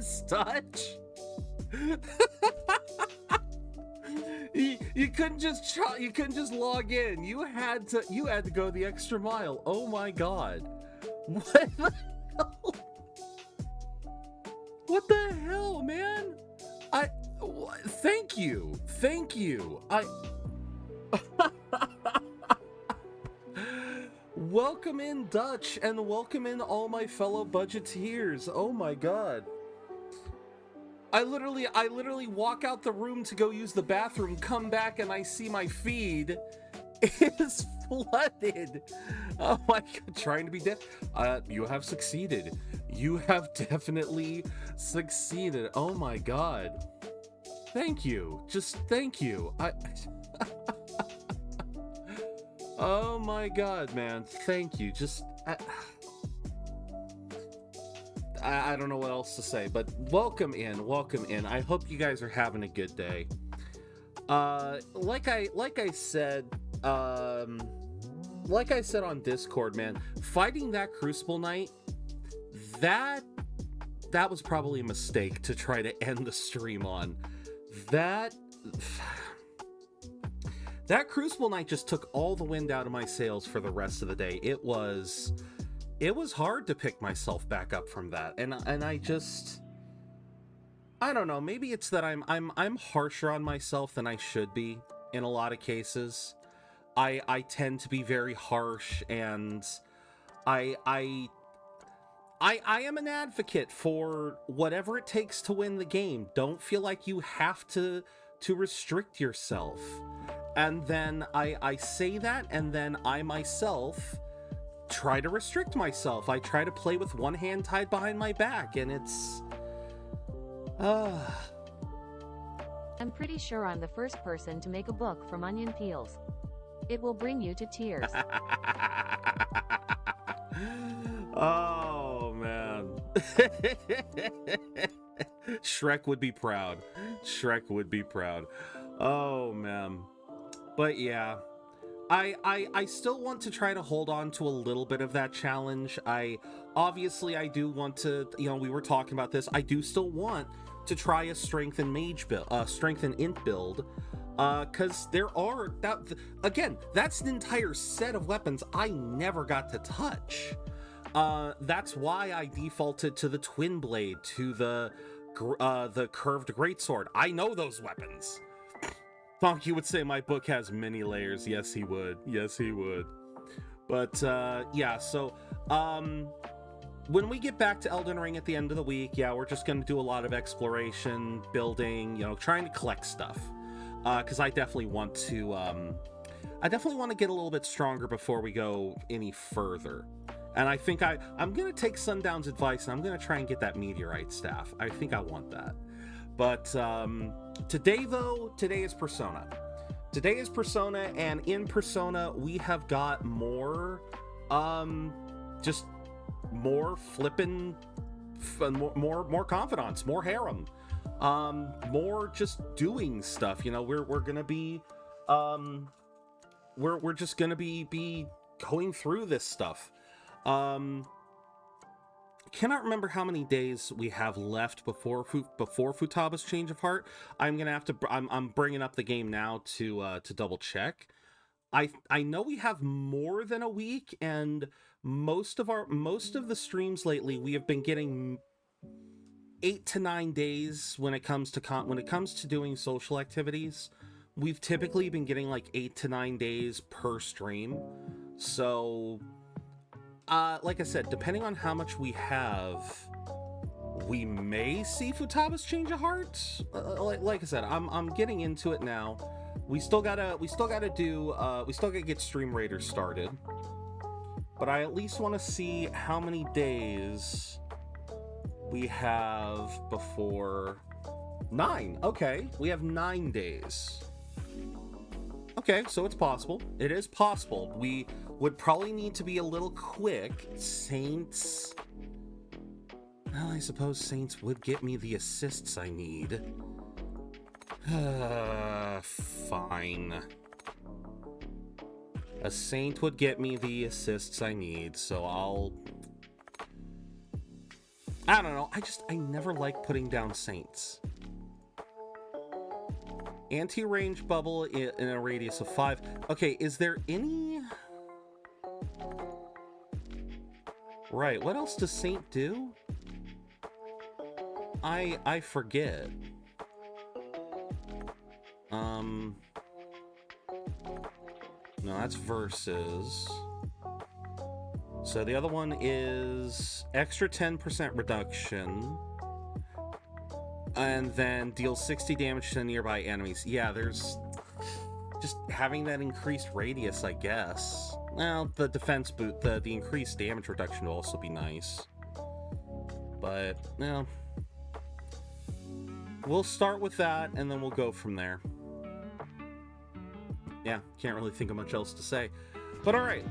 Jesus, Dutch. You couldn't just log in. You had to go the extra mile. Oh my god. What the hell? What the hell, man? Thank you. Welcome in, Dutch, and welcome in all my fellow budgeteers. Oh my god. I literally walk out the room to go use the bathroom, come back, and I see my feed is flooded. Oh my god, trying to be dead. You have succeeded. You have definitely succeeded. Oh my god. Thank you. Just thank you. Oh my god, man. Thank you. Just... I don't know what else to say, but welcome in. I hope you guys are having a good day. Like I said on Discord, man, fighting that Crucible Knight, that was probably a mistake to try to end the stream on. That Crucible Knight just took all the wind out of my sails for the rest of the day. It was hard to pick myself back up from that, and I don't know, maybe it's that I'm harsher on myself than I should be in a lot of cases. I tend to be very harsh, and I am an advocate for whatever it takes to win the game. Don't feel like you have to restrict yourself. And then I say that, and then I myself try to restrict myself. I try to play with one hand tied behind my back, and it's... I'm pretty sure I'm the first person to make a book from onion peels. It will bring you to tears. Oh, man. Shrek would be proud. Oh, man. But yeah, I still want to try to hold on to a little bit of that challenge. I do want to, we were talking about this. I do still want to try a strength and mage build, strength and int build, because that's an entire set of weapons I never got to touch. That's why I defaulted to the twin blade, to the curved greatsword. I know those weapons. Donkey would say my book has many layers. Yes, he would. But, yeah, so, when we get back to Elden Ring at the end of the week, yeah, we're just going to do a lot of exploration, building, trying to collect stuff. Because I definitely want to get a little bit stronger before we go any further. And I think I'm going to take Sundown's advice, and I'm going to try and get that meteorite staff. I think I want that. But today is Persona. And in Persona, we have got more, just more flippin', more confidants, more harem, more just doing stuff. We're gonna be, we're just gonna be going through this stuff. Cannot remember how many days we have left before Futaba's change of heart. I'm gonna have to. I'm bringing up the game now to double check. I know we have more than a week, and most of the streams lately we have been getting 8 to 9 days when it comes to doing social activities. We've typically been getting like 8 to 9 days per stream. So, like I said, depending on how much we have, we may see Futaba's change of heart. Like I said, I'm getting into it now. We still gotta get Stream Raiders started. But I at least want to see how many days we have before 9. Okay, we have 9 days. Okay, so it's possible. It is possible. We would probably need to be a little quick. Saints. Well, I suppose Saints would get me the assists I need. Fine. A Saint would get me the assists I need, so I don't know. I never like putting down Saints. Anti-range bubble in a radius of 5. Okay, is there any... Right, what else does Saint do? I forget. No, that's versus. So the other one is extra 10% reduction. And then deals 60 damage to nearby enemies. Yeah, there's just having that increased radius, I guess. Well, the defense boot, the increased damage reduction will also be nice. But, well, we'll start with that, and then we'll go from there. Yeah, can't really think of much else to say. But alright.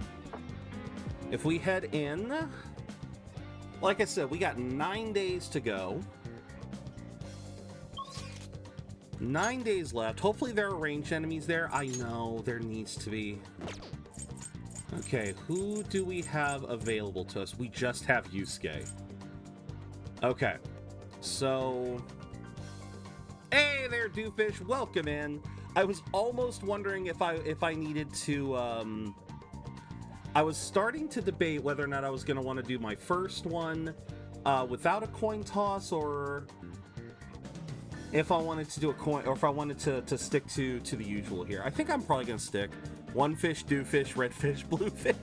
If we head in, like I said, we got 9 days to go. 9 days left. Hopefully there are ranged enemies there. I know there needs to be. Okay, who do we have available to us? We just have Yusuke. Okay, so... Hey there, Doofus. Welcome in. I was almost wondering if I needed to... I was starting to debate whether or not I was going to want to do my first one without a coin toss, or if I wanted to do a coin, or if I wanted to stick to the usual here. I think I'm probably going to stick. One fish, Doofus, red fish, blue fish.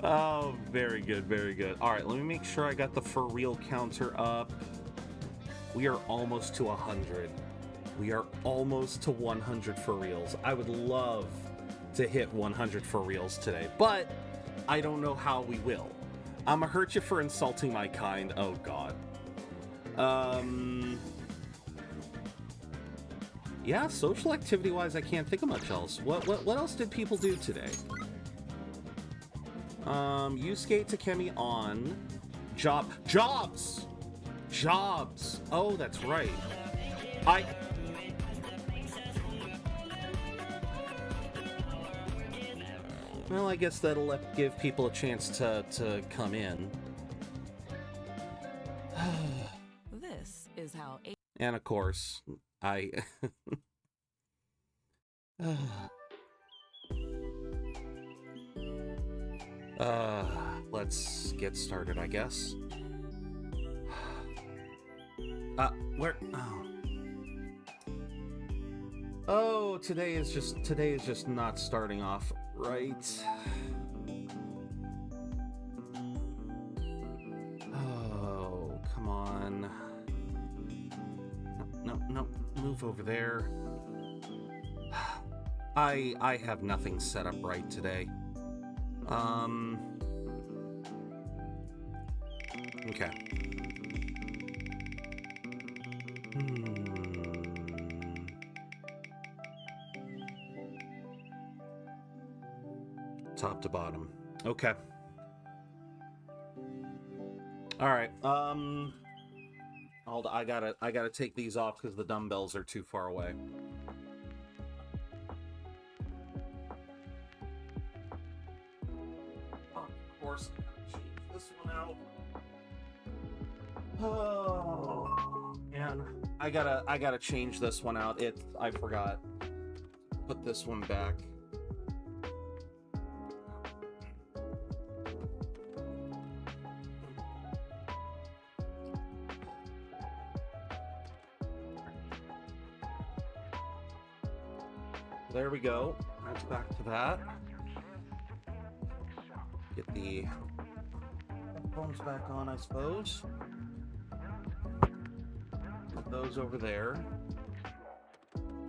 Oh, very good, very good. All right, let me make sure I got the for real counter up. We are almost to 100. We are almost to 100 for reals. I would love to hit 100 for reals today, but I don't know how we will. I'ma hurt you for insulting my kind. Oh god. Yeah, social activity wise, I can't think of much else. What else did people do today? Yusuke Takemi on jobs. Oh, that's right. Well, I guess that'll give people a chance to come in. This is how. And of course, let's get started, I guess. Where? Oh, today is just not starting off right. Oh, come on. No, move over there. I have nothing set up right today. Okay. Top to bottom. Okay. All right. Hold on, I gotta take these off because the dumbbells are too far away. Of course, change this one out. Oh, man, I gotta change this one out. I forgot. Put this one back. There we go. That's back to that. Get the headphones back on, I suppose. Put those over there.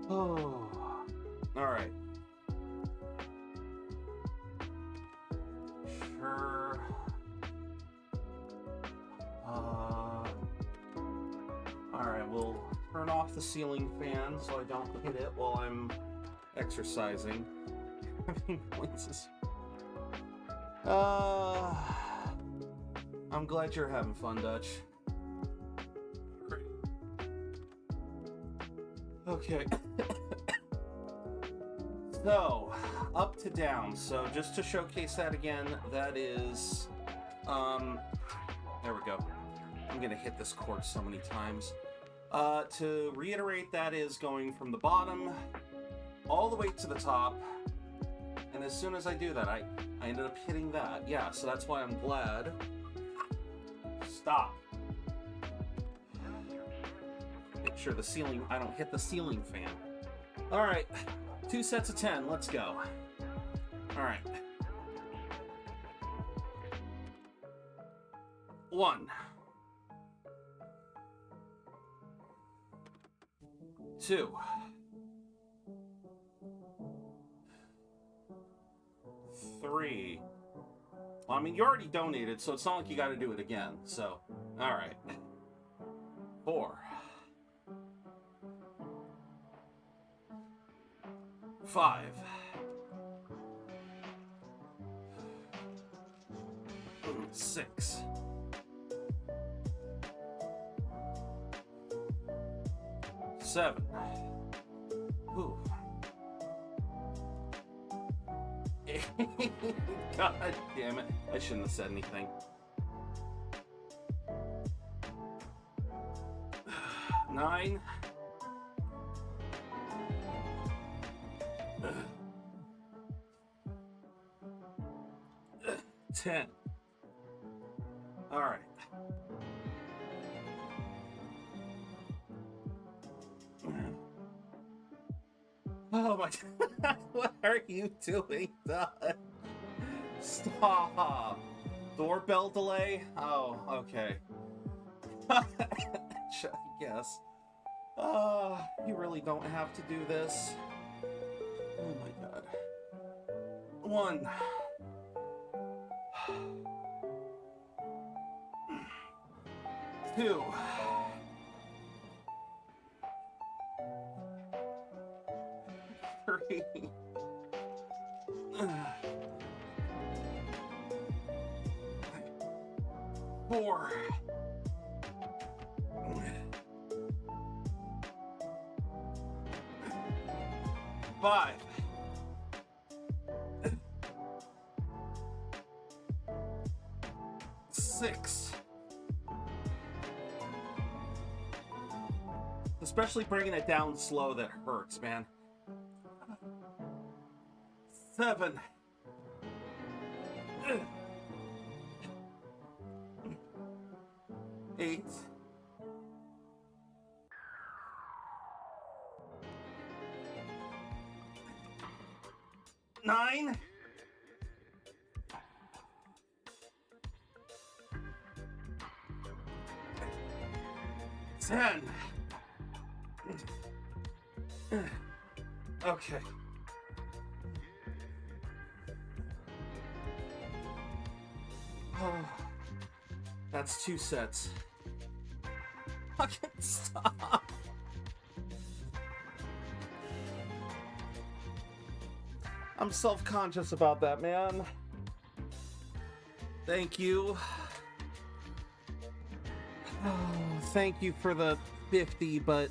Oh, all right. Sure. All right, we'll turn off the ceiling fan so I don't hit it while I'm exercising. I'm glad you're having fun, Dutch. Okay. So, up to down. So, just to showcase that again, that is There we go. I'm gonna hit this cord so many times. To reiterate, that is going from the bottom all the way to the top. And as soon as I do that, I ended up hitting that. Yeah, so that's why I'm glad. Stop. Make sure the ceiling, I don't hit the ceiling fan. All right, 2 sets of 10, let's go. All right. 1. 2. 3. Well, I mean, you already donated, so it's not like you got to do it again. So, all right. 4. 5. 6. 7. Ooh. God damn it. I shouldn't have said anything. 9. 10. All right. Oh my God, what are you doing, Dad? Stop. Doorbell delay? Oh, okay. I guess. You really don't have to do this. Oh my God. 1. 2. 3. 4. 5. 6. Especially bringing it down slow, that hurts, man. 7. 8. 9. 10. Okay. Oh, that's 2 sets. Fucking stop. I'm self-conscious about that, man. Thank you. Oh, thank you for the 50, but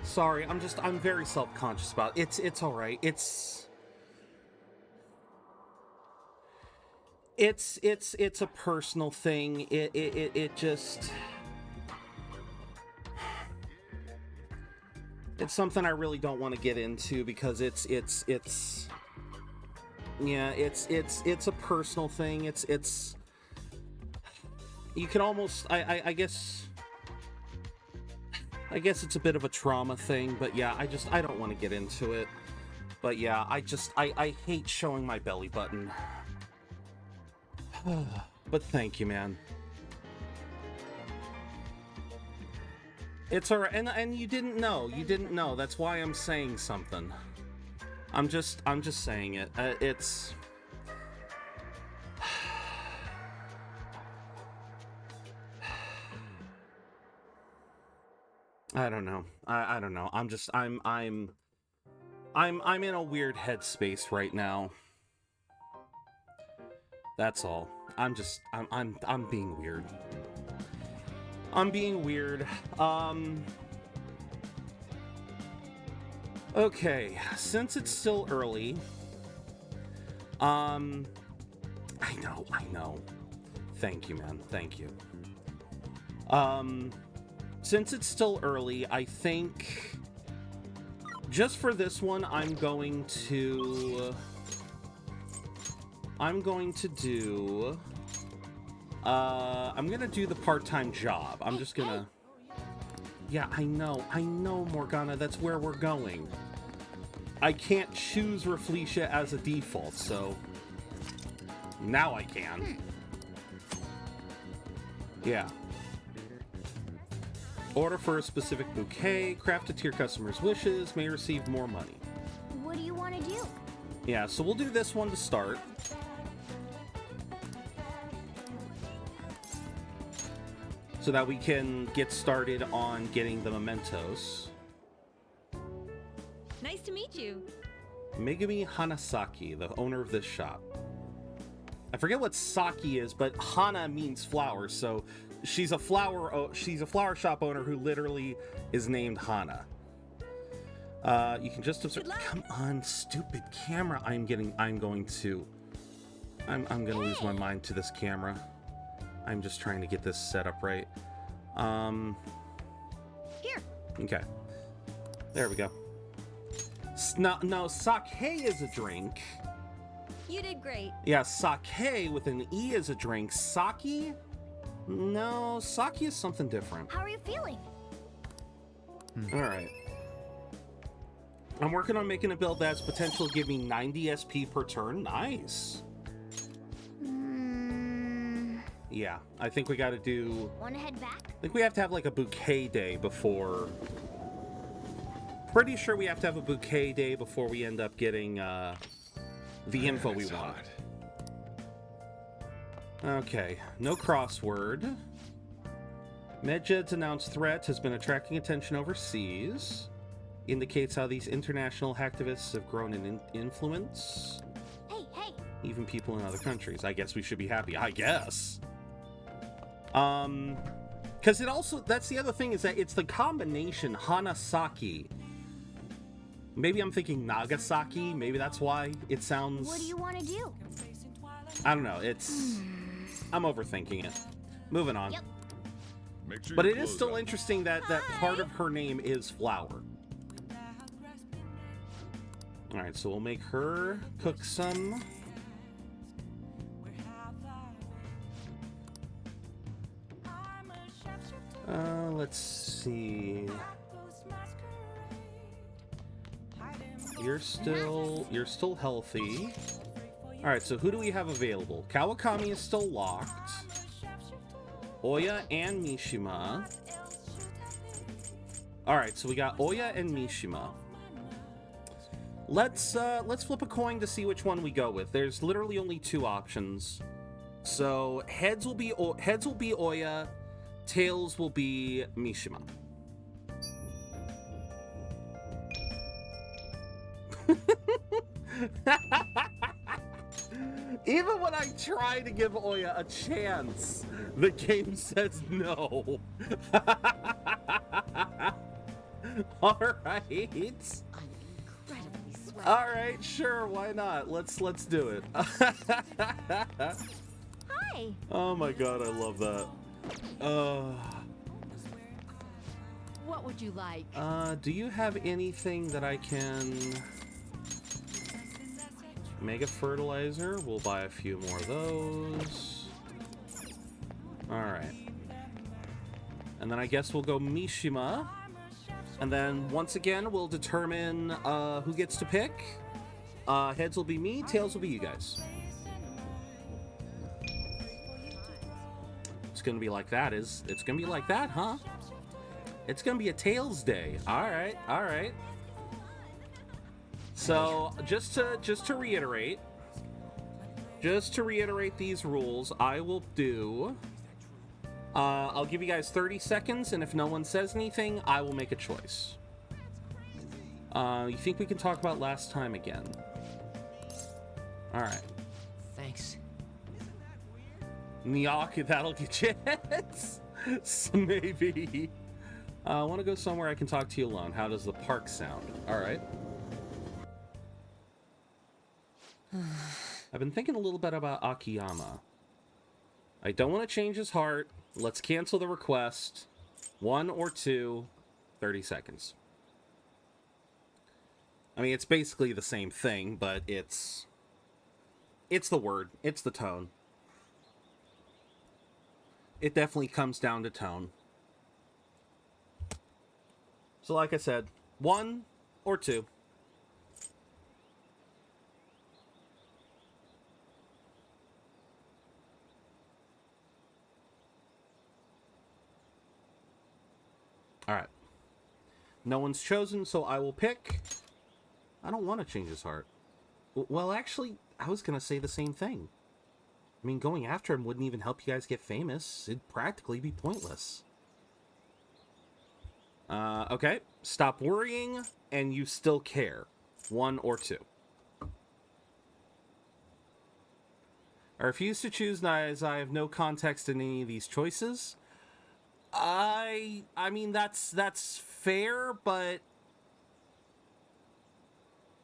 sorry, I'm very self-conscious about it. It's all right. It's a personal thing. It just, it's something I really don't want to get into because it's yeah, it's a personal thing. It's you can almost, I guess it's a bit of a trauma thing, but yeah, I don't want to get into it. But yeah, I hate showing my belly button. But thank you, man. It's alright, and you didn't know. That's why I'm saying something. I'm just saying it. It's I don't know. I don't know. I'm in a weird headspace right now. That's all. I'm being weird. I'm being weird. Okay, since it's still early, I know. Thank you, man. Thank you. Since it's still early, I think just for this one, I'm going to do the part-time job. I'm just gonna... Yeah, I know, Morgana, that's where we're going. I can't choose Rafflesia as a default, so now I can. Yeah. Order for a specific bouquet, craft it to your customer's wishes, may receive more money. What do you want to do? Yeah, so we'll do this one to start. So that we can get started on getting the mementos. Nice to meet you. Megumi Hanasaki, the owner of this shop. I forget what sake is, but Hana means flower, so she's a flower shop owner who literally is named Hana. You can just observe. Come on, stupid camera! I'm going to lose my mind to this camera. I'm just trying to get this set up right. Here. Okay. There we go. No, sake is a drink. You did great. Yeah, sake with an E is a drink. Sake? No, sake is something different. How are you feeling? All right. I'm working on making a build that has potential to give me 90 SP per turn. Nice. Yeah, I think we got to do... Want to head back? I think we have to have like a bouquet day before... Pretty sure we have to have a bouquet day before we end up getting the info we want. Okay, no crossword. Medjed's announced threat has been attracting attention overseas. Indicates how these international hacktivists have grown in influence. Hey! Even people in other countries. I guess we should be happy. I guess. Because it also... That's the other thing, is that it's the combination Hanasaki. Maybe I'm thinking Nagasaki. Maybe that's why it sounds... What do you want to do? I don't know. It's... I'm overthinking it. Moving on. Yep. But it is still interesting that part of her name is Flower. Alright, so we'll make her cook some. Let's see. You're still healthy. Alright, so who do we have available? Kawakami is still locked. Oya and Mishima. Alright, so we got Oya and Mishima. Let's flip a coin to see which one we go with. There's literally only two options. So heads will be Oya, tails will be Mishima. Even when I try to give Oya a chance, the game says no. All right. All right, sure, why not? Let's do it. Hi. Oh my god, I love that. What would you like? Do you have anything that I can... Mega fertilizer, we'll buy a few more of those. Alright. And then I guess we'll go Mishima. And then once again, we'll determine who gets to pick. Heads will be me, tails will be you guys. It's gonna be like that, it's gonna be like that, huh? It's gonna be a tails day. Alright, alright. So, just to reiterate these rules, I will do... I'll give you guys 30 seconds, and if no one says anything, I will make a choice. You think we can talk about last time again? Alright. Thanks. Nyok, that'll get you hits. So maybe. I want to go somewhere I can talk to you alone. How does the park sound? All right. I've been thinking a little bit about Akiyama. I don't want to change his heart. Let's cancel the request. 1 or 2, 30 seconds. I mean, it's basically the same thing, but it's the word. It's the tone. It definitely comes down to tone. So like I said, 1 or 2. All right. No one's chosen, so I will pick. I don't want to change his heart. Well, actually, I was going to say the same thing. I mean, going after him wouldn't even help you guys get famous. It'd practically be pointless. Okay. Stop worrying, and you still care. 1 or 2. I refuse to choose as I have no context in any of these choices. I mean, that's fair, but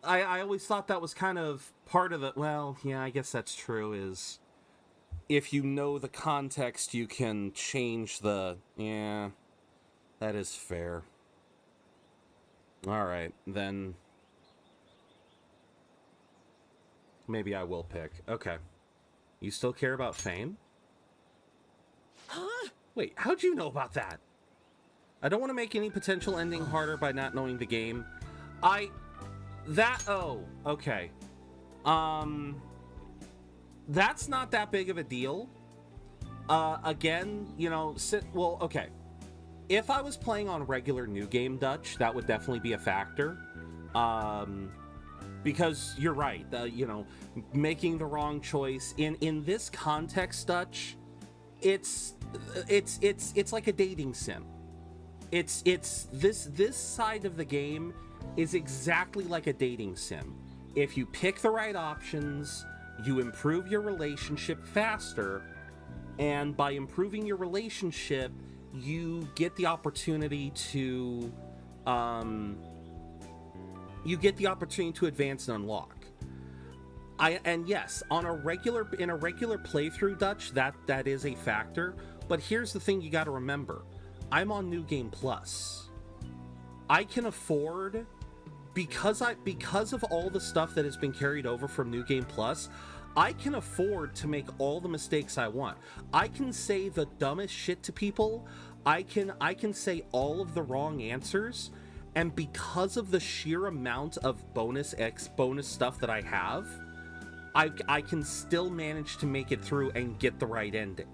I always thought that was kind of part of it. Well, yeah, I guess that's true, is if you know the context, you can change the... Yeah, that is fair. All right, then maybe I will pick. Okay. You still care about fame? Huh? Wait, how'd you know about that? I don't want to make any potential ending harder by not knowing the game. Oh, okay. That's not that big of a deal. Again, you know, well, okay. If I was playing on regular New Game Dutch, that would definitely be a factor. Because you're right, you know, making the wrong choice in this context, Dutch, it's like a dating sim. It's this side of the game is exactly like a dating sim. If you pick the right options, you improve your relationship faster, and by improving your relationship, you get the opportunity to advance and unlock. And yes, in a regular playthrough, Dutch, that is a factor. But here's the thing you got to remember: I'm on New Game Plus. I can afford, because of all the stuff that has been carried over from New Game Plus, I can afford to make all the mistakes I want. I can say the dumbest shit to people. I can say all of the wrong answers, and because of the sheer amount of bonus stuff that I have, I can still manage to make it through and get the right ending.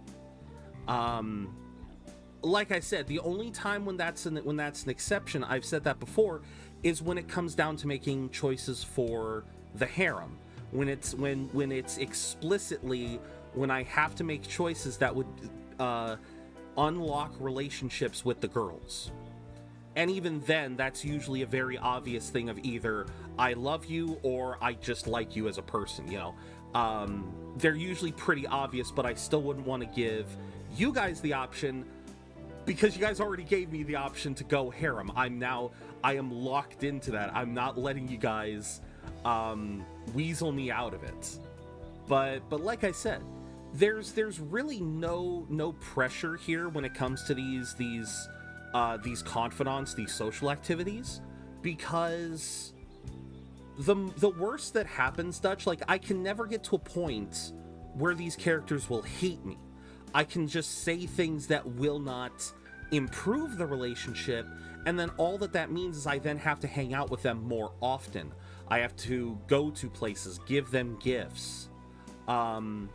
Like I said, the only time when that's an exception, I've said that before, is when it comes down to making choices for the harem. When it's explicitly, when I have to make choices that would unlock relationships with the girls. And even then, that's usually a very obvious thing of either I love you or I just like you as a person, you know. They're usually pretty obvious, but I still wouldn't want to give you guys the option, because you guys already gave me the option to go harem. I am locked into that. I'm not letting you guys weasel me out of it. But like I said, there's really no pressure here when it comes to these confidants, these social activities, because the worst that happens, Dutch, like, I can never get to a point where these characters will hate me. I can just say things that will not improve the relationship, and then all that means is I then have to hang out with them more often. I have to go to places, give them gifts. In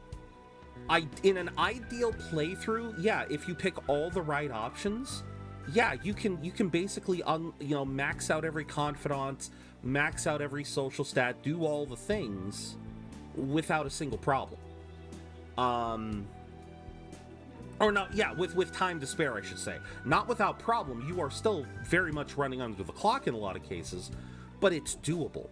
an ideal playthrough, yeah, if you pick all the right options, yeah, you can basically max out every confidant, max out every social stat, do all the things without a single problem. Or not, yeah, with time to spare, I should say. Not without problem. You are still very much running under the clock in a lot of cases, but it's doable.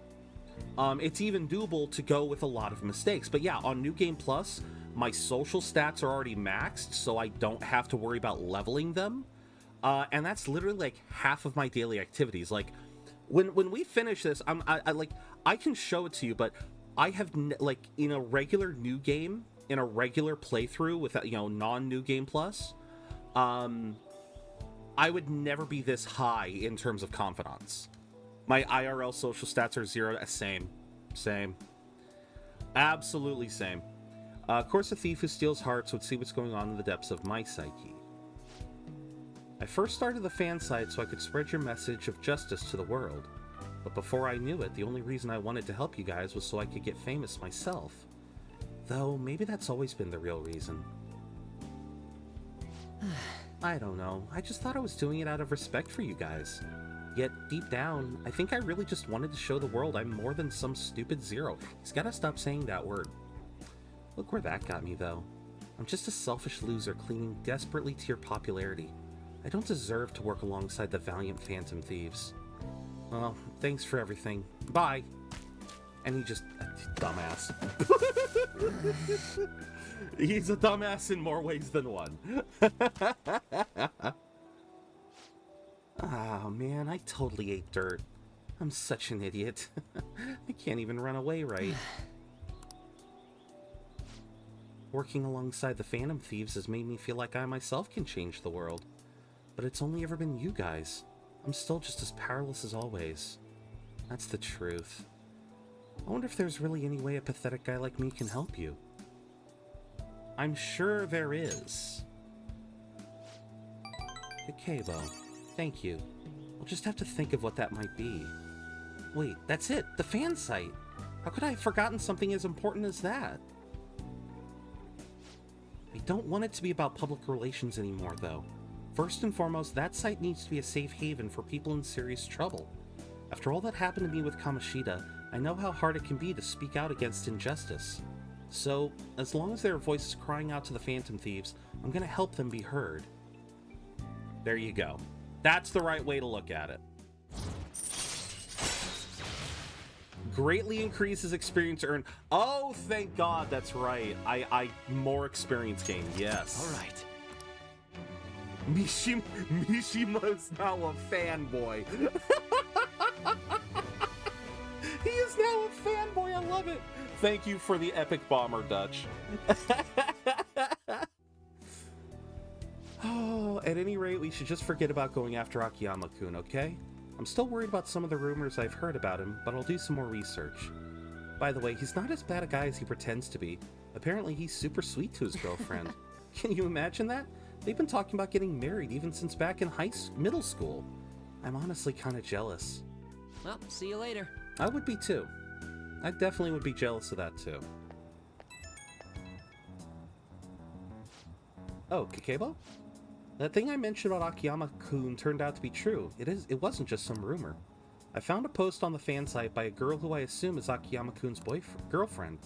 It's even doable to go with a lot of mistakes. But yeah, on New Game Plus, my social stats are already maxed, so I don't have to worry about leveling them. and that's literally like half of my daily activities. Like when we finish this, I can show it to you, but I have like in a regular new game, in a regular playthrough with non-new game plus, I would never be this high in terms of confidence. My IRL social stats are 0. Same, absolutely same. Of course, a thief who steals hearts would see what's going on in the depths of my psyche. I first started the fan site so I could spread your message of justice to the world. But before I knew it, the only reason I wanted to help you guys was so I could get famous myself. Though, maybe that's always been the real reason. I don't know. I just thought I was doing it out of respect for you guys. Yet, deep down, I think I really just wanted to show the world I'm more than some stupid Zero. He's gotta stop saying that word. Look where that got me, though. I'm just a selfish loser clinging desperately to your popularity. I don't deserve to work alongside the valiant Phantom Thieves. Well, thanks for everything. Bye. And he just... dumbass. He's a dumbass in more ways than one. Oh, man, I totally ate dirt. I'm such an idiot. I can't even run away right. Working alongside the Phantom Thieves has made me feel like I myself can change the world. But it's only ever been you guys. I'm still just as powerless as always. That's the truth. I wonder if there's really any way a pathetic guy like me can help you. I'm sure there is. Ikebo, thank you. I'll just have to think of what that might be. Wait, that's it, the fan site! How could I have forgotten something as important as that? I don't want it to be about public relations anymore, though. First and foremost, that site needs to be a safe haven for people in serious trouble. After all that happened to me with Kamoshida, I know how hard it can be to speak out against injustice. So, as long as there are voices crying out to the Phantom Thieves, I'm gonna help them be heard. There you go. That's the right way to look at it. Greatly increases experience earned. Oh, thank God, that's right. I more experience gained, yes. All right. Mishima's now a fanboy. He is now a fanboy, I love it. Thank you for the epic bomber, Dutch. Oh, at any rate, we should just forget about going after Akiyama-kun, okay? I'm still worried about some of the rumors I've heard about him, but I'll do some more research. By the way, he's not as bad a guy as he pretends to be. Apparently, he's super sweet to his girlfriend. Can you imagine that? They've been talking about getting married even since back in middle school. I'm honestly kind of jealous. Well, see you later. I would be too. I definitely would be jealous of that too. Oh, Kakebo? That thing I mentioned about Akiyama-kun turned out to be true. It wasn't just some rumor. I found a post on the fan site by a girl who I assume is Akiyama-kun's girlfriend.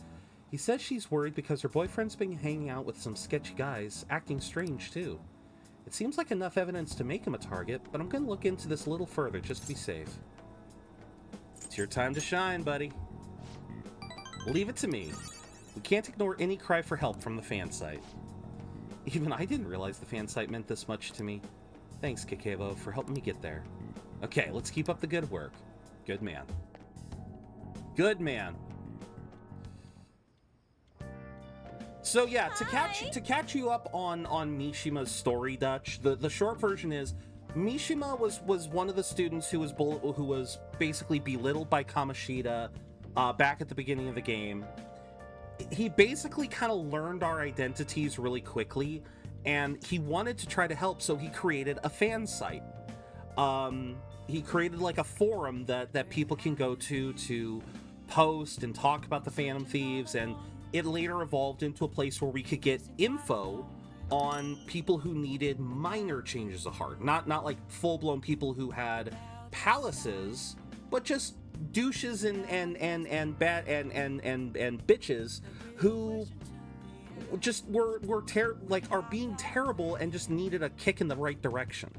He says she's worried because her boyfriend's been hanging out with some sketchy guys, acting strange too. It seems like enough evidence to make him a target, but I'm gonna look into this a little further just to be safe. It's your time to shine, buddy. Leave it to me. We can't ignore any cry for help from the fan site. Even I didn't realize the fan site meant this much to me. Thanks, Kakebo, for helping me get there. Okay, let's keep up the good work. Good man. Good man. So yeah, to catch you up on Mishima's story, Dutch, the short version is Mishima was one of the students who was basically belittled by Kamoshida back at the beginning of the game. He basically kind of learned our identities really quickly, and he wanted to try to help, so he created a fan site. He created like a forum that people can go to post and talk about the Phantom Thieves, and it later evolved into a place where we could get info on people who needed minor changes of heart, not like full-blown people who had palaces, but just douches and bitches who just are being terrible and just needed a kick in the right direction.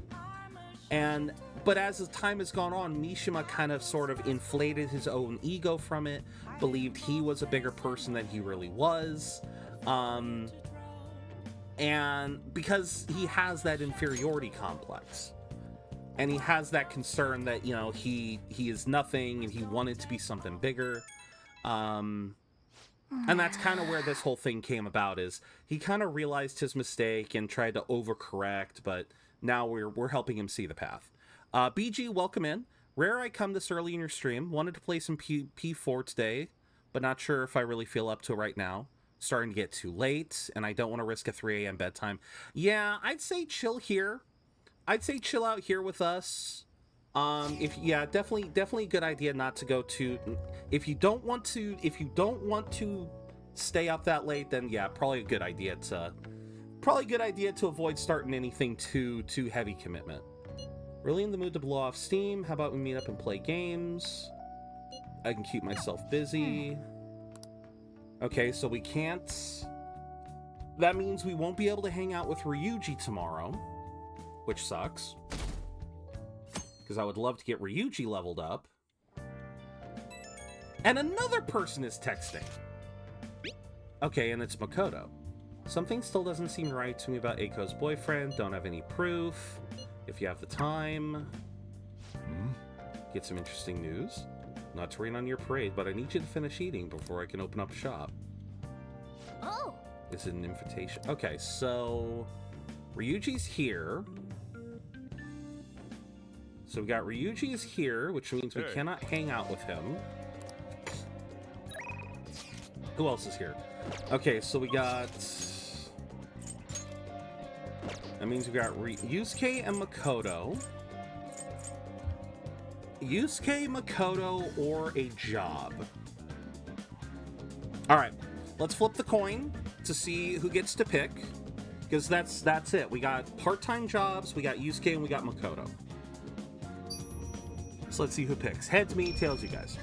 But as the time has gone on, Mishima kind of sort of inflated his own ego from it, believed he was a bigger person than he really was, and because he has that inferiority complex. and he has that concern that, you know, he is nothing and he wanted to be something bigger. And that's kind of where this whole thing came about, is he kind of realized his mistake and tried to overcorrect, but now we're helping him see the path. BG, welcome in. Rare I come this early in your stream. Wanted to play some P4 today, but not sure if I really feel up to it right now. Starting to get too late, and I don't want to risk a 3 a.m. bedtime. Yeah, I'd say chill here. I'd say chill out here with us. Definitely a good idea not to go to. If you don't want to stay up that late, then yeah, probably a good idea to avoid starting anything too heavy commitment. Really in the mood to blow off steam. How about we meet up and play games? I can keep myself busy. Okay, so we can't. That means we won't be able to hang out with Ryuji tomorrow, which sucks. Because I would love to get Ryuji leveled up. And another person is texting. Okay, and it's Makoto. Something still doesn't seem right to me about Eiko's boyfriend. Don't have any proof. If you have the time. Get some interesting news. Not to rain on your parade, but I need you to finish eating before I can open up shop. Oh. Is it an invitation? Okay, so Ryuji's here. So we got Ryuji's here, which means we cannot hang out with him. Who else is here? Okay, so we got... That means we got Yusuke and Makoto. Yusuke, Makoto, or a job. Alright, let's flip the coin to see who gets to pick. Because that's it. We got part-time jobs, we got Yusuke, and we got Makoto. So let's see who picks. Heads me, tails you guys.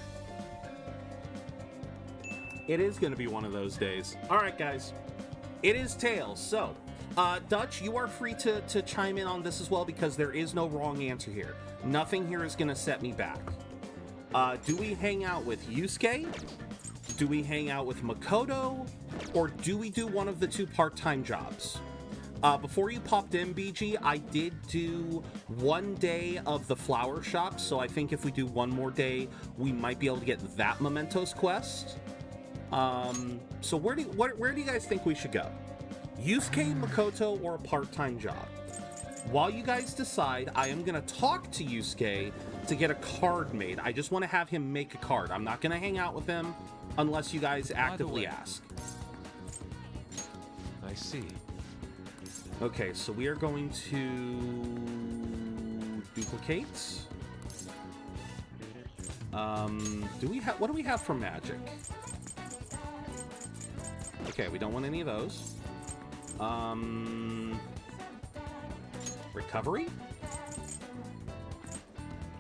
It is going to be one of those days. Alright, guys. It is tails. So, Dutch, you are free to chime in on this as well, because there is no wrong answer here. Nothing here is going to set me back. Do we hang out with Yusuke? Do we hang out with Makoto? Or do we do one of the two part-time jobs? Before you popped in, BG, I did do 1 day of the flower shop, so I think if we do one more day, we might be able to get that Mementos quest. So where do you guys think we should go? Yusuke, Makoto, or a part-time job? While you guys decide, I am going to talk to Yusuke to get a card made. I just want to have him make a card. I'm not going to hang out with him unless you guys actively ask. I see. Okay, so we are going to duplicate. What do we have for magic? Okay, we don't want any of those. Recovery?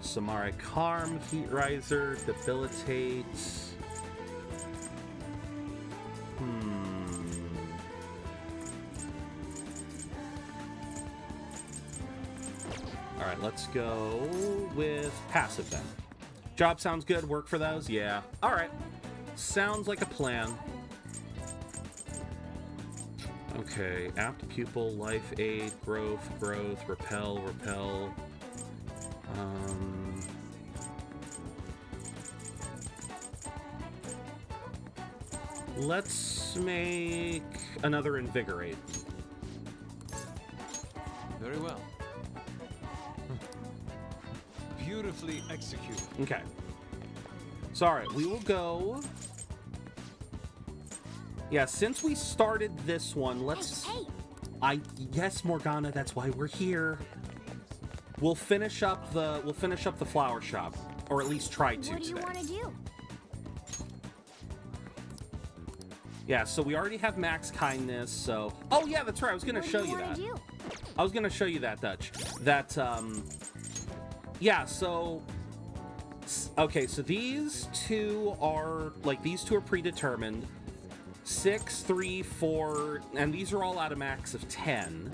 Samare Karm, Heat Riser, Debilitate. Alright, let's go with passive then. Job sounds good. Work for those? Yeah. Alright. Sounds like a plan. Okay, apt pupil, life aid, growth, repel. Let's make another invigorate. Very well. Beautifully executed. Okay. So, alright, we will go... Yeah, since we started this one, let's... Hey. Yes, Morgana, that's why we're here. We'll finish up the flower shop, or at least try to. What do you want to do? Yeah, so we already have max kindness, so... Oh, yeah, that's right, I was going to show you that. I was going to show you that, Dutch. That, yeah, so... Okay, so these two are predetermined. 6, 3, 4, and these are all at a max of 10.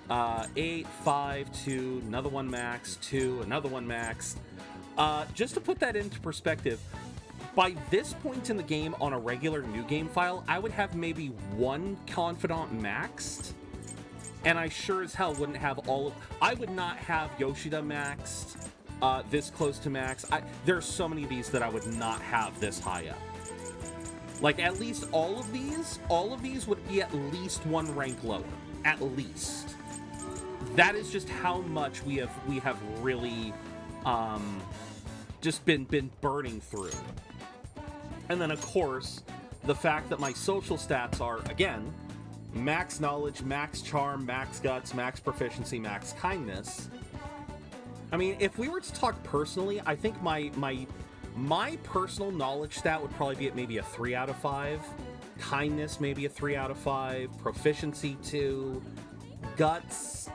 8, 5, 2, another one max, 2, another one max. Just to put that into perspective, by this point in the game on a regular new game file, I would have maybe one confidant maxed. And I sure as hell wouldn't have all of... I would not have Yoshida maxed this close to max. There's so many of these that I would not have this high up. Like, at least all of these would be at least one rank lower. At least. That is just how much we have really just been burning through. And then, of course, the fact that my social stats are, again, max knowledge, max charm, max guts, max proficiency, max kindness. I mean, if we were to talk personally, I think my personal knowledge stat would probably be at maybe a 3 out of 5. Kindness, maybe a 3 out of 5. Proficiency, 2. Guts,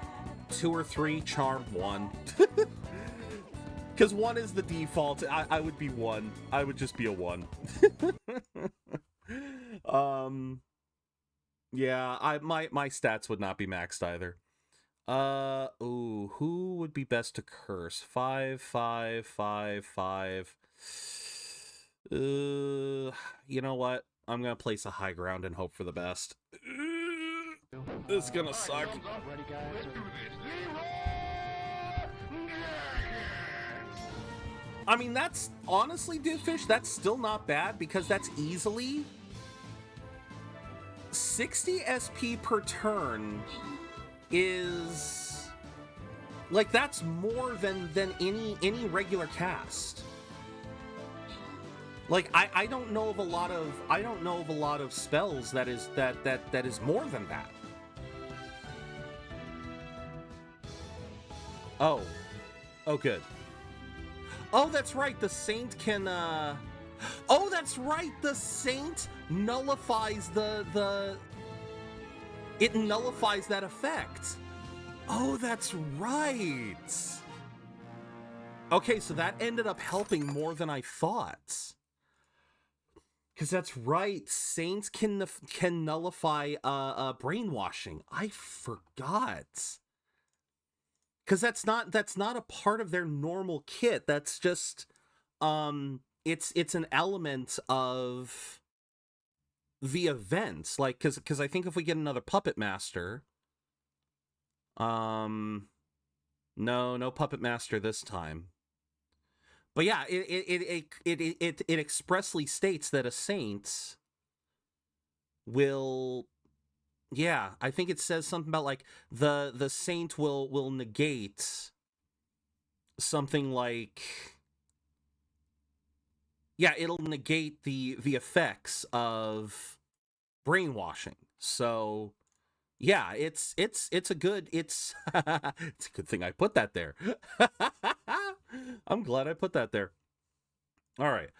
2 or 3. Charm, 1. Because 1 is the default. I would be 1. I would just be a 1. Yeah, my stats would not be maxed either. Ooh, who would be best to curse? 5, 5, 5, 5. You know what? I'm gonna place a high ground and hope for the best. This is gonna suck. I mean, that's honestly, Dooffish, that's still not bad because that's easily 60 SP per turn is like, that's more than any regular cast. Like, I don't know of a lot of spells that is more than that. Oh good. Oh, that's right, the Saint can oh, that's right, the Saint nullifies it nullifies that effect. Oh, that's right. Okay, so that ended up helping more than I thought. Because that's right, Saints can nullify brainwashing. I forgot. Because that's not a part of their normal kit. That's just it's an element of the events. Like, because I think if we get another Puppet Master, no Puppet Master this time. But yeah, it expressly states that a Saint will, yeah, I think it says something about like the Saint will negate something like, yeah, it'll negate the effects of brainwashing. So yeah, it's a good it's a good thing I put that there. I'm glad I put that there. All right.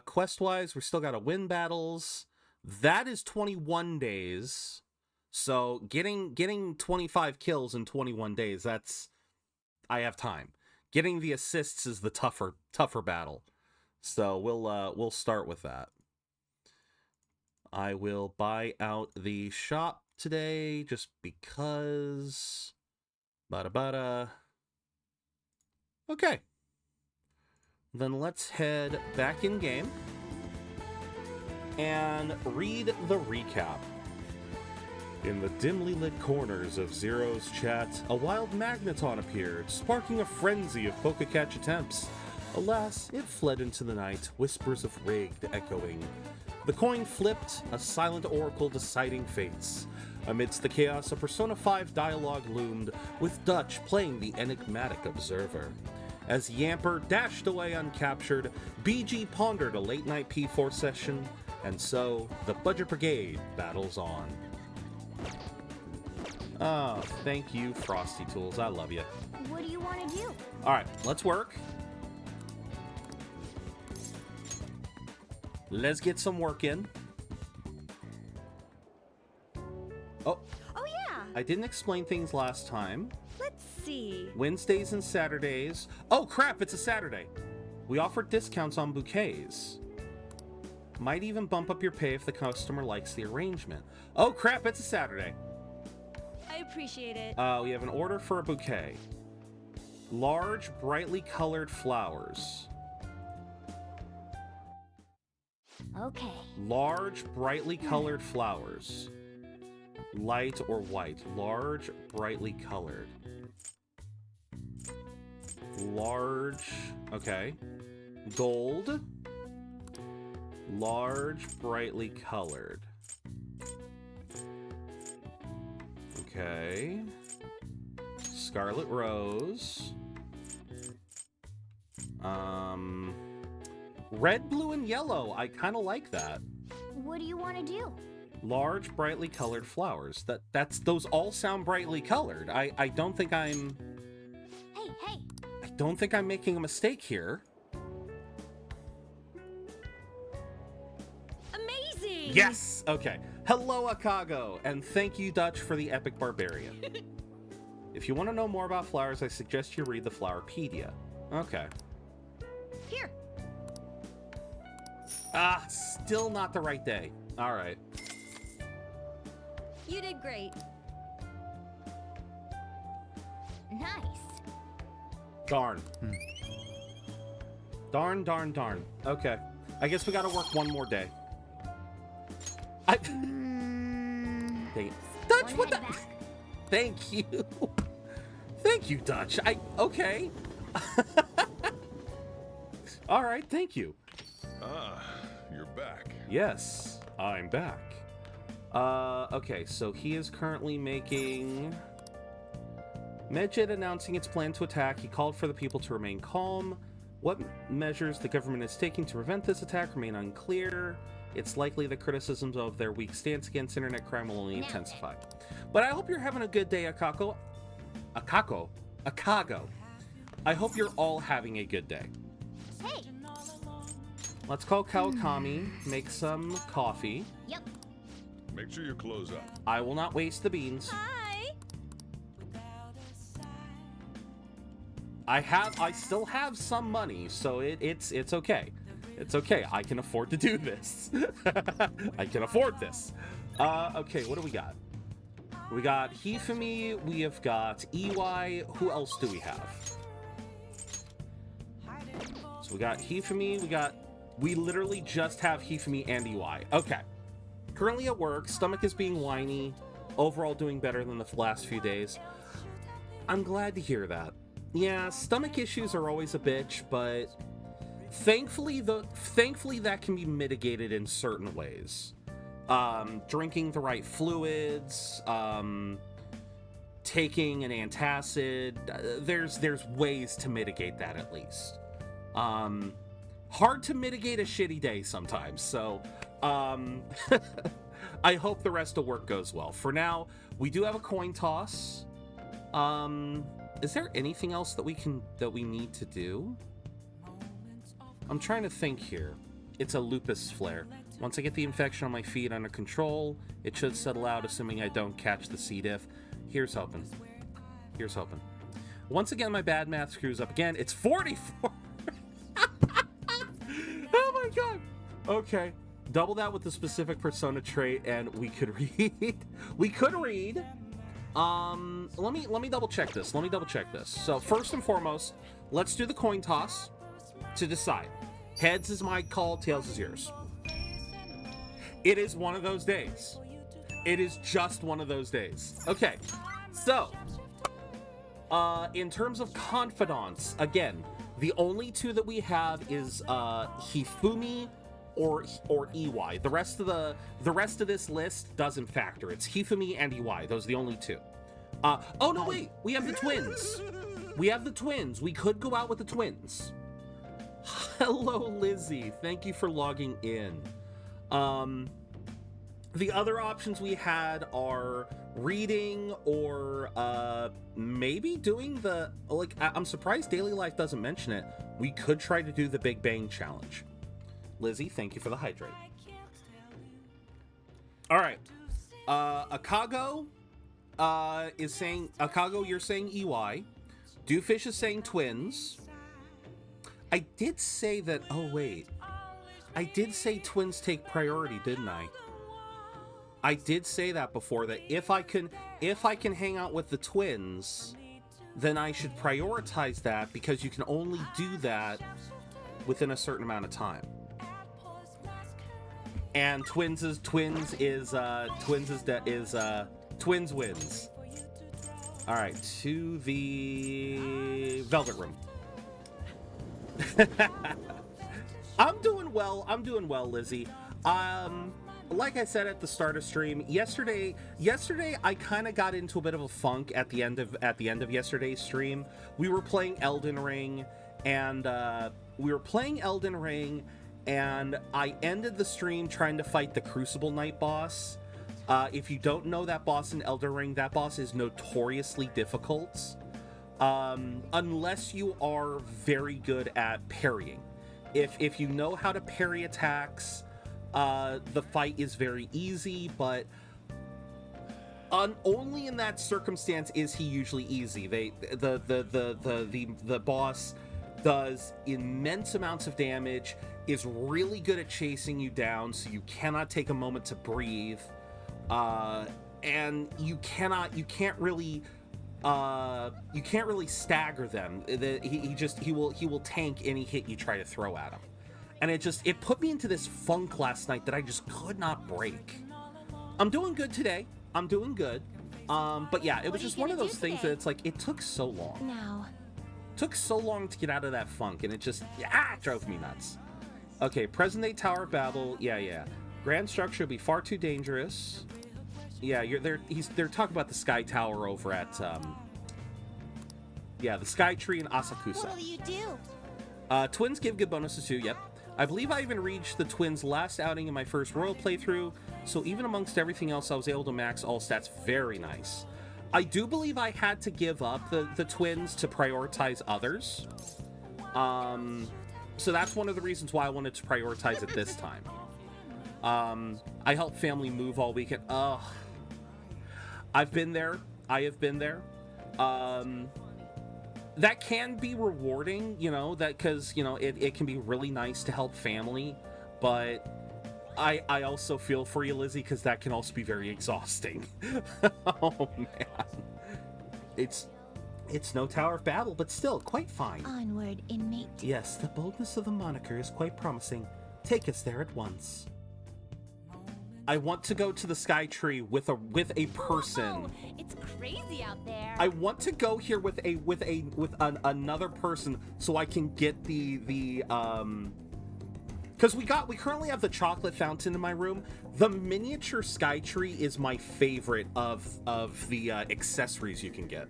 Quest-wise, we still got to win battles. That is 21 days. So getting 25 kills in 21 days, I have time. Getting the assists is the tougher battle. So we'll start with that. I will buy out the shop today just because. Bada. Okay. Then let's head back in game and read the recap. In the dimly lit corners of Zero's chat, a wild magneton appeared, sparking a frenzy of Poke-Catch attempts. Alas, it fled into the night, whispers of rigged echoing. The coin flipped, a silent oracle deciding fates. Amidst the chaos, a Persona 5 dialogue loomed, with Dutch playing the enigmatic observer. As Yamper dashed away uncaptured, BG pondered a late-night P4 session, and so the Budget Brigade battles on. Oh, thank you, Frosty Tools. I love you. What do you want to do? All right, let's work. Let's get some work in. Oh, yeah. I didn't explain things last time. Let's see. Wednesdays and Saturdays. Oh, crap, it's a Saturday. We offer discounts on bouquets. Might even bump up your pay if the customer likes the arrangement. Oh, crap, it's a Saturday. I appreciate it. We have an order for a bouquet. Large, brightly colored flowers. Okay. Large, brightly colored flowers. Light or white? Large, brightly colored. Large, okay. Gold. Large, brightly colored. Okay. Scarlet Rose. Red, blue, and yellow. I kind of like that. What do you want to do? Large, brightly colored flowers. Those all sound brightly colored. I don't think I'm... Hey! I don't think I'm making a mistake here. Amazing! Yes! Okay. Hello, Akago, and thank you, Dutch, for the epic barbarian. If you want to know more about flowers, I suggest you read the Flowerpedia. Okay. Here. Ah, still not the right day. All right. You did great. Nice. Darn. Darn. Okay. I guess we gotta work one more day. Dang it. Dutch, what the... Back. Thank you. Thank you, Dutch. Okay. All right, thank you. Ah, you're back. Yes, I'm back. Okay, so he is currently making... Medjed announcing its plan to attack. He called for the people to remain calm. What measures the government is taking to prevent this attack remain unclear. It's likely that criticisms of their weak stance against internet crime will only intensify. But I hope you're having a good day, Akago. I hope you're all having a good day. Hey. Let's call Kawakami, make some coffee. Yep. Make sure you close up. I will not waste the beans. Hi! I still have some money, so it's okay. It's okay. I can afford to do this. I can afford this. Okay, what do we got? We got Hifumi, we have got EY. Who else do we have? So we got Hifumi, we literally just have Hifumi and EY. Okay. Currently at work, stomach is being whiny. Overall doing better than the last few days. I'm glad to hear that. Yeah, stomach issues are always a bitch, but thankfully that can be mitigated in certain ways. Drinking the right fluids, taking an antacid, there's ways to mitigate that at least. Hard to mitigate a shitty day sometimes, so I hope the rest of work goes well. For now, we do have a coin toss. Is there anything else that we need to do? I'm trying to think here. It's a lupus flare. Once I get the infection on my feet under control, it should settle out, assuming I don't catch the C. diff. Here's hoping. Here's hoping. Once again, my bad math screws up again. It's 44. Oh my god. Okay. Double that with the specific persona trait, and we could read. We could read. Let me double check this. So first and foremost, let's do the coin toss to decide. Heads is my call, tails is yours. It is one of those days. It is just one of those days. Okay, so in terms of confidants, again, the only two that we have is Hifumi or EY. The rest of this list doesn't factor. It's Hifumi and EY. Those are the only two. Oh no, wait, we have the twins. We could go out with the twins. Hello, Lizzie. Thank you for logging in. The other options we had are reading or maybe doing the, like, I'm surprised Daily Life doesn't mention it. We could try to do the Big Bang Challenge. Lizzie, thank you for the hydrate. All right. Akago is saying, Akago, you're saying EY. Doofus is saying twins. I did say that, oh wait. I did say twins take priority, didn't I? I did say that before, that if I can hang out with the twins, then I should prioritize that, because you can only do that within a certain amount of time. And twins is Twins wins. All right, to the Velvet Room. I'm doing well. I'm doing well, Lizzie. Like I said at the start of stream, yesterday I kind of got into a bit of a funk at the end of yesterday's stream. We were playing Elden Ring, and I ended the stream trying to fight the Crucible Knight boss. If you don't know that boss in Elden Ring, that boss is notoriously difficult, unless you are very good at parrying. If you know how to parry attacks, the fight is very easy, but only in that circumstance is he usually easy. The boss does immense amounts of damage, is really good at chasing you down, so you cannot take a moment to breathe. And you can't really stagger them. He will tank any hit you try to throw at him. And it put me into this funk last night that I just could not break. I'm doing good today. I'm doing good. But yeah, it was just one of those things that it's like, it took so long. Now. Took so long to get out of that funk, and it just, drove me nuts. Okay, present day Tower of Babel. Yeah. Grand structure would be far too dangerous. Yeah, they're talking about the Sky Tower over at, the Sky Tree in Asakusa. What'll you do? Twins give good bonuses too, yep. I believe I even reached the Twins' last outing in my first Royal playthrough, so even amongst everything else, I was able to max all stats. Very nice. I do believe I had to give up the Twins to prioritize others. So that's one of the reasons why I wanted to prioritize it this time. I helped family move all weekend. I've been there. I have been there. That can be rewarding, because it can be really nice to help family, but I also feel for you, Lizzie, because that can also be very exhausting. Oh man, it's no Tower of Babel, but still quite fine. Onward, inmate. Yes, the boldness of the moniker is quite promising. Take us there at once. I want to go to the Sky Tree with a person. Whoa, it's crazy out there. I want to go here with another person so I can get the because we currently have the chocolate fountain in my room. The miniature Sky Tree is my favorite of the accessories you can get.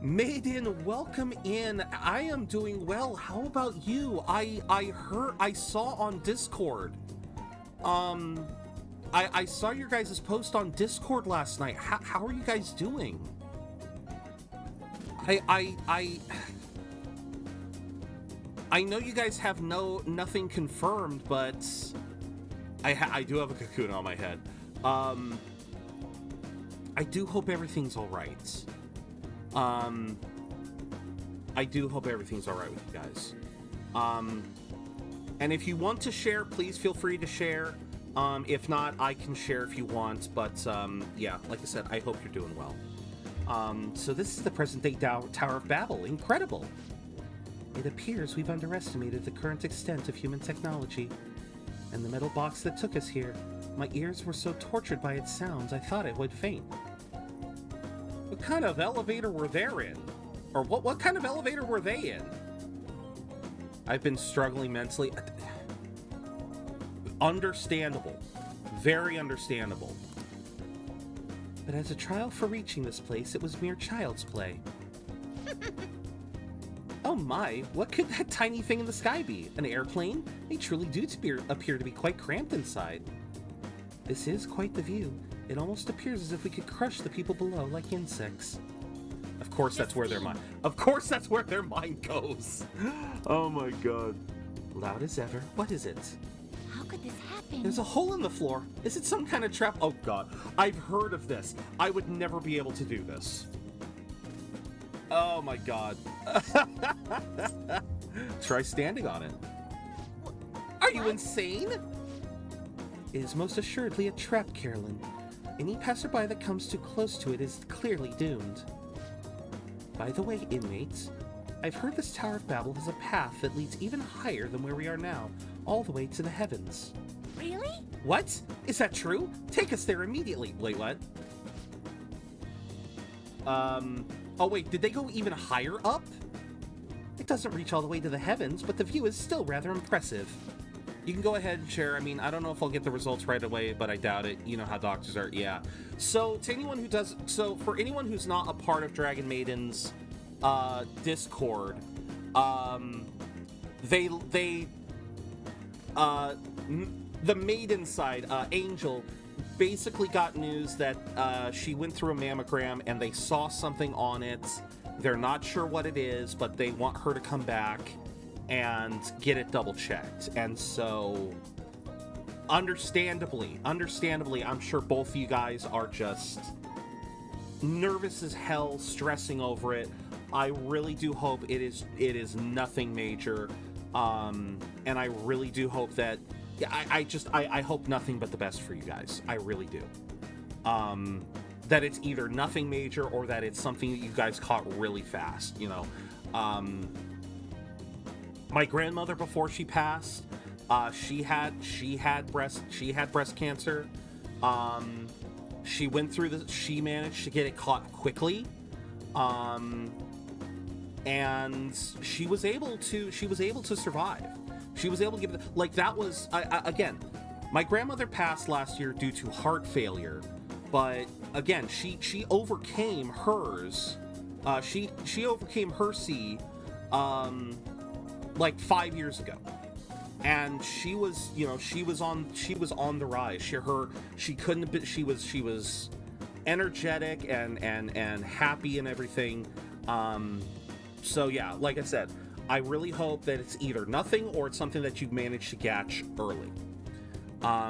Maiden, welcome in. I am doing well. How about you? I saw on Discord. I saw your guys' post on Discord last night. How are you guys doing? I know you guys have nothing confirmed, but I do have a cocoon on my head. I do hope everything's all right. I do hope everything's all right with you guys. And if you want to share, please feel free to share. If not, I can share if you want. But yeah, like I said, I hope you're doing well. So this is the present-day Tower of Babel. Incredible. It appears we've underestimated the current extent of human technology. And the metal box that took us here, my ears were so tortured by its sounds, I thought I would faint. What kind of elevator were they in? Or what kind of elevator were they in? I've been struggling mentally. Understandable. Very understandable. But as a trial for reaching this place, it was mere child's play. Oh my, what could that tiny thing in the sky be? An airplane? They truly do appear to be quite cramped inside. This is quite the view. It almost appears as if we could crush the people below like insects. Of course that's where their mind... Of course that's where their mind goes. Oh my god. Loud as ever. What is it? How could this happen? There's a hole in the floor. Is it some kind of trap? Oh god. I've heard of this. I would never be able to do this. Oh my god. Try standing on it. Are you insane? It is most assuredly a trap, Carolyn. Any passerby that comes too close to it is clearly doomed. By the way, inmates, I've heard this Tower of Babel has a path that leads even higher than where we are now, all the way to the heavens. Really? What? Is that true? Take us there immediately. Wait, what? Oh wait, did they go even higher up? It doesn't reach all the way to the heavens, but the view is still rather impressive. You can go ahead and share. I mean, I don't know if I'll get the results right away, but I doubt it. You know how doctors are. Yeah. So to anyone who does, so for anyone who's not a part of Dragon Maiden's Discord, the maiden side, Angel, basically got news that she went through a mammogram and they saw something on it. They're not sure what it is, but they want her to come back and get it double checked. And so understandably, I'm sure both of you guys are just nervous as hell, stressing over it. I really do hope it is nothing major. And I really do hope that I hope nothing but the best for you guys. I really do. That it's either nothing major or that it's something that you guys caught really fast, you know. My grandmother, before she passed, she had breast cancer. She went through she managed to get it caught quickly. And she was able to survive. She was able to give it, like, that was, again, my grandmother passed last year due to heart failure, but again, she overcame hers. She overcame her C, like 5 years ago, and she was, you know, she was on the rise. She was energetic and happy and everything. So yeah, like I said, I really hope that it's either nothing or it's something that you've managed to catch early.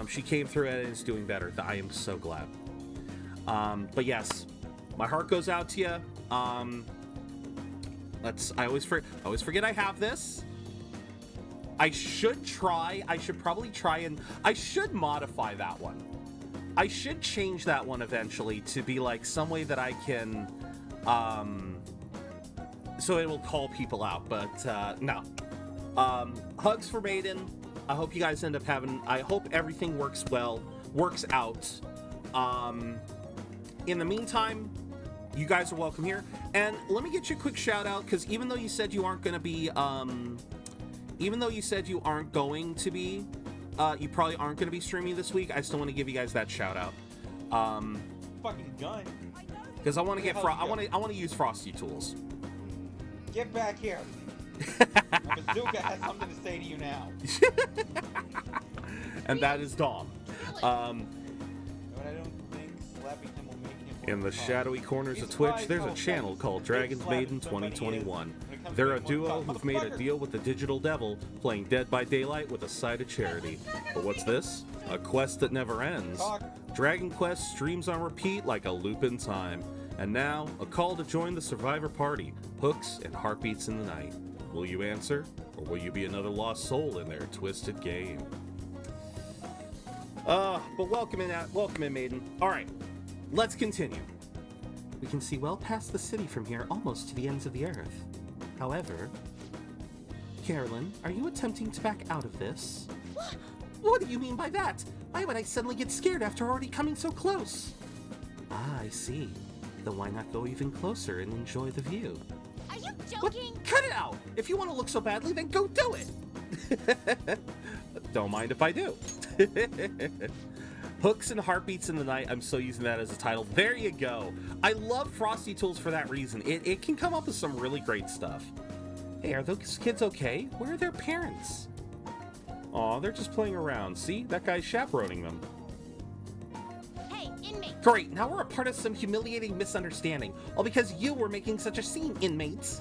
She came through it and is doing better. I am so glad. But yes, my heart goes out to you. I always forget I have this. I should probably try and I should modify that one. I should change that one eventually to be like some way that I can, so it will call people out, but no. Hugs for Maiden. I hope you guys end up I hope everything works out. In the meantime, you guys are welcome here. And let me get you a quick shout out, because even though you said you aren't going to be, you probably aren't going to be streaming this week, I still want to give you guys that shout out. Fucking gun. Because I want to I want to use Frosty tools. Get back here. Bazooka has something to say to you now. And that is Dom. But I don't think slapping him will make him In the shadowy corners of Twitch, there's a channel called Dragon's Maiden 2021. They're a duo who've made a deal with the digital devil, playing Dead by Daylight with a side of charity. But what's this? A quest that never ends. Dragon Quest streams on repeat like a loop in time. And now, a call to join the Survivor party, hooks and heartbeats in the night. Will you answer, or will you be another lost soul in their twisted game? But welcome in, Maiden. Alright, let's continue. We can see well past the city from here, almost to the ends of the earth. However, Carolyn, are you attempting to back out of this? What do you mean by that? Why would I suddenly get scared after already coming so close? Ah, I see. Then why not go even closer and enjoy the view? Are you What? joking? Cut it out! If you want to look so badly, then go do it! Don't mind if I do. Hooks and Heartbeats in the Night, I'm so using that as a title. There you go. I love Frosty Tools for that reason. It can come up with some really great stuff. Hey, are those kids okay? Where are their parents? Aw, they're just playing around. See? That guy's chaperoning them. Hey, inmate. Great, now we're a part of some humiliating misunderstanding. All because you were making such a scene, inmates.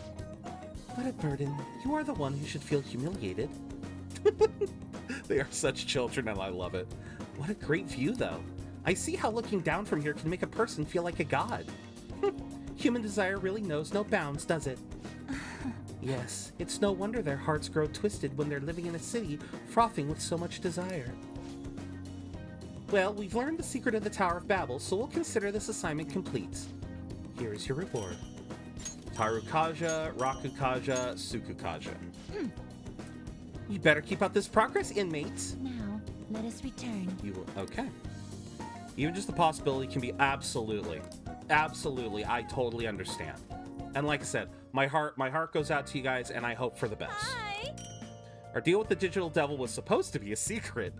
What a burden. You are the one who should feel humiliated. They are such children and I love it. What a great view, though. I see how looking down from here can make a person feel like a god. Human desire really knows no bounds, does it? Yes, it's no wonder their hearts grow twisted when they're living in a city frothing with so much desire. Well, we've learned the secret of the Tower of Babel, so we'll consider this assignment complete. Here is your reward. Tarukaja, Rakukaja, Sukukaja. You better keep up this progress, inmates. Now, Let us return. You will. Okay. Even just the possibility can be absolutely. I totally understand. And like I said, my heart goes out to you guys, and I hope for the best. Hi. Our deal with the digital devil was supposed to be a secret.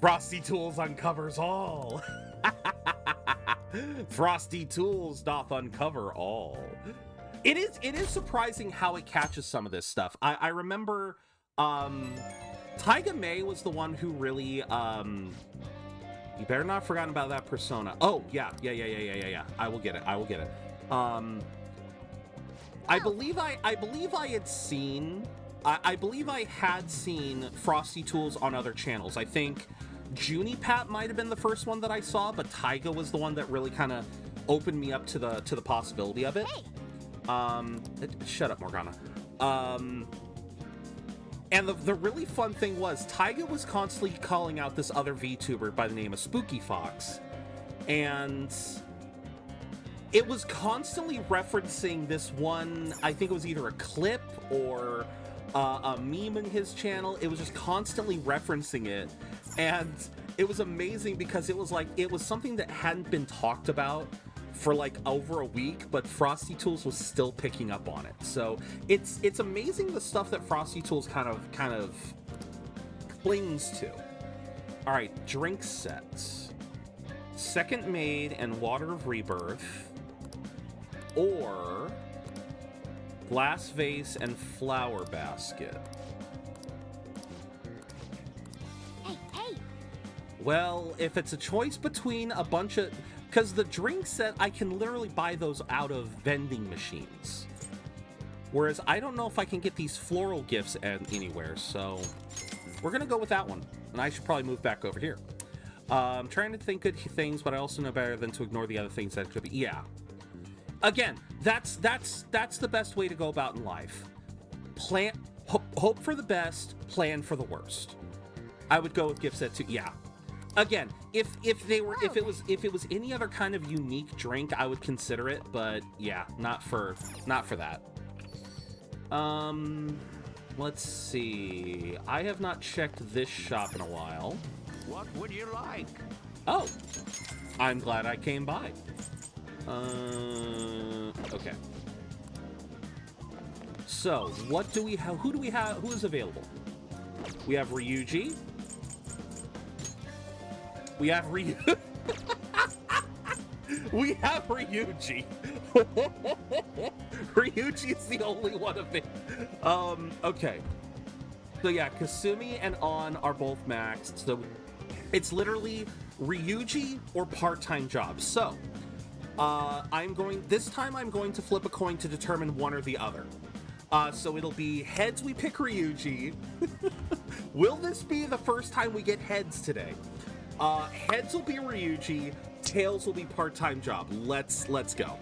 Frosty Tools uncovers all. Frosty Tools doth uncover all. It is surprising how it catches some of this stuff. I remember Taiga May was the one who really you better not have forgotten about that Persona. Oh yeah. I will get it. I believe I had seen I believe I had seen Frosty Tools on other channels. I think Junipat might have been the first one that I saw, but Taiga was the one that really kind of opened me up to the possibility of it. Hey. Shut up, Morgana. And the really fun thing was Taiga was constantly calling out this other VTuber by the name of Spooky Fox, and it was constantly referencing this one. I think it was either a clip or a meme in his channel. It was just constantly referencing it, and it was amazing because it was something that hadn't been talked about for like over a week, but Frosty Tools was still picking up on it. So it's amazing the stuff that Frosty Tools kind of clings to. All right, drink sets, Second Maid and Water of Rebirth, or glass vase and flower basket. Hey. Well, if it's a choice between a bunch of... Because the drink set, I can literally buy those out of vending machines. Whereas I don't know if I can get these floral gifts anywhere, so we're going to go with that one. And I should probably move back over here. I'm trying to think good things, but I also know better than to ignore the other things that could be. Yeah. Again, that's the best way to go about in life. Hope for the best, plan for the worst. I would go with gift set too. Yeah. Again, if it was any other kind of unique drink, I would consider it, but yeah, not for that. Let's see. I have not checked this shop in a while. What would you like? Oh, I'm glad I came by. Okay. So, what do we have? Who do we have? Who is available? We have Ryuji. We have Ryuji. We have Ryuji. Ryuji is the only one of it. Okay. So yeah, Kasumi and On are both maxed. So it's literally Ryuji or part-time jobs. So this time I'm going to flip a coin to determine one or the other. So it'll be heads, we pick Ryuji. Will this be the first time we get heads today? Heads will be Ryuji, tails will be part-time job. Let's go.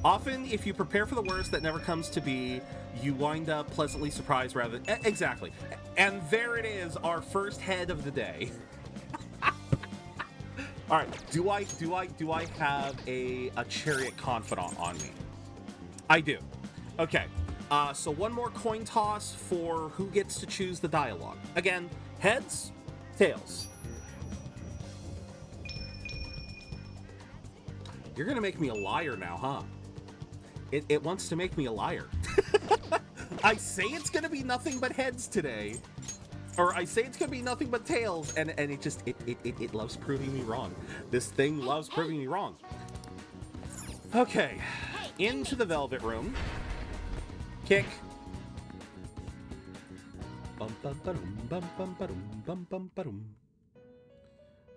Often, if you prepare for the worst that never comes to be, you wind up pleasantly surprised rather than... Exactly. And there it is, our first head of the day. All right, do I have a chariot confidant on me? I do. Okay, so one more coin toss for who gets to choose the dialogue. Again, heads, tails. You're gonna make me a liar now, huh? It wants to make me a liar. I say it's gonna be nothing but heads today. Or I say it's gonna be nothing but tails, and it loves proving me wrong. This thing loves proving me wrong. Okay, into the Velvet Room. Kick.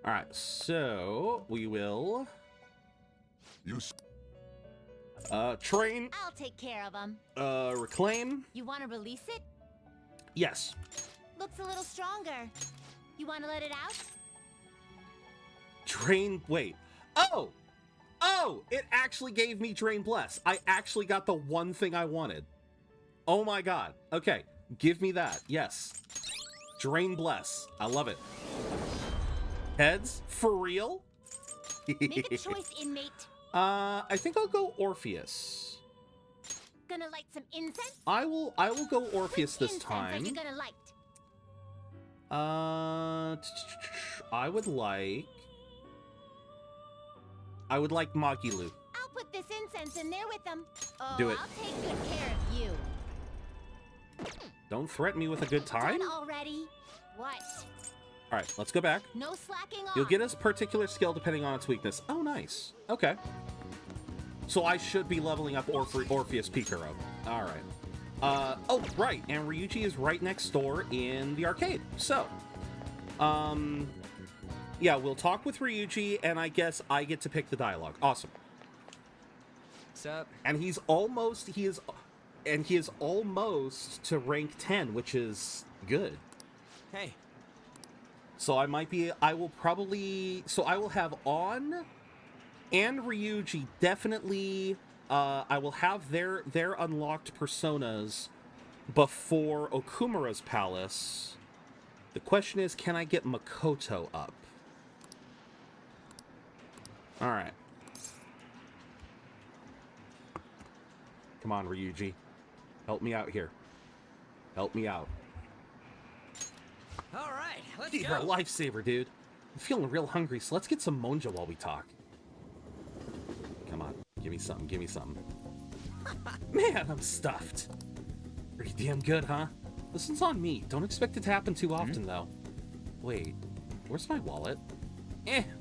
Alright, so we will... train. I'll take care of them. Reclaim. You want to release it? Yes. Looks a little stronger. You want to let it out? Drain, wait. Oh! Oh! It actually gave me Drain Bless. I actually got the one thing I wanted. Oh my god. Okay, give me that. Yes. Drain Bless. I love it. Heads? For real? Make a choice, inmate. I think I'll go Orpheus. Gonna light some incense? I will go Orpheus Which this incense time. Are you gonna light? I would like Magilu. I'll put this incense in there with them. Oh, Do it. I'll take good care of you. Don't threaten me with a good time. Done already? What? All right, let's go back. No slacking off. You'll get a particular skill depending on its weakness. Oh, nice. Okay. So I should be leveling up Orpheus Picaro. All right. Oh, right. And Ryuji is right next door in the arcade. So, yeah, we'll talk with Ryuji, and I guess I get to pick the dialogue. Awesome. What's up? And he is almost to rank 10, which is good. Hey. So I will have On and Ryuji definitely, I will have their unlocked personas before Okumura's palace. The question is, can I get Makoto up? All right. Come on, Ryuji. Help me out here. Help me out. All right, let's You're a go. lifesaver, dude. I'm feeling real hungry, so let's get some Monja while we talk. Come on, give me something, give me something. Man, I'm stuffed. Pretty damn good, huh? This one's on me. Don't expect it to happen too often, though. Wait, where's my wallet?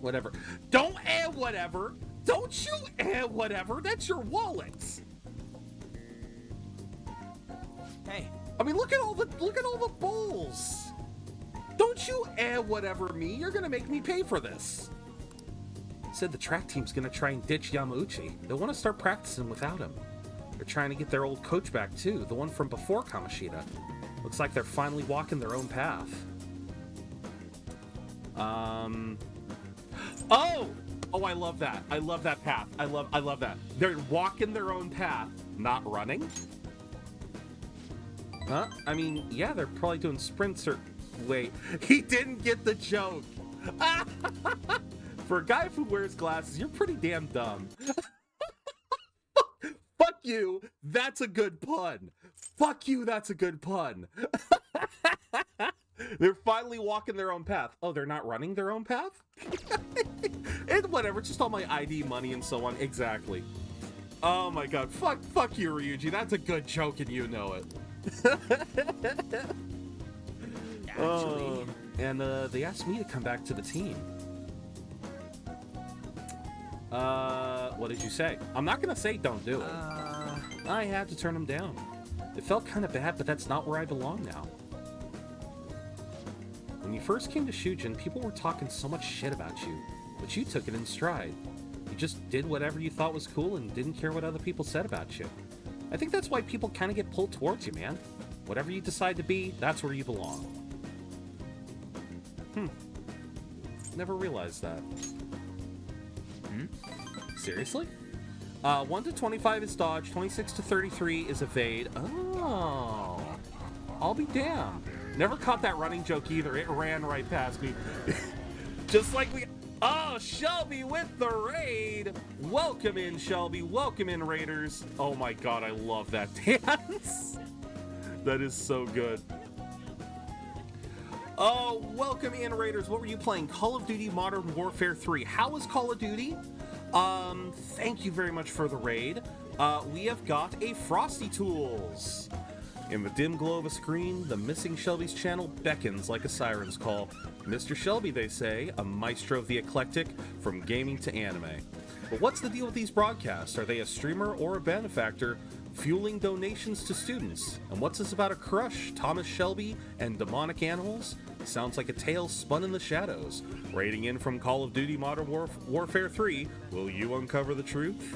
Whatever. Don't whatever. Don't you whatever. That's your wallet. Hey. I mean, look at all the bowls. Don't you whatever me. You're gonna make me pay for this. Said the track team's gonna try and ditch Yamauchi. They want to start practicing without him. They're trying to get their old coach back too, the one from before Kamoshida. Looks like they're finally walking their own path. Oh, I love that. I love that path. I love that. They're walking their own path, not running. Huh? I mean, yeah, they're probably doing sprints or... Wait, he didn't get the joke. For a guy who wears glasses, you're pretty damn dumb. Fuck you. That's a good pun. Fuck you. That's a good pun. They're finally walking their own path. Oh, they're not running their own path? And whatever, it's just all my ID money and so on. Exactly. Oh my god. Fuck you, Ryuji. That's a good joke and you know it. Actually. And they asked me to come back to the team. What did you say? I'm not gonna say don't do it. I had to turn them down. It felt kind of bad, but that's not where I belong now. When you first came to Shujin, people were talking so much shit about you, but you took it in stride. You just did whatever you thought was cool and didn't care what other people said about you. I think that's why people kind of get pulled towards you, man. Whatever you decide to be, that's where you belong. Never realized that. Seriously? 1 to 25 is dodge, 26 to 33 is evade. Oh. I'll be damned. Never caught that running joke either. It ran right past me. Just like we... Oh, Shelby with the raid. Welcome in, Shelby. Welcome in, Raiders. Oh my god, I love that dance. That is so good. Oh, welcome in, Raiders. What were you playing? Call of Duty Modern Warfare 3. How was Call of Duty? Thank you very much for the raid. We have got a Frosty Tools. In the dim glow of a screen, the missing Shelby's channel beckons like a siren's call. Mr. Shelby, they say, a maestro of the eclectic, from gaming to anime. But what's the deal with these broadcasts? Are they a streamer or a benefactor fueling donations to students? And what's this about a crush, Thomas Shelby, and demonic animals? Sounds like a tale spun in the shadows. Raiding in from Call of Duty Modern Warfare 3, will you uncover the truth?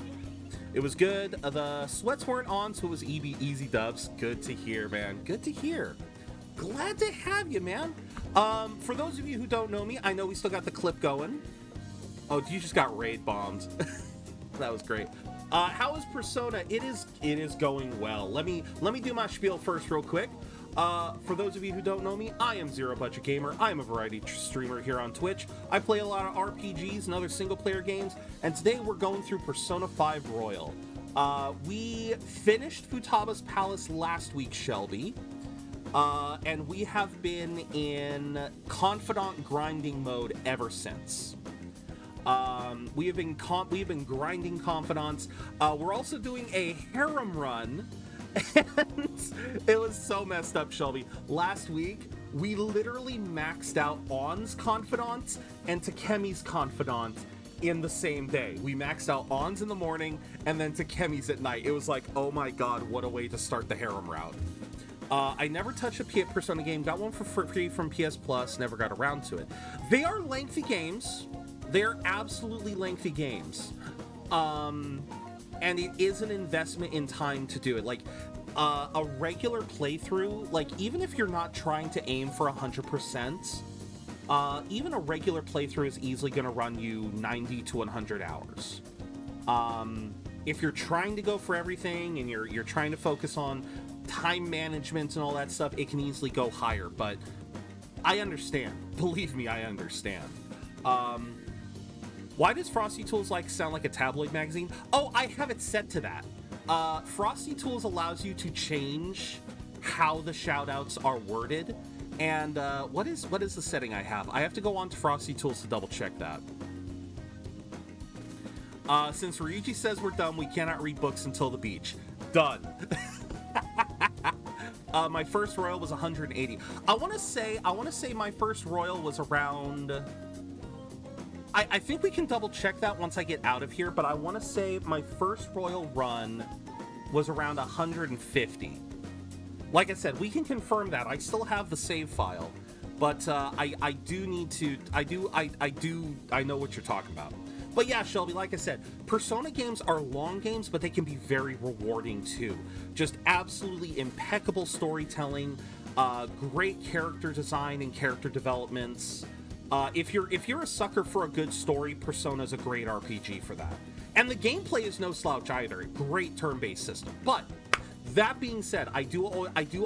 It was good. The sweats weren't on, so it was easy dubs. Good to hear, man. Good to hear. Glad to have you, man. For those of you who don't know me, I know we still got the clip going. Oh, you just got raid bombed. That was great. How is Persona? It is going well. Let me do my spiel first real quick. For those of you who don't know me, I am ZeroBudgetGamer. I am a variety streamer here on Twitch. I play a lot of RPGs and other single-player games, and today we're going through Persona 5 Royal. We finished Futaba's Palace last week, Shelby. and we have been in confidant grinding mode ever since. We have been grinding confidants. We're also doing a harem run, and it was so messed up, Shelby. Last week, we literally maxed out On's confidant and Takemi's confidant in the same day. We maxed out On's in the morning and then Takemi's at night. It was like, oh my god, what a way to start the harem route. I never touched a Persona game, got one for free from PS Plus, never got around to it. They are lengthy games. They're absolutely lengthy games. And it is an investment in time to do it. Like, a regular playthrough, like, even if you're not trying to aim for 100%, even a regular playthrough is easily going to run you 90 to 100 hours. If you're trying to go for everything and you're trying to focus on time management and all that stuff, it can easily go higher, but I understand. Believe me, I understand. Why does Frosty Tools sound like a tabloid magazine? Oh, I have it set to that. Frosty Tools allows you to change how the shoutouts are worded. And what is the setting I have? I have to go on to Frosty Tools to double check that. Since Ryuji says we're done, we cannot read books until the beach. Done. My first royal was 180. I want to say my first royal was around. I think we can double check that once I get out of here, but I want to say my first royal run was around 150. Like I said, we can confirm that. I still have the save file, but I do need to. I know what you're talking about. But yeah, Shelby, like I said, Persona games are long games, but they can be very rewarding too. Just absolutely impeccable storytelling, great character design and character developments. If you're a sucker for a good story, Persona is a great RPG for that. And the gameplay is no slouch either. Great turn-based system. But that being said, I do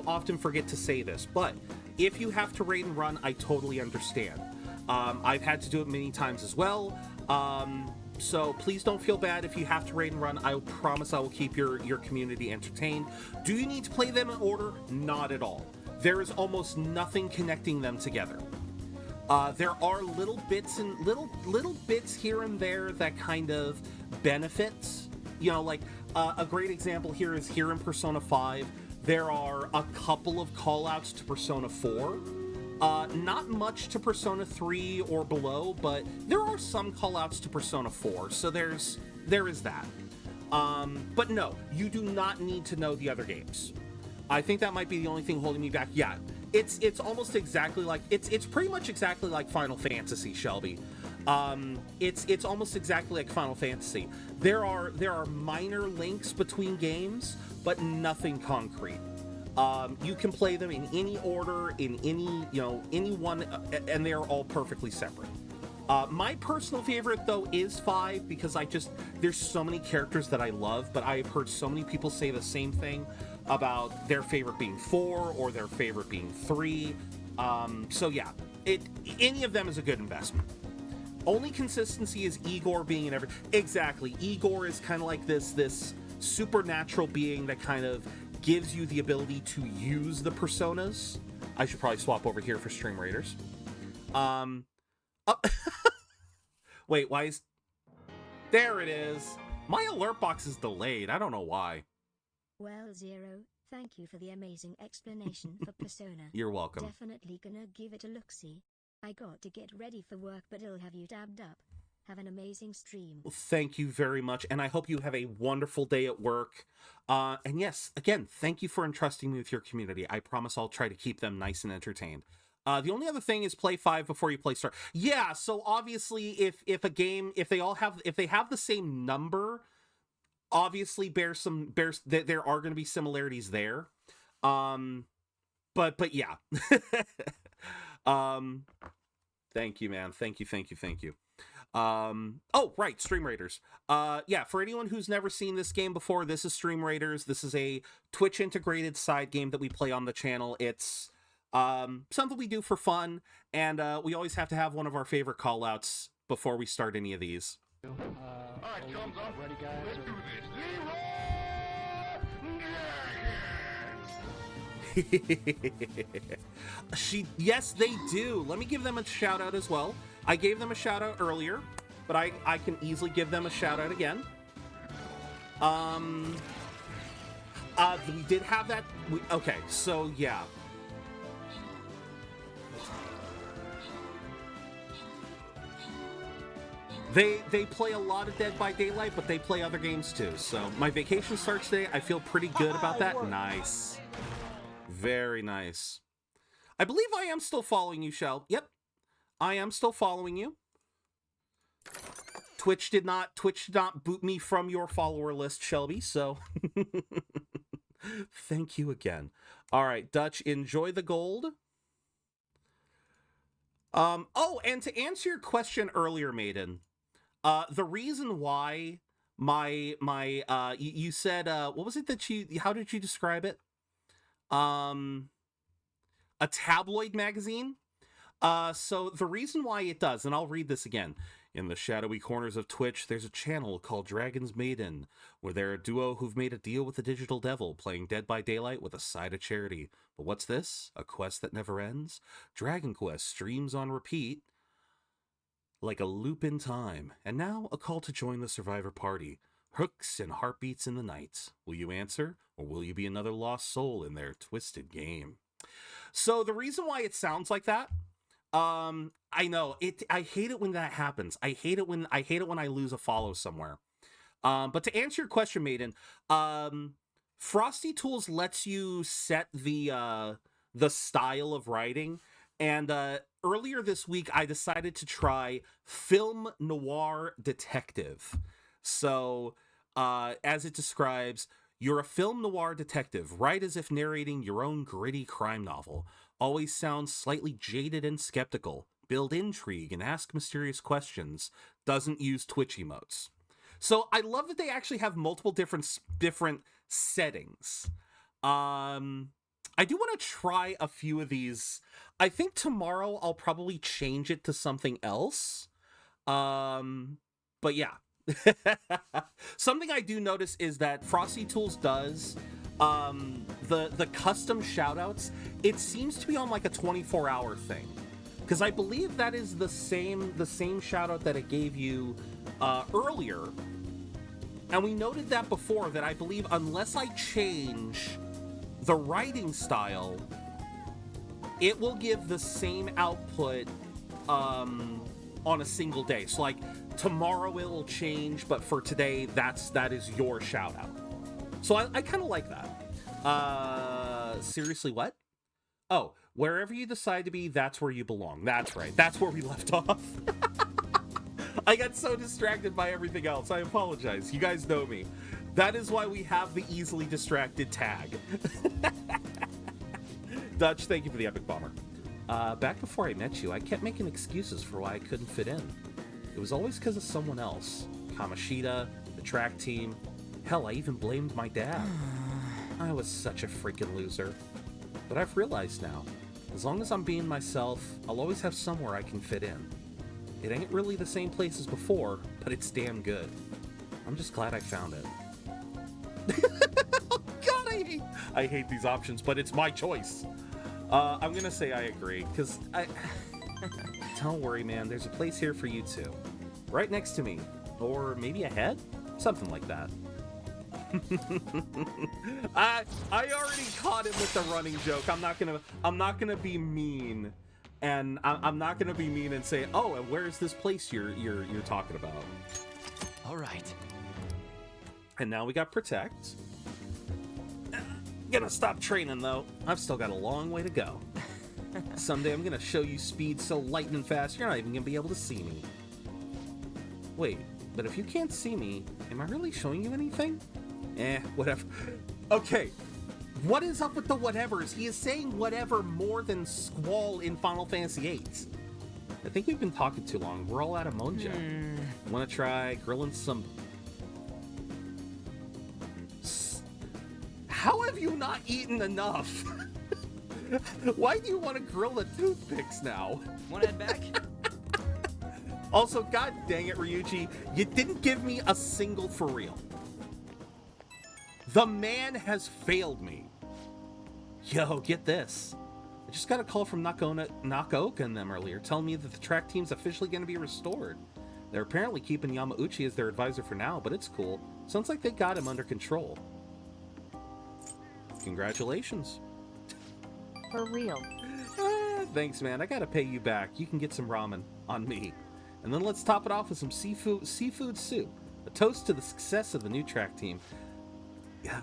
often forget to say this, but if you have to raid and run, I totally understand. I've had to do it many times as well. So please don't feel bad if you have to raid and run. I promise I will keep your community entertained. Do you need to play them in order? Not at all. There is almost nothing connecting them together. There are little bits here and there that kind of benefits. You know, like a great example here is here in Persona 5. There are a couple of callouts to Persona 4. Not much to Persona 3 or below, but there are some callouts to Persona 4, so there is that. But no, you do not need to know the other games. I think that might be the only thing holding me back. Yeah, it's almost exactly like it's pretty much exactly like Final Fantasy, Shelby. It's almost exactly like Final Fantasy. There are minor links between games, but nothing concrete. You can play them in any order, in any one, and they are all perfectly separate. My personal favorite, though, is 5, because there's so many characters that I love, but I've heard so many people say the same thing about their favorite being 4 or their favorite being 3. So yeah, any of them is a good investment. Only consistency is Igor being in every... Exactly. Igor is kind of like this supernatural being that kind of gives you the ability to use the personas. I should probably swap over here for Stream Raiders. Wait, why is... There it is. My alert box is delayed. I don't know why. Well, Zero, thank you for the amazing explanation for Persona. You're welcome. Definitely gonna give it a look-see. I got to get ready for work, but I'll have you dabbed up. Have an amazing stream. Well, thank you very much, and I hope you have a wonderful day at work. And yes, again, thank you for entrusting me with your community. I promise I'll try to keep them nice and entertained. The only other thing is play 5 before you play Star. Yeah, so obviously, if they have the same number, obviously there are going to be similarities there. But yeah. Thank you, man. Thank you. Oh, right, Stream Raiders. Yeah, for anyone who's never seen this game before, this is Stream Raiders. This is a Twitch integrated side game that we play on the channel. It's something we do for fun, and we always have to have one of our favorite callouts before we start any of these. Alright, thumbs up. Ready, guys? Let's do this. Yes, they do. Let me give them a shout out as well. I gave them a shout out earlier, but I can easily give them a shout out again. We did have that. Okay, so yeah. They play a lot of Dead by Daylight, but they play other games too. So my vacation starts today. I feel pretty good about that. Nice. Very nice. I believe I am still following you, Shell. Yep. I am still following you. Twitch did not boot me from your follower list, Shelby, so thank you again. All right, Dutch, enjoy the gold. Oh, and to answer your question earlier, Maiden, the reason why you said, what was it that how did you describe it? A tabloid magazine? So the reason why it does, and I'll read this again. In the shadowy corners of Twitch, there's a channel called Dragon's Maiden, where they're a duo who've made a deal with the digital devil, playing Dead by Daylight with a side of charity. But what's this? A quest that never ends? Dragon Quest streams on repeat like a loop in time. And now, a call to join the survivor party. Hooks and heartbeats in the night. Will you answer, or will you be another lost soul in their twisted game? So the reason why it sounds like that, I know it. I hate it when that happens. I hate it when I lose a follow somewhere. But to answer your question, Maiden, Frosty Tools lets you set the style of writing. And earlier this week, I decided to try film noir detective. So, as it describes, you're a film noir detective, write as if narrating your own gritty crime novel. Always sounds slightly jaded and skeptical. Build intrigue and ask mysterious questions. Doesn't use Twitch emotes. So I love that they actually have multiple different settings. I do want to try a few of these. I think tomorrow I'll probably change it to something else. But yeah. Something I do notice is that Frosty Tools does the custom shoutouts. It seems to be on like a 24-hour thing, because I believe that is the same shoutout that it gave you earlier. And we noted that before, that I believe unless I change the writing style, it will give the same output on a single day. So like tomorrow it will change, but for today that is your shout out. So I kind of like that. Seriously, what? Oh, wherever you decide to be, that's where you belong. That's right. That's where we left off. I got so distracted by everything else. I apologize. You guys know me. That is why we have the easily distracted tag. Dutch, thank you for the epic bomber. Back before I met you, I kept making excuses for why I couldn't fit in. It was always because of someone else. Kamoshida, the track team. Hell, I even blamed my dad. I was such a freaking loser. But I've realized now, as long as I'm being myself, I'll always have somewhere I can fit in. It ain't really the same place as before, but it's damn good. I'm just glad I found it. Oh God, I hate these options, but it's my choice. I'm gonna say I agree, because don't worry, man, there's a place here for you too. Right next to me. Or maybe ahead? Something like that. I already caught him with the running joke. I'm not gonna be mean, and I'm not gonna be mean and say, oh, and where's this place you're talking about? All right. And now we got protect. Gonna stop training though. I've still got a long way to go. Someday I'm gonna show you speed so lightning fast you're not even gonna be able to see me. Wait, but if you can't see me, am I really showing you anything? Whatever. Okay, what is up with the whatevers? He is saying whatever more than Squall in Final Fantasy VIII. I think we've been talking too long. We're all out of mojo. Wanna try grilling some... How have you not eaten enough? Why do you want to grill the toothpicks now? Want to head back? Also, god dang it, Ryuji, you didn't give me a single for real. The man has failed me. Yo, get this. I just got a call from Nakaoka and them earlier telling me that the track team's officially going to be restored. They're apparently keeping Yamauchi as their advisor for now, but it's cool. Sounds like they got him under control. Congratulations. For real. Thanks, man. I gotta pay you back. You can get some ramen on me. And then let's top it off with some seafood soup. A toast to the success of the new track team. Yeah,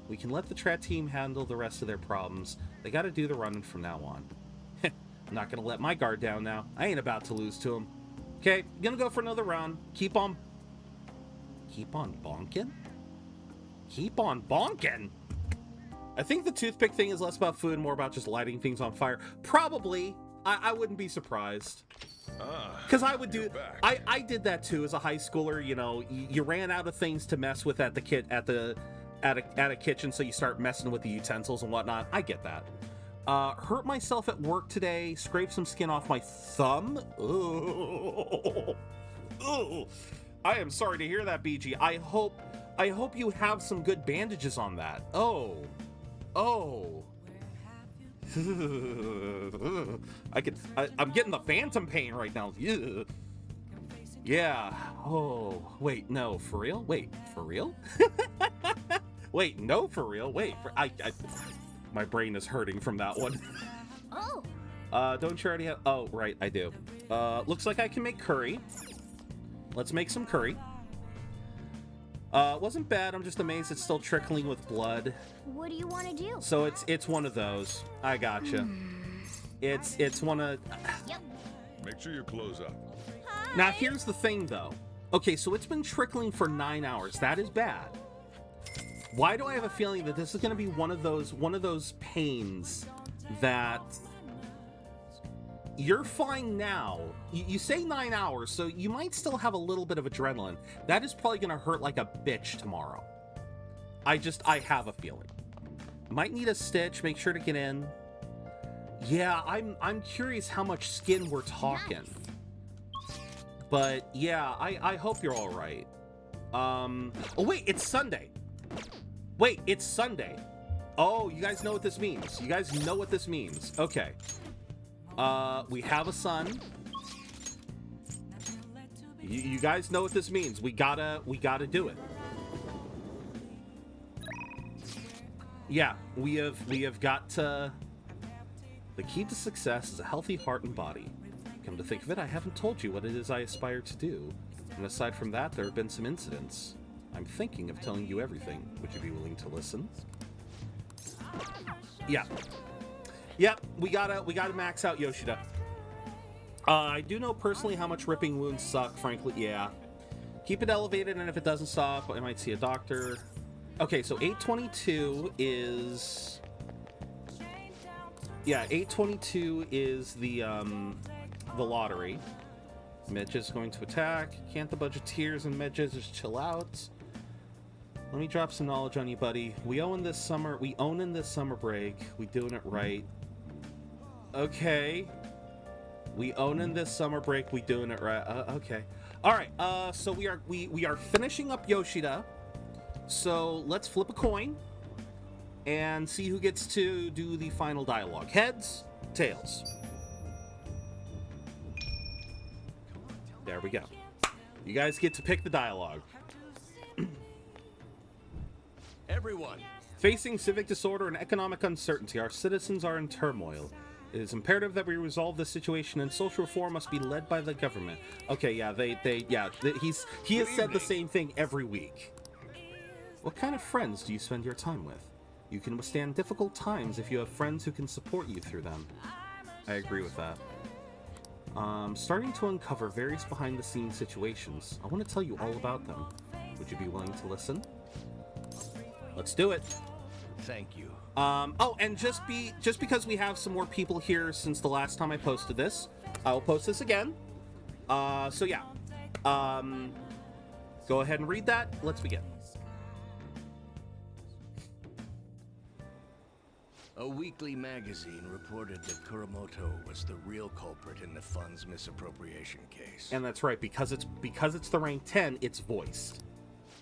we can let the track team handle the rest of their problems. They gotta do the running from now on. I'm not gonna let my guard down now. I ain't about to lose to him. Okay, gonna go for another round. Keep on bonking? Keep on bonking? I think the toothpick thing is less about food and more about just lighting things on fire. Probably. I wouldn't be surprised. Because I would do... I did that too as a high schooler. You know, you ran out of things to mess with at a kitchen, so you start messing with the utensils and whatnot. I get that. Hurt myself at work today. Scraped some skin off my thumb. Ooh. Ooh. I am sorry to hear that, BG. I hope you have some good bandages on that. Oh. I'm getting the phantom pain right now. Yeah. Oh, wait, no, for real? Wait, for real? Wait, no, for real? Wait, my brain is hurting from that one. Oh. Don't you already have... Oh, right, I do. Looks like I can make curry. Let's make some curry. Wasn't bad. I'm just amazed it's still trickling with blood. What do you want to do? So it's one of those. I gotcha. It's one of... Yep. Make sure you close up. Now, here's the thing, though. Okay, so it's been trickling for 9 hours. That is bad. Why do I have a feeling that this is going to be one of those pains that... You're fine now. You say 9 hours, so you might still have a little bit of adrenaline. That is probably going to hurt like a bitch tomorrow. I have a feeling. Might need a stitch. Make sure to get in. Yeah, I'm curious how much skin we're talking. But yeah, I hope you're all right. Oh wait, it's Sunday. Wait, it's Sunday. Oh, you guys know what this means. You guys know what this means. Okay. We have a son. You guys know what this means. We gotta do it. Yeah, we have got to... The key to success is a healthy heart and body. Come to think of it, I haven't told you what it is I aspire to do. And aside from that, there have been some incidents. I'm thinking of telling you everything. Would you be willing to listen? Yeah. Yep, we gotta max out Yoshida. I do know personally how much ripping wounds suck, frankly, yeah. Keep it elevated, and if it doesn't stop, I might see a doctor. Okay, so 822 is... Yeah, 822 is the lottery. Midge is going to attack. Can't the budgeteers and Midges just chill out? Let me drop some knowledge on you, buddy. We own in this summer break. We doing it right. Okay. We own in this summer break. We doing it right. Okay. All right. So we are finishing up Yoshida. So let's flip a coin and see who gets to do the final dialogue. Heads, tails. There we go. You guys get to pick the dialogue. Everyone. Facing civic disorder and economic uncertainty, our citizens are in turmoil. It is imperative that we resolve this situation, and social reform must be led by the government. Okay, yeah, he has said the same thing every week. What kind of friends do you spend your time with? You can withstand difficult times if you have friends who can support you through them. I agree with that. Starting to uncover various behind-the-scenes situations. I want to tell you all about them. Would you be willing to listen? Let's do it. Thank you. Oh, and just because we have some more people here since the last time I posted this, I will post this again. So yeah. Go ahead and read that. Let's begin. A weekly magazine reported that Kuramoto was the real culprit in the fund's misappropriation case. And that's right, because it's the rank 10, it's voiced.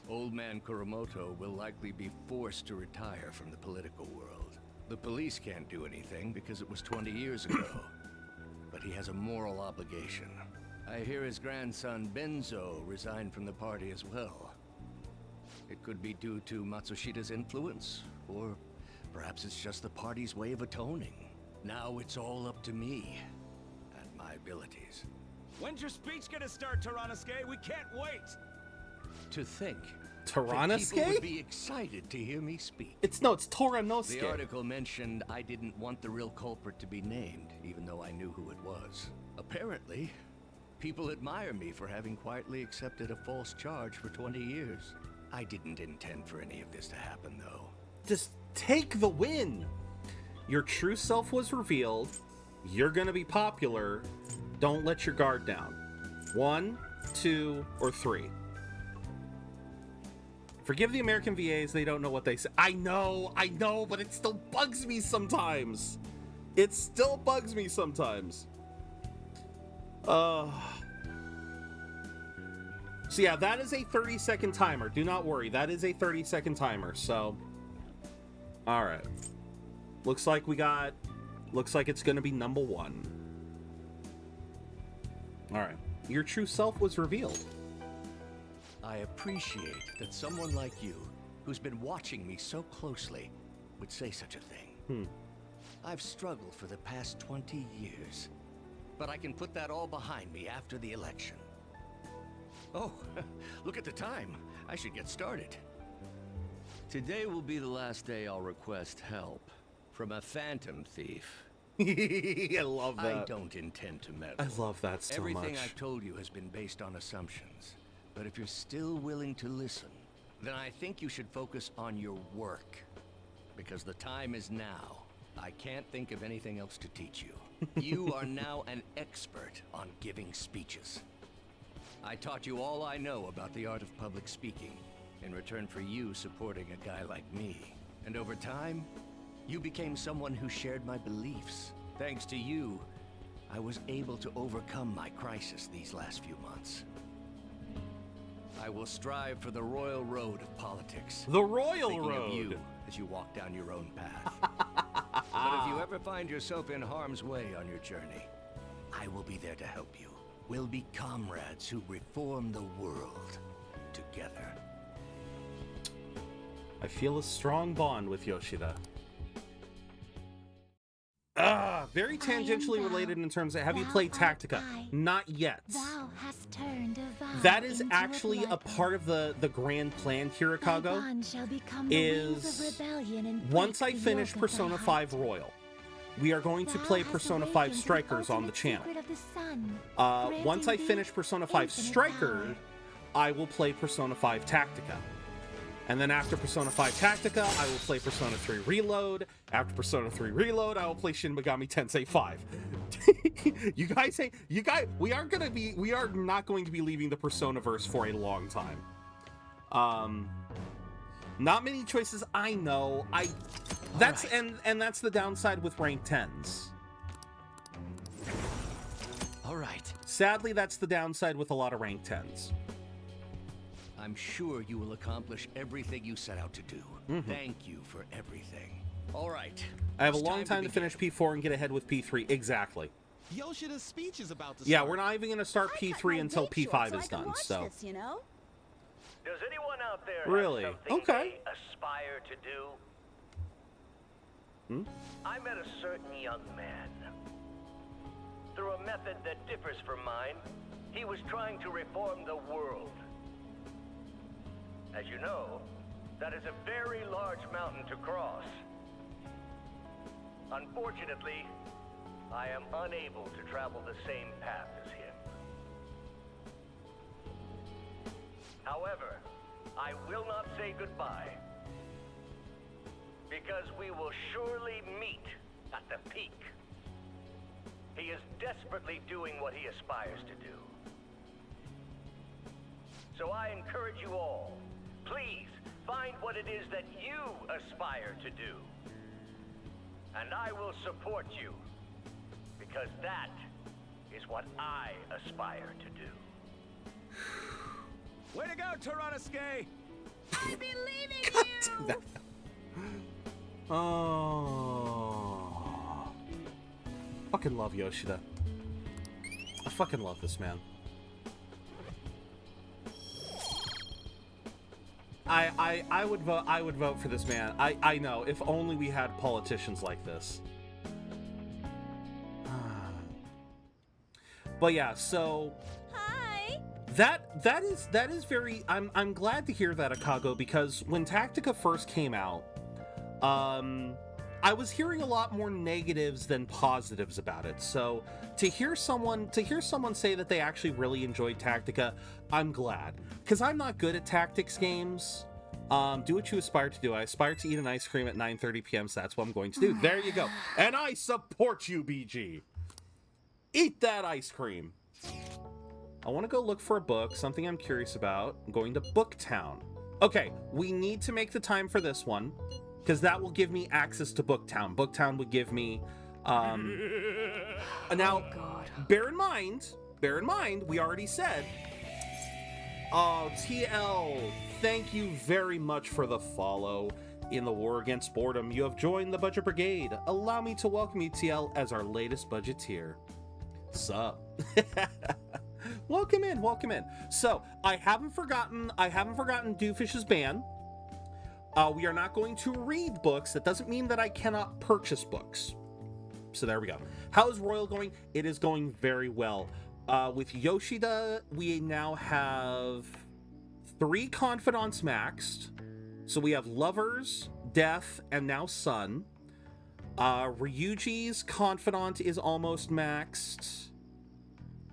Old man Kuramoto will likely be forced to retire from the political world. The police can't do anything because it was 20 years ago. But he has a moral obligation. I hear his grandson Benzo resigned from the party as well. It could be due to Matsushida's influence, or perhaps it's just the party's way of atoning. Now it's all up to me and my abilities. When's your speech gonna start, Tyranosuke? We can't wait! To think that Tyranosuke? people would be excited to hear me speak. It's Toranosuke. The article mentioned I didn't want the real culprit to be named, even though I knew who it was. Apparently, people admire me for having quietly accepted a false charge for 20 years. I didn't intend for any of this to happen, though. Just take the win. Your true self was revealed. You're gonna be popular. Don't let your guard down. 1, 2, or 3. Forgive the American VAs, they don't know what they say. I know, but it still bugs me sometimes. It still bugs me sometimes. So yeah, that is a 30-second timer. Do not worry, that is a 30-second timer, so... Alright. Looks like it's gonna be number 1. Alright. Your true self was revealed. I appreciate that someone like you, who's been watching me so closely, would say such a thing. I've struggled for the past 20 years, but I can put that all behind me after the election. Oh, look at the time. I should get started. Today will be the last day I'll request help from a phantom thief. I love that. I don't intend to meddle. I love that so Everything much. I've told you has been based on assumptions. But if you're still willing to listen, then I think you should focus on your work. Because the time is now. I can't think of anything else to teach you. You are now an expert on giving speeches. I taught you all I know about the art of public speaking in return for you supporting a guy like me. And over time, you became someone who shared my beliefs. Thanks to you, I was able to overcome my crisis these last few months. I will strive for the royal road of politics. The royal Thinking road. of you as you walk down your own path. But if you ever find yourself in harm's way on your journey, I will be there to help you. We'll be comrades who reform the world together. I feel a strong bond with Yoshida. Very tangentially related in terms of, have you played Tactica? Not yet. Thou hast turned a vow That is into actually a part of the grand plan, Kirikago. Is once I finish Persona 5 Royal, we are going to play Persona 5 Strikers on the channel. Once I finish Persona 5 Striker, I will play Persona 5 Tactica. And then after Persona 5 Tactica, I will play Persona 3 Reload. After Persona 3 Reload, I will play Shin Megami Tensei 5. We are not going to be leaving the Persona-verse for a long time. Not many choices, I know. That's right. And that's the downside with rank 10s. All right. Sadly, that's the downside with a lot of rank 10s. I'm sure you will accomplish everything you set out to do. Thank you for everything. All right. I have a long time to finish P4 and get ahead with P3. Exactly. Yoshida's speech is about to start. Yeah, we're not even going to start P3 until P5 is done. So. This, you know? Does anyone out there really? have something Okay. they aspire to do? I met a certain young man. Through a method that differs from mine, he was trying to reform the world. As you know, that is a very large mountain to cross. Unfortunately, I am unable to travel the same path as him. However, I will not say goodbye, because we will surely meet at the peak. He is desperately doing what he aspires to do. So I encourage you all, please find what it is that you aspire to do. And I will support you, because that is what I aspire to do. Way to go, Tyranosuke! I believe in you! Oh. Fucking love Yoshida. I fucking love this man. I would vote for this man. I know, if only we had politicians like this. But yeah, so Hi. that is very I'm glad to hear that, Akago, because when Tactica first came out, I was hearing a lot more negatives than positives about it. So to hear someone say that they actually really enjoyed Tactica, I'm glad, because I'm not good at tactics games. Do what you aspire to do. I aspire to eat an ice cream at 9:30 p.m. So that's what I'm going to do. There you go. And I support you, BG. Eat that ice cream. I want to go look for a book, something I'm curious about. I'm going to Booktown. Okay, we need to make the time for this one, because that will give me access to Booktown. Booktown would give me now, bear in mind, we already said, oh, TL, thank you very much for the follow. In the war against boredom, you have joined the Budget Brigade. Allow me to welcome you, TL, as our latest budgeteer. Sup? Welcome in, welcome in. So, I haven't forgotten Doofish's ban. We are not going to read books. That doesn't mean that I cannot purchase books. So there we go. How is Royal going? It is going very well. With Yoshida, we now have 3 confidants maxed. So we have Lovers, Death, and now Sun. Ryuji's confidant is almost maxed.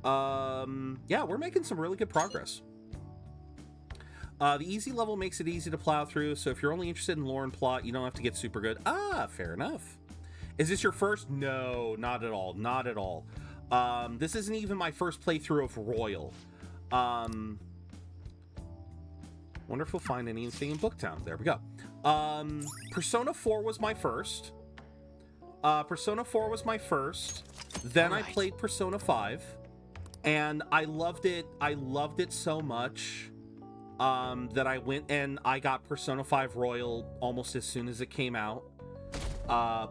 Yeah, we're making some really good progress. The easy level makes it easy to plow through, so if you're only interested in lore and plot, you don't have to get super good. Ah, fair enough. Is this your first? No, not at all. Not at all. This isn't even my first playthrough of Royal. Wonder if we'll find anything in Booktown. There we go. Persona 4 was my first. Then I played Persona 5, and I loved it. I loved it so much that I went and I got Persona 5 Royal almost as soon as it came out.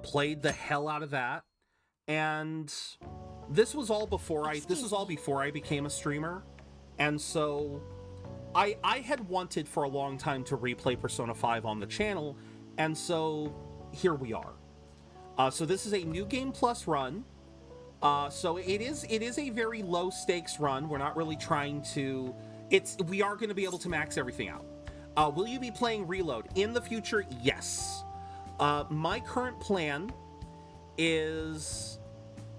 Played the hell out of that, and this was all before I became a streamer, and so I had wanted for a long time to replay Persona 5 on the channel, and so here we are. So this is a new game plus run. So it is a very low stakes run. We're not really trying to. We are going to be able to max everything out. Will you be playing Reload in the future? Yes. My current plan is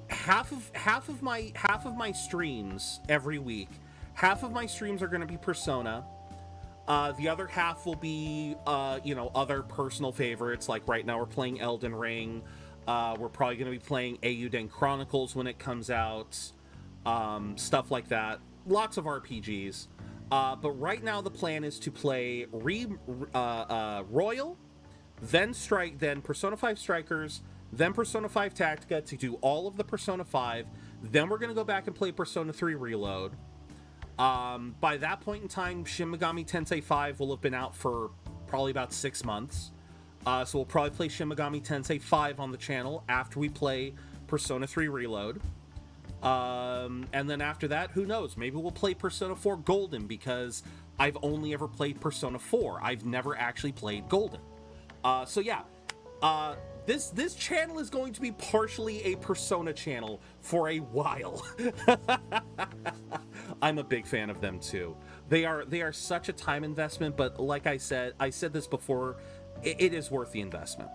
half of my streams every week. Half of my streams are going to be Persona. The other half will be other personal favorites. Like right now we're playing Elden Ring. We're probably going to be playing Eiyuden Chronicles when it comes out. Stuff like that. Lots of RPGs. But right now the plan is to play Royal, then Persona 5 Strikers, then Persona 5 Tactica to do all of the Persona 5. Then we're going to go back and play Persona 3 Reload. By that point in time, Shin Megami Tensei 5 will have been out for probably about 6 months. So we'll probably play Shin Megami Tensei 5 on the channel after we play Persona 3 Reload. And then after that, who knows? Maybe we'll play Persona 4 Golden, because I've only ever played Persona 4. I've never actually played Golden. So yeah, this channel is going to be partially a Persona channel for a while. I'm a big fan of them too. They are such a time investment, but like I said this before, it is worth the investment.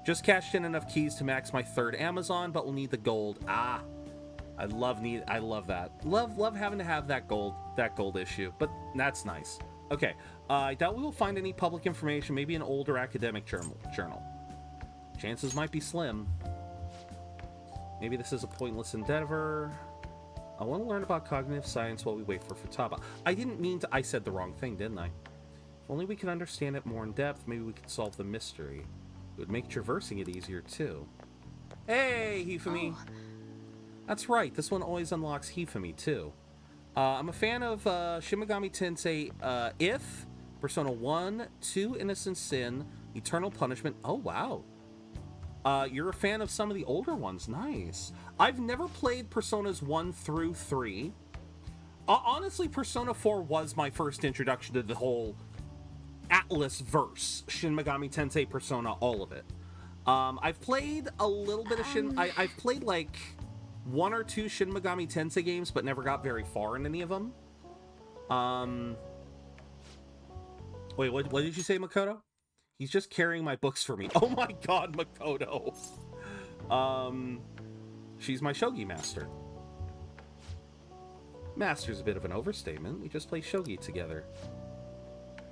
Just cashed in enough keys to max my 3rd Amazon, but we'll need the gold. I love that. Love having to have that gold issue, but that's nice. Okay, I doubt we will find any public information, maybe an older academic journal. Chances might be slim. Maybe this is a pointless endeavor. I want to learn about cognitive science while we wait for Futaba. I said the wrong thing, didn't I? If only we could understand it more in depth, maybe we could solve the mystery. It would make traversing it easier, too. Hey, Hifumi! Oh. That's right, this one always unlocks Hifumi, too. I'm a fan of Shin Megami Tensei If, Persona 1, 2 Innocent Sin, Eternal Punishment. Oh, wow. You're a fan of some of the older ones. Nice. I've never played Personas 1 through 3. Honestly, Persona 4 was my first introduction to the whole Atlas verse. Shin Megami Tensei, Persona, all of it. I've played a little bit of I've played like 1 or 2 Shin Megami Tensei games, but never got very far in any of them. Wait, what did you say, Makoto? He's just carrying my books for me. Oh my god, Makoto. She's my shogi master. Master's a bit of an overstatement. We just play shogi together.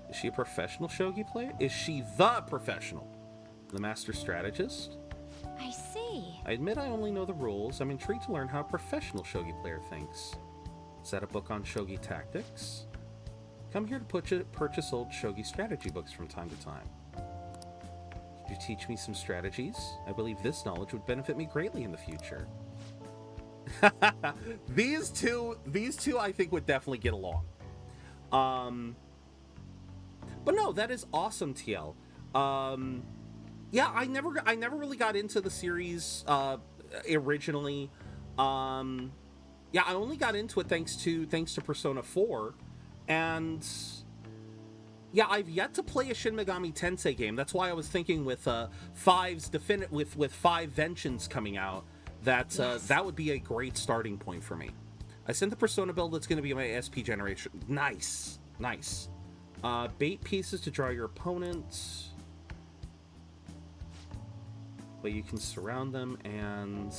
Is she a professional shogi player? Is she the professional? The master strategist? I see. I admit I only know the rules. I'm intrigued to learn how a professional shogi player thinks. Is that a book on shogi tactics? Come here to purchase old shogi strategy books from time to time. Could you teach me some strategies? I believe this knowledge would benefit me greatly in the future. These two I think would definitely get along. But no, that is awesome, TL. Yeah, I never really got into the series originally. Yeah, I only got into it thanks to Persona 4, and yeah, I've yet to play a Shin Megami Tensei game. That's why I was thinking with 5's with 5 Vengeance coming out, that that would be a great starting point for me. I sent the Persona build that's going to be my SP generation. Nice. Bait pieces to draw your opponent. But you can surround them and...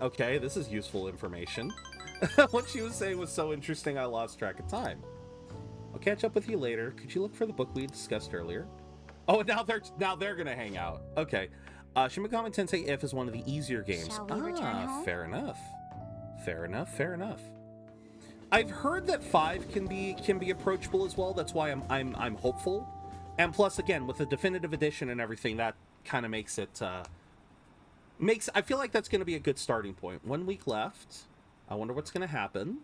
Okay, this is useful information. What she was saying was so interesting I lost track of time. I'll catch up with you later. Could you look for the book we discussed earlier? Oh, now they're gonna hang out. Okay. Shin Megami Tensei If is one of the easier games. Shall we return home? Fair enough. I've heard that 5 can be approachable as well. That's why I'm hopeful. And plus, again, with the definitive edition and everything, that kind of makes it I feel like that's going to be a good starting point. 1 week left. I wonder what's going to happen.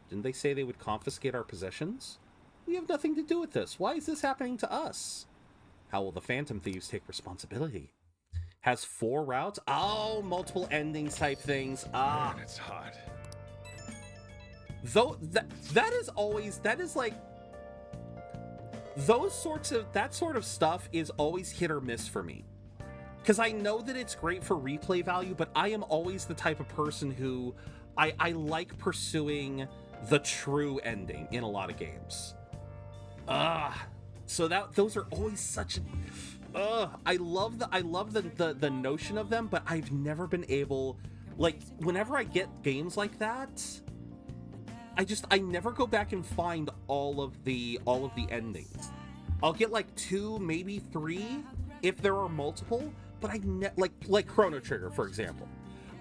Didn't they say they would confiscate our possessions? We have nothing to do with this. Why is this happening to us? How will the Phantom Thieves take responsibility? Has 4 routes? Oh, multiple endings type things. Ah, man, it's hot. Though that is like that sort of stuff is always hit or miss for me. Because I know that it's great for replay value, but I am always the type of person who I like pursuing the true ending in a lot of games. So those are always such I love the notion of them, but I've never been able, like, whenever I get games like that, I never go back and find all of the endings. I'll get like 2, maybe 3 if there are multiple, but like Chrono Trigger, for example.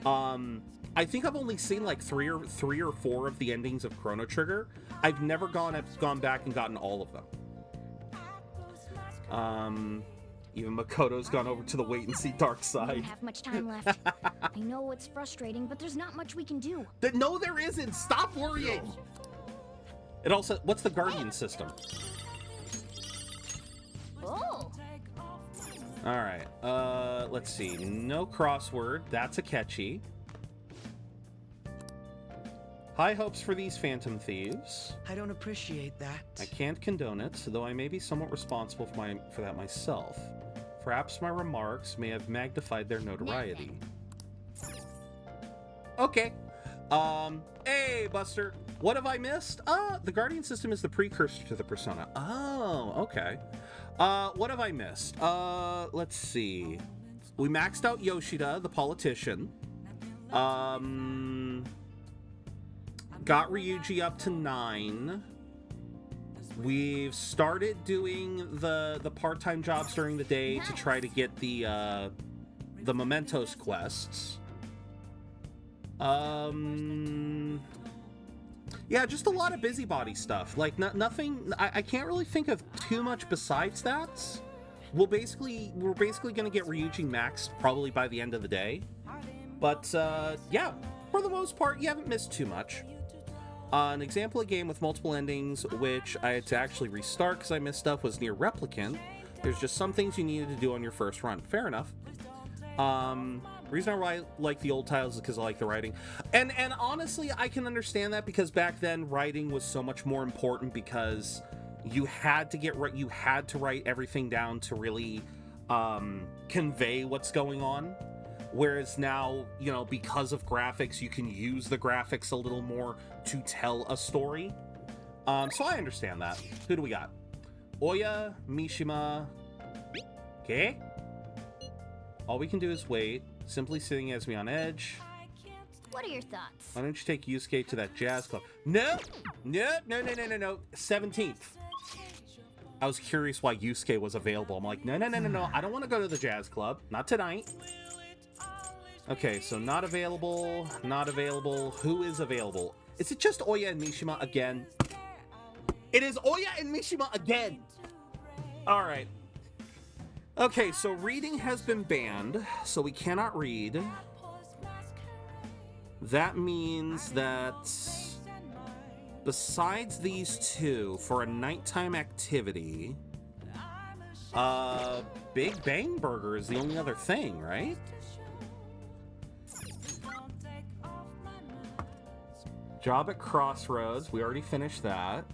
I think I've only seen like 3 or 4 of the endings of Chrono Trigger. I've never gone back and gotten all of them. Even Makoto's gone over to the wait and see dark We side. don't have much time left. I know it's frustrating, but there's not much we can do. No, there isn't. Stop worrying. It also, what's the Guardian system? Oh. All right. Let's see. No crossword. That's a catchy. High hopes for these Phantom Thieves. I don't appreciate that. I can't condone it, though I may be somewhat responsible for that myself. Perhaps my remarks may have magnified their notoriety. Okay. Hey, Buster. What have I missed? The Guardian system is the precursor to the Persona. Oh, okay. What have I missed? Let's see. We maxed out Yoshida, the politician. Got Ryuji up to 9. We've started doing the part-time jobs during the day to try to get the Mementos quests. Yeah, just a lot of busybody stuff. Like, nothing. I can't really think of too much besides that. We're basically gonna get Ryuji maxed probably by the end of the day. But yeah, for the most part, you haven't missed too much. An example of a game with multiple endings, which I had to actually restart because I missed stuff, was Near Replicant. There's just some things you needed to do on your first run. Fair enough. Reason I like the old titles is because I like the writing. And honestly, I can understand that because back then writing was so much more important because you had to write everything down to really convey what's going on. Whereas now, you know, because of graphics, you can use the graphics a little more to tell a story. So I understand that. Who do we got? Oya, Mishima. Okay. All we can do is wait. Simply sitting has me on edge. What are your thoughts? Why don't you take Yusuke to that jazz club? No! 17th. I was curious why Yusuke was available. I'm like, no. I don't want to go to the jazz club. Not tonight. Okay, so not available. Not available. Who is available? Is it just Oya and Mishima again? It is Oya and Mishima again! Alright. Okay, so reading has been banned, so we cannot read. That means that besides these two, for a nighttime activity, Big Bang Burger is the only other thing, right? Job at Crossroads, we already finished that.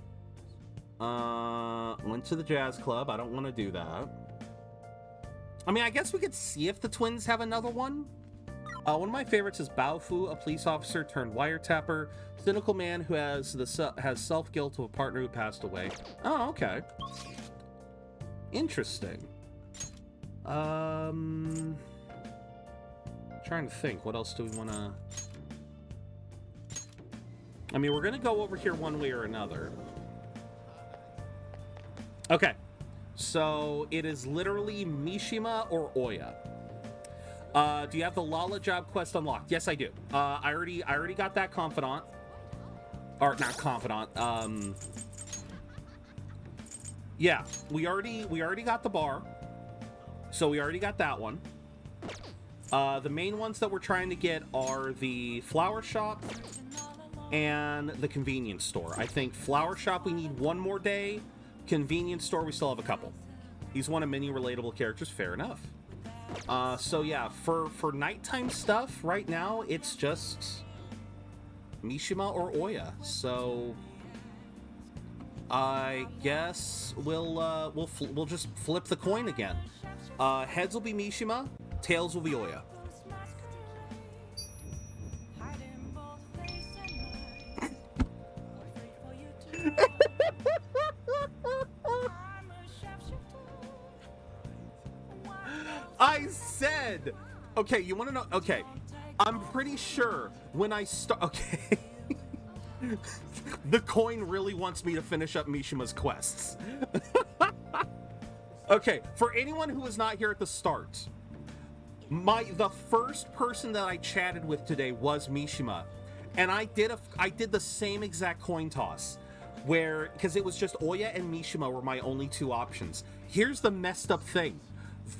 Went to the jazz club, I don't want to do that. I mean, I guess we could see if the twins have another one. One of my favorites is Baofu, a police officer turned wiretapper, cynical man who has self-guilt of a partner who passed away. Oh, okay. Interesting. Trying to think, what else do we want to... I mean, we're going to go over here one way or another. Okay. So it is literally Mishima or Oya. Do you have the Lala job quest unlocked? Yes, I do. I already got that confidant. Or not confidant. Yeah, we already got the bar. So we already got that one. The main ones that we're trying to get are the flower shop and the convenience store. I think flower shop we need one more day. Convenience store, we still have a couple. He's one of many relatable characters. Fair enough. So yeah, for nighttime stuff right now, it's just Mishima or Oya. So I guess we'll just flip the coin again. Heads will be Mishima, tails will be Oya. I said, okay, you want to know? Okay, I'm pretty sure when I start, okay, the coin really wants me to finish up Mishima's quests. Okay, for anyone who was not here at the start, the first person that I chatted with today was Mishima, and I did the same exact coin toss, because it was just Oya and Mishima were my only two options. Here's the messed up thing.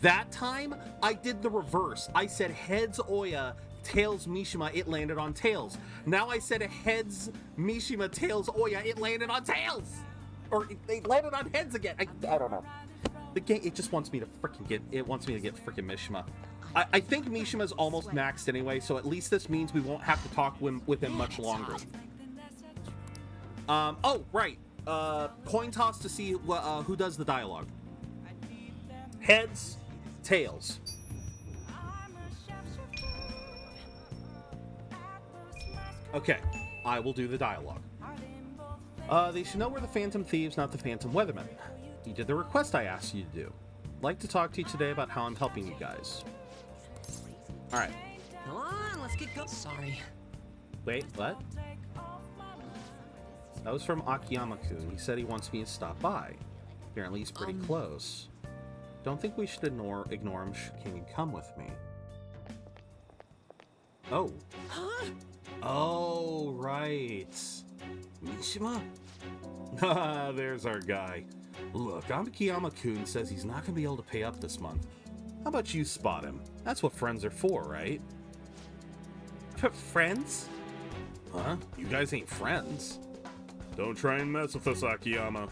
That time, I did the reverse. I said heads Oya, tails Mishima, it landed on tails. Now I said heads Mishima, tails Oya, it landed on tails! Or it landed on heads again. I don't know. The game, it just wants me to freaking get freaking Mishima. I think Mishima's almost maxed anyway, so at least this means we won't have to talk with him much longer. Oh, right. Coin toss to see who does the dialogue. Heads, tails. Okay, I will do the dialogue. They should know we're the Phantom Thieves, not the Phantom Weathermen. You did the request I asked you to do. I'd like to talk to you today about how I'm helping you guys. Alright. Come on, let's get going. Sorry. Wait, what? That was from Akiyama-kun. He said he wants me to stop by. Apparently he's pretty close. Don't think we should ignore him. Can you come with me? Oh. Huh? Oh, right. Mishima? Ah, there's our guy. Look, Akiyama-kun says he's not going to be able to pay up this month. How about you spot him? That's what friends are for, right? Friends? Huh? You guys ain't friends. Don't try and mess with us, Akiyama.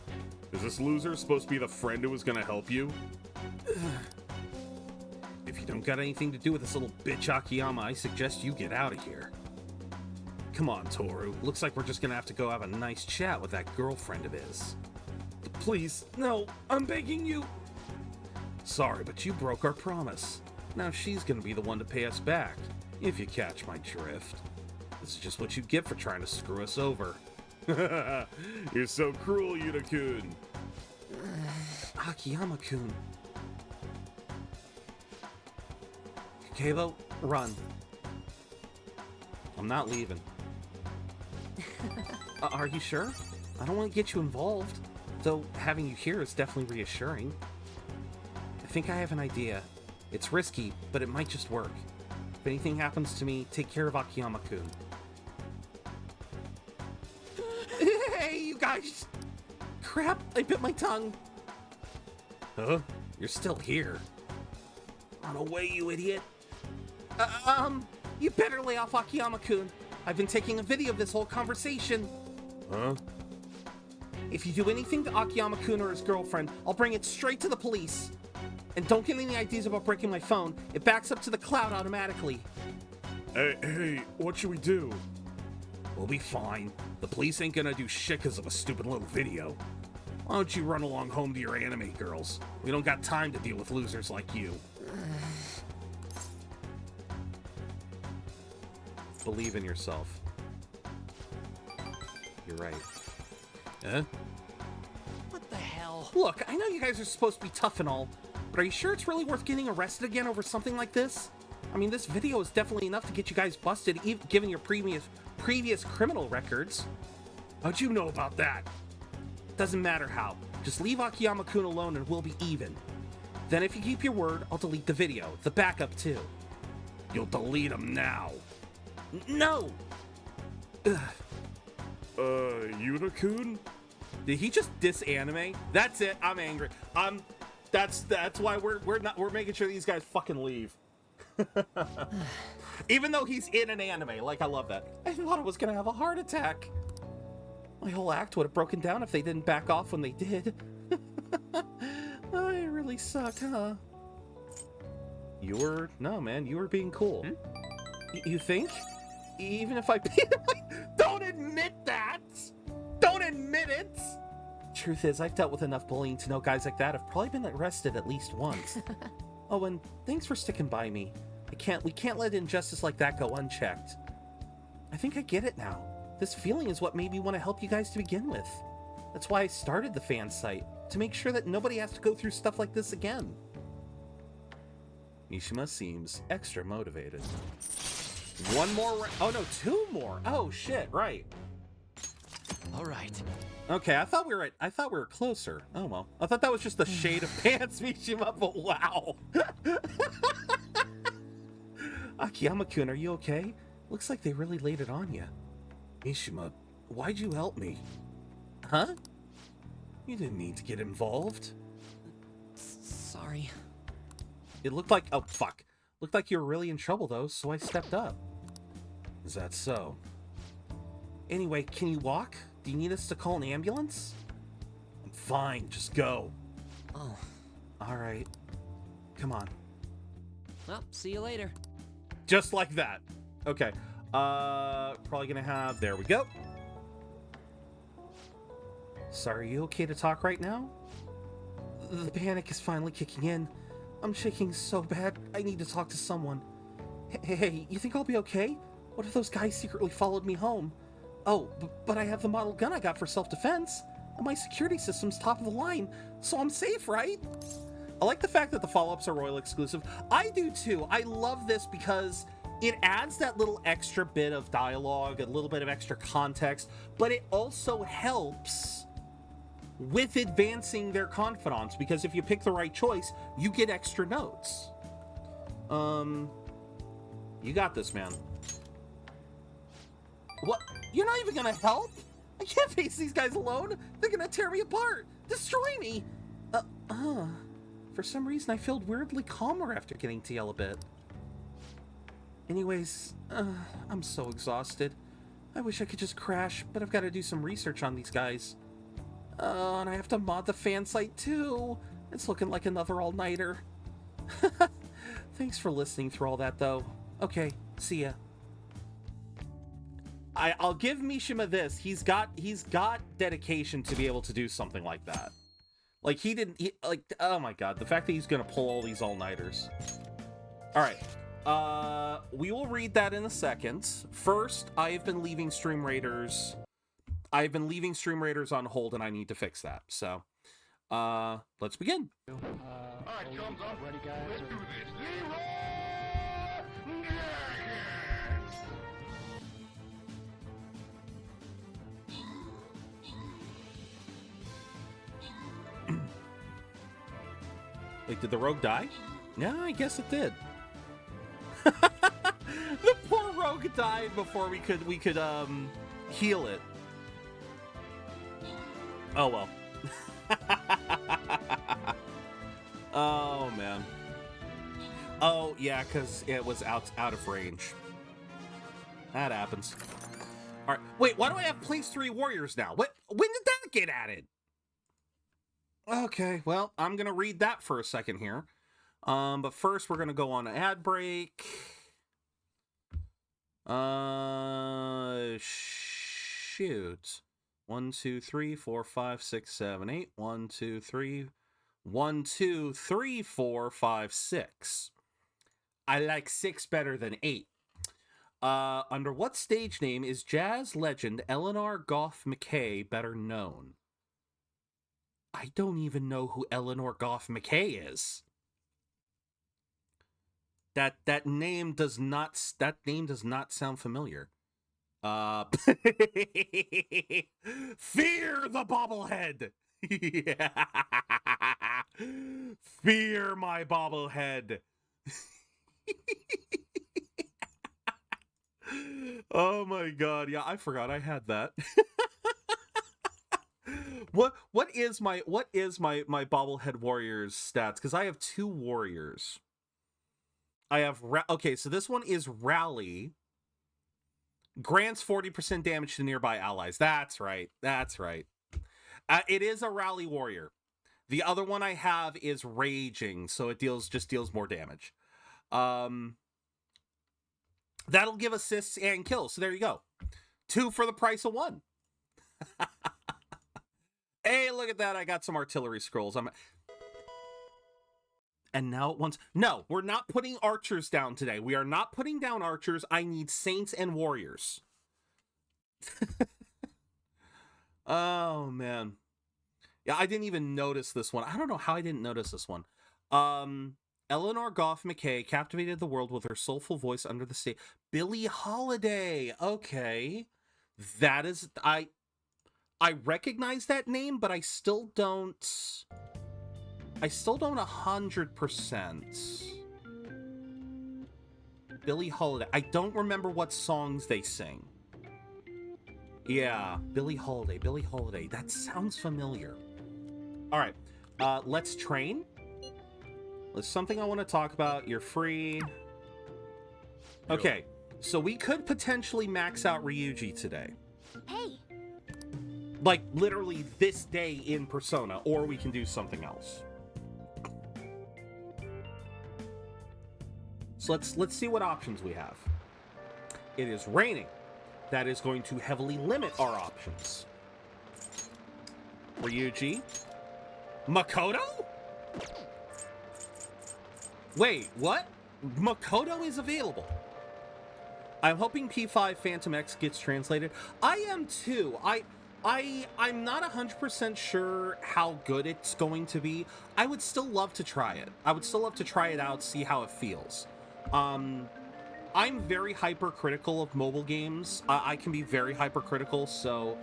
Is this loser supposed to be the friend who was gonna help you? If you don't got anything to do with this little bitch Akiyama, I suggest you get out of here. Come on, Toru. Looks like we're just gonna have to go have a nice chat with that girlfriend of his. Please, no, I'm begging you. Sorry, but you broke our promise. Now she's gonna be the one to pay us back, if you catch my drift. This is just what you get for trying to screw us over. You're so cruel, Yuta-kun. Akiyama-kun. Kabo, run. I'm not leaving. Are you sure? I don't want to get you involved, though having you here is definitely reassuring. I think I have an idea. It's risky, but it might just work. If anything happens to me, take care of Akiyama-kun. Hey, you guys! Crap, I bit my tongue. Huh? You're still here. Run away, you idiot. You better lay off Akiyama-kun. I've been taking a video of this whole conversation. Huh? If you do anything to Akiyama-kun or his girlfriend, I'll bring it straight to the police. And don't get any ideas about breaking my phone. It backs up to the cloud automatically. Hey, what should we do? We'll be fine. The police ain't gonna do shit because of a stupid little video. Why don't you run along home to your anime girls? We don't got time to deal with losers like you. Believe in yourself. You're right. Huh? What the hell? Look, I know you guys are supposed to be tough and all, but are you sure it's really worth getting arrested again over something like this? I mean, this video is definitely enough to get you guys busted, even given your previous criminal records. How'd you know about that? Doesn't matter how. Just leave Akiyama-kun alone and we'll be even. Then if you keep your word, I'll delete the video. The backup, too. You'll delete them now. No! Yuta-kun? Did he just diss anime? That's it. I'm angry. That's why we're making sure these guys fucking leave. Even though he's in an anime, like, I love that. I thought I was gonna have a heart attack. My whole act would have broken down if they didn't back off when they did. I really suck, huh? No, man, you were being cool. You think? Even if I don't admit that! Don't admit it! Truth is, I've dealt with enough bullying to know guys like that have probably been arrested at least once. Oh, and thanks for sticking by me. We can't let injustice like that go unchecked. I think I get it now. This feeling is what made me want to help you guys to begin with. That's why I started the fan site, to make sure that nobody has to go through stuff like this again. Mishima seems extra motivated. One more oh no, two more. Oh shit, right. All right. Okay, I thought we were closer. Oh well. I thought that was just the shade of pants, Mishima, but wow. Akiyama-kun, are you okay? Looks like they really laid it on you. Mishima, why'd you help me? Huh? You didn't need to get involved. Sorry. It looked like, oh fuck. Looked like you were really in trouble though, so I stepped up. Is that so? Anyway, can you walk? Do you need us to call an ambulance? I'm fine, just go. Oh. Alright. Come on. Well, see you later. Just like that. Okay. Probably gonna have, there we go. Sorry, are you okay to talk right now? The panic is finally kicking in. I'm shaking so bad, I need to talk to someone. Hey, you think I'll be okay? What if those guys secretly followed me home? Oh, but I have the model gun I got for self-defense, and my security system's top of the line, so I'm safe, right? I like the fact that the follow-ups are Royal exclusive. I do too. I love this because it adds that little extra bit of dialogue, a little bit of extra context, but it also helps with advancing their confidants, because if you pick the right choice, you get extra notes. You got this, man. What? You're not even gonna help? I can't face these guys alone. They're gonna tear me apart, destroy me. For some reason, I felt weirdly calmer after getting to yell a bit. Anyways, I'm so exhausted. I wish I could just crash, but I've got to do some research on these guys. And I have to mod the fan site too. It's looking like another all-nighter. Thanks for listening through all that, though. Okay, see ya. I'll give Mishima this. He's got dedication to be able to do something like that. Like, oh my god, the fact that he's gonna pull all these all-nighters. Alright, we will read that in a second. First, I've been leaving Stream Raiders on hold, and I need to fix that. So, let's begin. Alright, chums up. Ready, guys? Let's do this. Wait, did the rogue die? Yeah, I guess it did. The poor rogue died before we could heal it. Oh well. Oh man. Oh yeah, because it was out of range. That happens. All right. Wait, why do I have place 3 warriors now? When did that get added? Okay, well, I'm gonna read that for a second here. But first we're gonna go on an ad break. Shoot. 1, 2, 3, 4, 5, 6, 7, 8. 1, 2, 3. 1, 2, 3, 4, 5, 6. I like 6 better than 8. Under what stage name is jazz legend Eleanor Goff McKay better known? I don't even know who Eleanor Goff McKay is. That name does not sound familiar. Fear the bobblehead. Yeah. Fear my bobblehead. Oh my god, yeah, I forgot I had that. What is my bobblehead warriors stats? Because I have 2 warriors. I have okay, so this one is rally. Grants 40% damage to nearby allies. That's right. That's right. It is a rally warrior. The other one I have is raging, so it just deals more damage. That'll give assists and kills. So there you go. 2 for the price of 1. Hey, look at that. I got some artillery scrolls. And now at once... No, we're not putting archers down today. We are not putting down archers. I need saints and warriors. Oh, man. Yeah, I didn't even notice this one. I don't know how I didn't notice this one. Eleanor Goff McKay captivated the world with her soulful voice under the stage. Billie Holiday. Okay. That is... I recognize that name, but I still don't 100%. Billie Holiday. I don't remember what songs they sing. Yeah, Billie Holiday. That sounds familiar. All right, let's train. There's something I want to talk about. You're free. Okay, so we could potentially max out Ryuji today. Hey. Like, literally this day in Persona, or we can do something else. So let's see what options we have. It is raining. That is going to heavily limit our options. Ryuji. Makoto? Wait, what? Makoto is available. I'm hoping P5 Phantom X gets translated. I am too. I'm not 100% sure how good it's going to be. I would still love to try it. I would still love to try it out, see how it feels. I'm very hypercritical of mobile games. I can be very hypercritical, so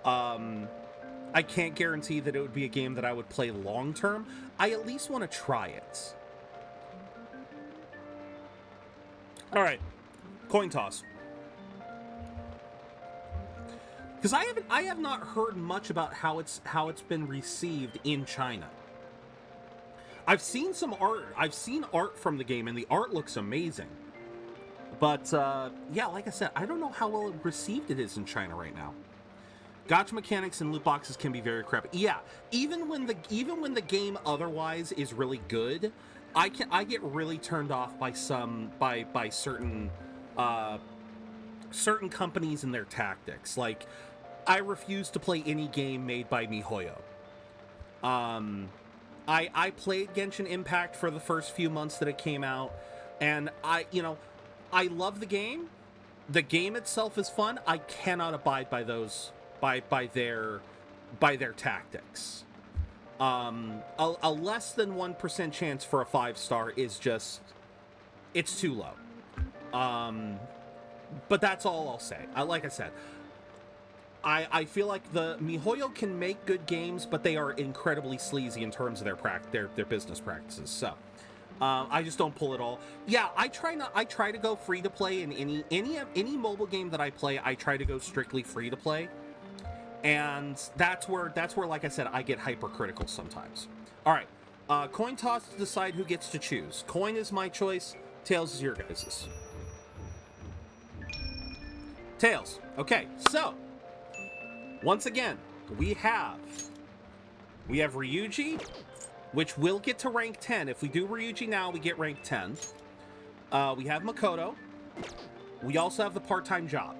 I can't guarantee that it would be a game that I would play long term. I at least want to try it. All right, coin toss. Because I have not heard much about how it's been received in China. I've seen some art. I've seen art from the game, and the art looks amazing. But yeah, like I said, I don't know how well received it is in China right now. Gacha mechanics and loot boxes can be very crappy. Yeah, even when the game otherwise is really good, I get really turned off by certain certain companies and their tactics. Like, I refuse to play any game made by MiHoYo. I played Genshin Impact for the first few months that it came out, and I love the game. The game itself is fun. I cannot abide by those by their tactics. A less than 1% chance for a 5-star is just, it's too low. But that's all I'll say. Like I said, I feel like the MiHoYo can make good games, but they are incredibly sleazy in terms of their business practices. So I just don't pull it all. Yeah, I try to go free to play in any mobile game that I play. I try to go strictly free to play. And that's where, like I said, I get hypercritical sometimes. All right, coin toss to decide who gets to choose. Coin is my choice. Tails is your guys's. Tails. Okay, so once again, we have Ryuji, which will get to rank 10. If we do Ryuji now, we get rank 10. We have Makoto. We also have the part-time job.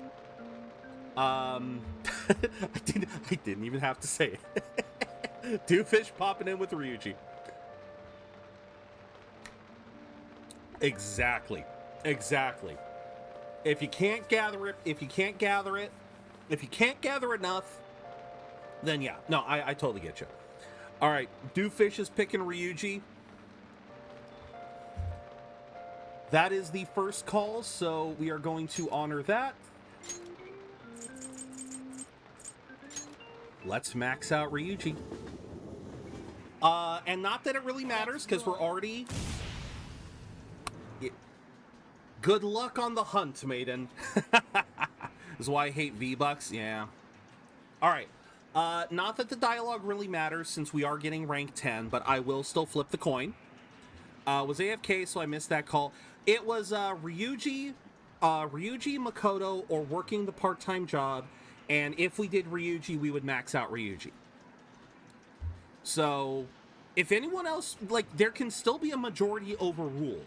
I didn't even have to say it. Doofish popping in with Ryuji. Exactly. If you can't gather it, if you can't gather enough, then yeah. No, I totally get you. All right, Doofish is picking Ryuji. That is the first call, so we are going to honor that. Let's max out Ryuji. And not that it really matters, because we're already... Good luck on the hunt, maiden. This is why I hate V-Bucks, yeah. Alright, not that the dialogue really matters, since we are getting rank 10, but I will still flip the coin. Was AFK, so I missed that call. It was Ryuji, Makoto, or working the part-time job. And if we did Ryuji, we would max out Ryuji. So, if anyone else, like, there can still be a majority overrule.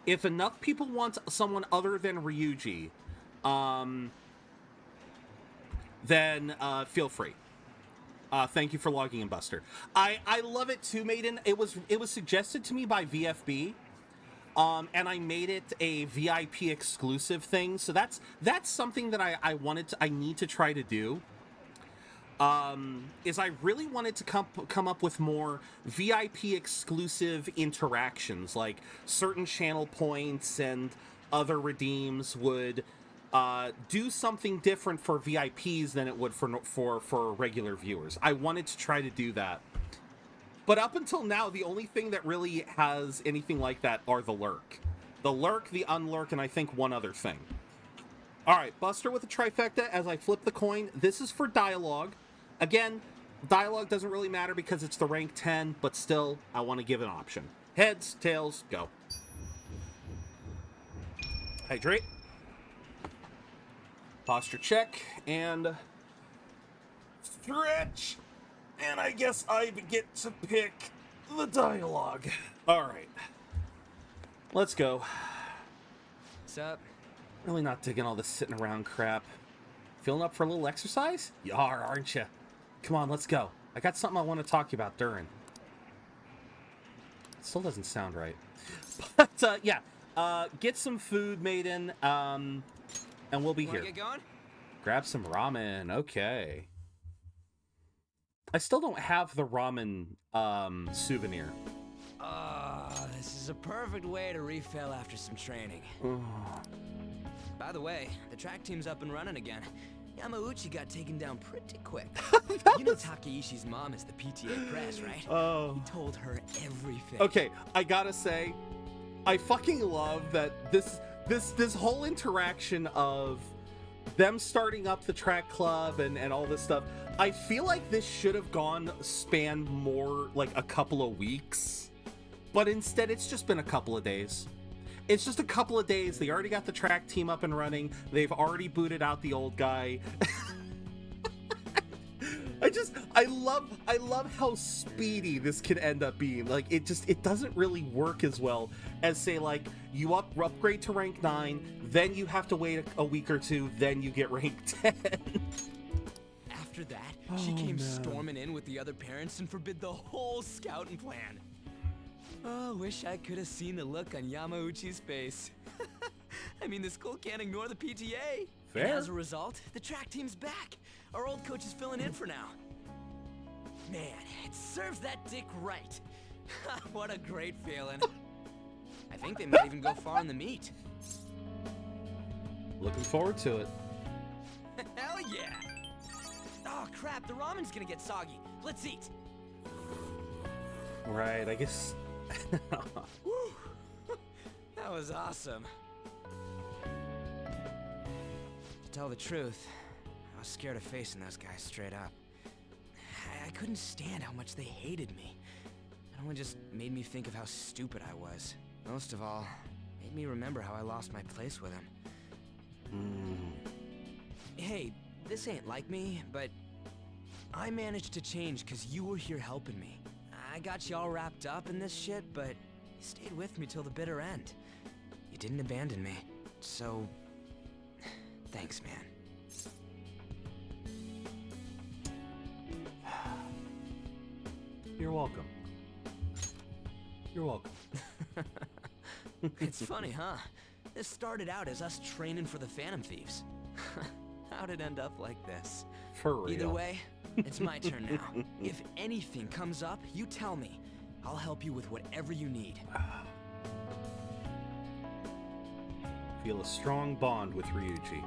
If enough people want someone other than Ryuji, then feel free. Thank you for logging in, Buster. I love it too, Maiden. It was suggested to me by VFB. And I made it a VIP exclusive thing, so that's something that I need to try to do. Is I really wanted to come up with more VIP exclusive interactions, like certain channel points and other redeems would do something different for VIPs than it would for regular viewers. I wanted to try to do that. But up until now, the only thing that really has anything like that are the lurk. The lurk, the unlurk, and I think one other thing. All right, Buster with a trifecta as I flip the coin. This is for dialogue. Again, dialogue doesn't really matter because it's the rank 10, but still, I want to give an option. Heads, tails, go. Hydrate. Posture check, and stretch. And I guess I get to pick the dialogue. All right. Let's go. What's up? Really not digging all this sitting around crap. Feeling up for a little exercise? You are, aren't you? Come on, let's go. I got something I want to talk to you about during. It still doesn't sound right. But, yeah. Get some food, Maiden, and we'll be here. Get going? Grab some ramen. Okay. I still don't have the ramen souvenir. This is a perfect way to refill after some training. By the way, the track team's up and running again. Yamauchi got taken down pretty quick. You know Takeishi's mom is the PTA press, right? Oh. He told her everything. Okay, I gotta say, I fucking love that this whole interaction of them starting up the track club and all this stuff. I feel like this should have spanned more, like a couple of weeks, but instead it's just been a couple of days. It's just a couple of days. They already got the track team up and running. They've already booted out the old guy. I love how speedy this can end up being. Like, it doesn't really work as well as, say, like, you upgrade to rank 9, then you have to wait a week or two, then you get rank 10. After that, she came storming in with the other parents and forbid the whole scouting plan. Oh, wish I could have seen the look on Yamauchi's face. I mean, the school can't ignore the PTA. Fair. And as a result, the track team's back. Our old coach is filling in for now. Man, it serves that dick right. What a great feeling. I think they might even go far in the meet. Looking forward to it. Hell yeah! Oh crap, the ramen's gonna get soggy. Let's eat. Right, I guess. Woo. That was awesome. To tell the truth, I was scared of facing those guys straight up. I couldn't stand how much they hated me. It only just made me think of how stupid I was. Most of all, it made me remember how I lost my place with him. Hey, this ain't like me, but I managed to change because you were here helping me. I got you all wrapped up in this shit, but you stayed with me till the bitter end. You didn't abandon me, so thanks, man. You're welcome. You're welcome. It's funny, huh? This started out as us training for the Phantom Thieves. How'd it end up like this? For real. Either way, it's my turn now. If anything comes up, you tell me. I'll help you with whatever you need. Feel a strong bond with Ryuji.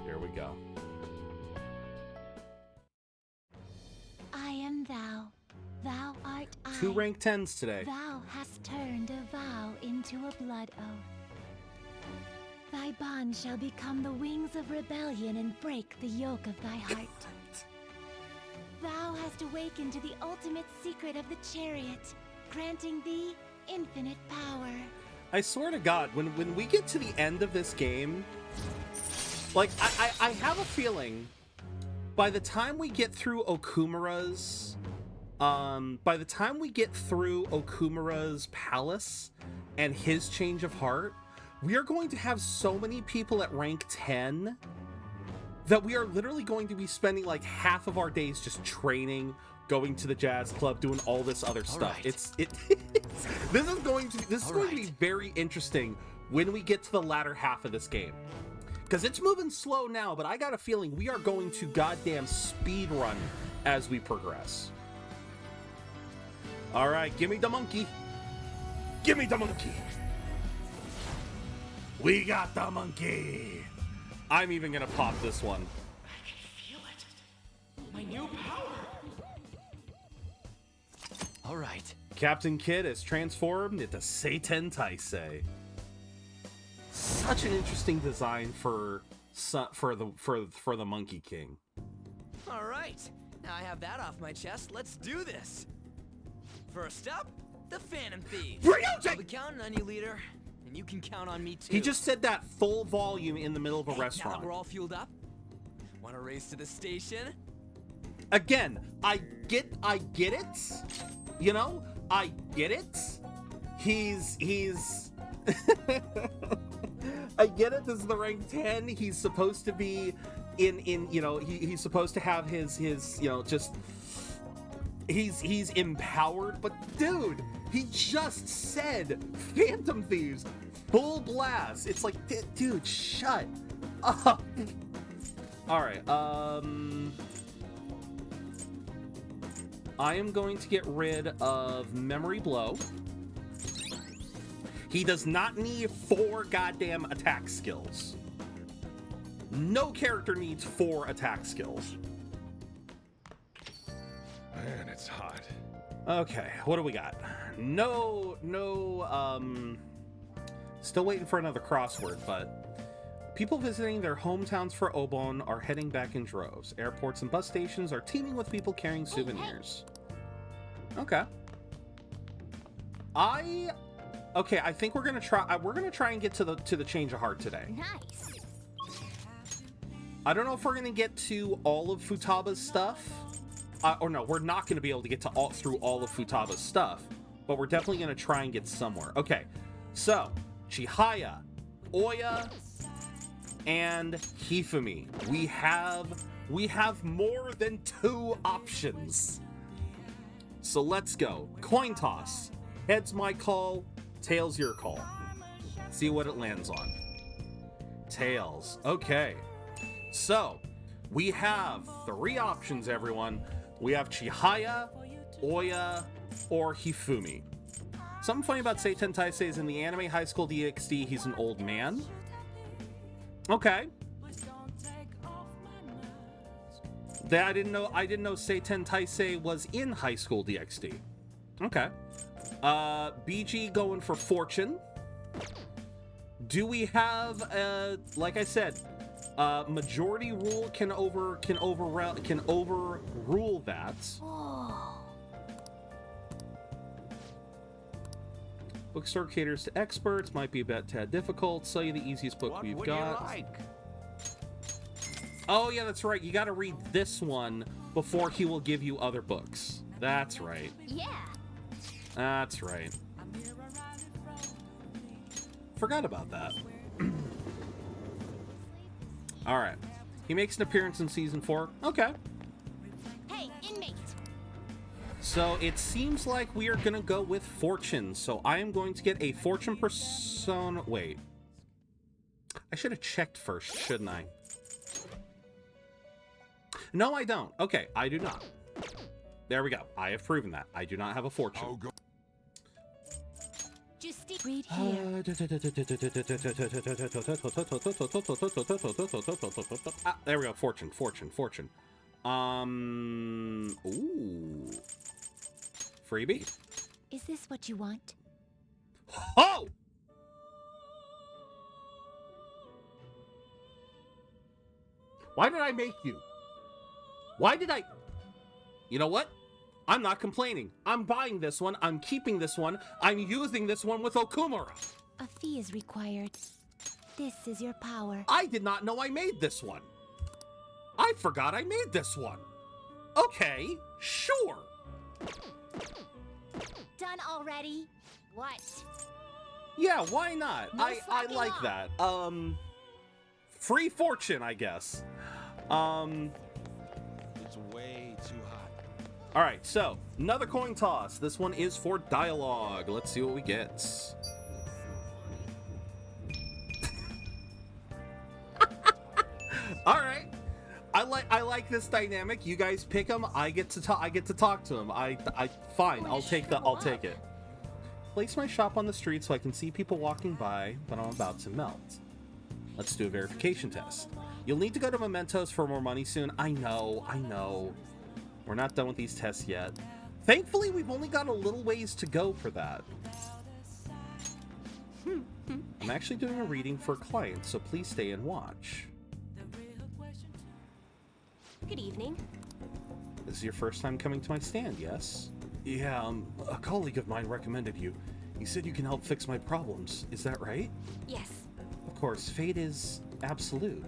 There we go. I am thou. Thou art I. 2 rank 10s today. Thou hast turned a vow into a blood oath. Thy bond shall become the wings of rebellion and break the yoke of thy heart. Thou hast awakened to the ultimate secret of the chariot, granting thee infinite power. I swear to God, when we get to the end of this game, like, I have a feeling by the time we get through Okumura's palace and his change of heart, we are going to have so many people at rank 10 that we are literally going to be spending like half of our days just training, going to the jazz club, doing all this other stuff. Right. This is going to be very interesting when we get to the latter half of this game. Because it's moving slow now, but I got a feeling we are going to goddamn speed run as we progress. All right, give me the monkey. Give me the monkey. We got the monkey. I'm even gonna pop this one. I can feel it. My new power. All right. Captain Kid is transformed into Satan Taisei. Such an interesting design for the Monkey King. All right. Now I have that off my chest. Let's do this. First up, the Phantom Thieves. I'll be counting on you, leader. And you can count on me too. He just said that full volume in the middle of a Now that restaurant. we're all fueled up, want to race to the station? Again, I get it. You know, I get it. He's I get it. This is the rank 10. He's supposed to be in you know, he's supposed to have his you know, just he's empowered, but dude, he just said Phantom Thieves full blast. It's like, dude, shut up. All right, I am going to get rid of Memory Blow. He does not need 4 goddamn attack skills. No character needs 4 attack skills. Man, it's hot. Okay, what do we got? No, still waiting for another crossword, but people visiting their hometowns for Obon are heading back in droves. Airports and bus stations are teeming with people carrying souvenirs. Okay. Okay, I think we're gonna try and get to the change of heart today. Nice. I don't know if we're going to get to all of Futaba's stuff. Or no, we're not going to be able to get to through all of Futaba's stuff. But we're definitely going to try and get somewhere. Okay, so Chihaya, Oya, and Hifumi. We have more than 2 options. So let's go. Coin toss. Heads my call, tails your call. See what it lands on. Tails. Okay. So, we have 3 options, everyone. We have Chihaya, Oya, or Hifumi. Something funny about Seiten Taisei is in the anime High School DxD, he's an old man. Okay. I didn't know Seiten Taisei was in High School DxD. Okay. BG going for fortune. Do we have like I said, majority rule can overrule that. Bookstore caters to experts, might be a bit tad difficult. Sell you the easiest book we've got. What would you like? Oh yeah, that's right. You got to read this one before he will give you other books. That's right. Yeah. That's right. Forgot about that. All right. He makes an appearance in season 4. Okay. Hey, inmate. So it seems like we are gonna go with fortune. So I am going to get a fortune persona. Wait. I should have checked first, shouldn't I? No, I don't. Okay, I do not. There we go. I have proven that. I do not have a fortune. Just read here. There we go. Fortune. Ooh. Freebie? Is this what you want? Oh! Why did I make you? Why did I? You know what? I'm not complaining. I'm buying this one. I'm keeping this one. I'm using this one with Okumura. A fee is required. This is your power. I did not know I made this one. I forgot I made this one. Okay, sure. Done already? What? Yeah, why not? No I slacking like off. that. Free fortune, I guess. It's way too hot. All right, so another coin toss. This one is for dialogue. Let's see what we get. All right. I like this dynamic. You guys pick them. I get to talk to them. Fine. I'll take it. Place my shop on the street so I can see people walking by, but I'm about to melt. Let's do a verification test. You'll need to go to Mementos for more money soon. I know. We're not done with these tests yet. Thankfully, we've only got a little ways to go for that. I'm actually doing a reading for a client, so please stay and watch. Good evening. This is your first time coming to my stand, yes? Yeah, a colleague of mine recommended you. He said you can help fix my problems. Is that right? Yes. Of course, fate is absolute.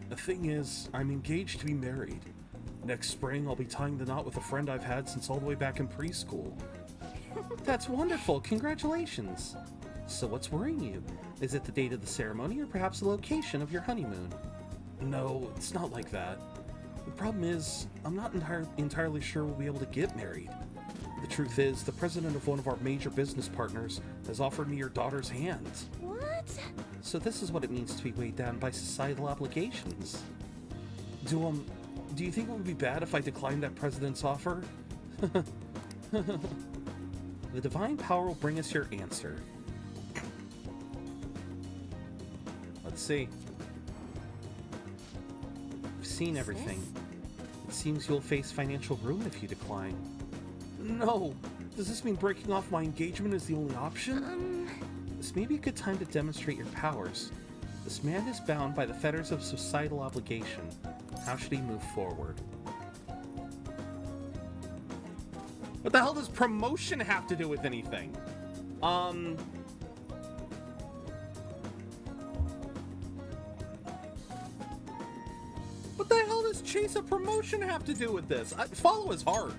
The thing is, I'm engaged to be married. Next spring, I'll be tying the knot with a friend I've had since all the way back in preschool. That's wonderful. Congratulations. So what's worrying you? Is it the date of the ceremony or perhaps the location of your honeymoon? No, it's not like that. The problem is, I'm not entirely sure we'll be able to get married. The truth is, the president of one of our major business partners has offered me your daughter's hand. What? So this is what it means to be weighed down by societal obligations. Do you think it would be bad if I declined that president's offer? The divine power will bring us your answer. Let's see. I've seen everything. It seems you'll face financial ruin if you decline. No! Does this mean breaking off my engagement is the only option? This may be a good time to demonstrate your powers. This man is bound by the fetters of societal obligation. How should he move forward? What the hell does promotion have to do with anything? does chase a promotion have to do with this? Follow his heart.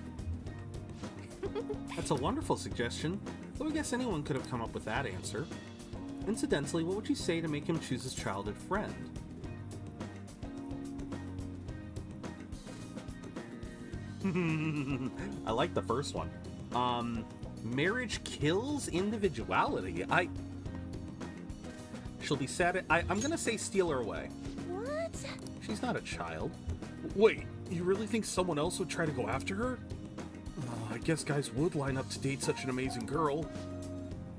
That's a wonderful suggestion, though I guess anyone could have come up with that answer. Incidentally, what would you say to make him choose his childhood friend? I like the first one. Marriage kills individuality. She'll be sad. I'm gonna say steal her away. What? She's not a child. Wait, you really think someone else would try to go after her? I guess guys would line up to date such an amazing girl.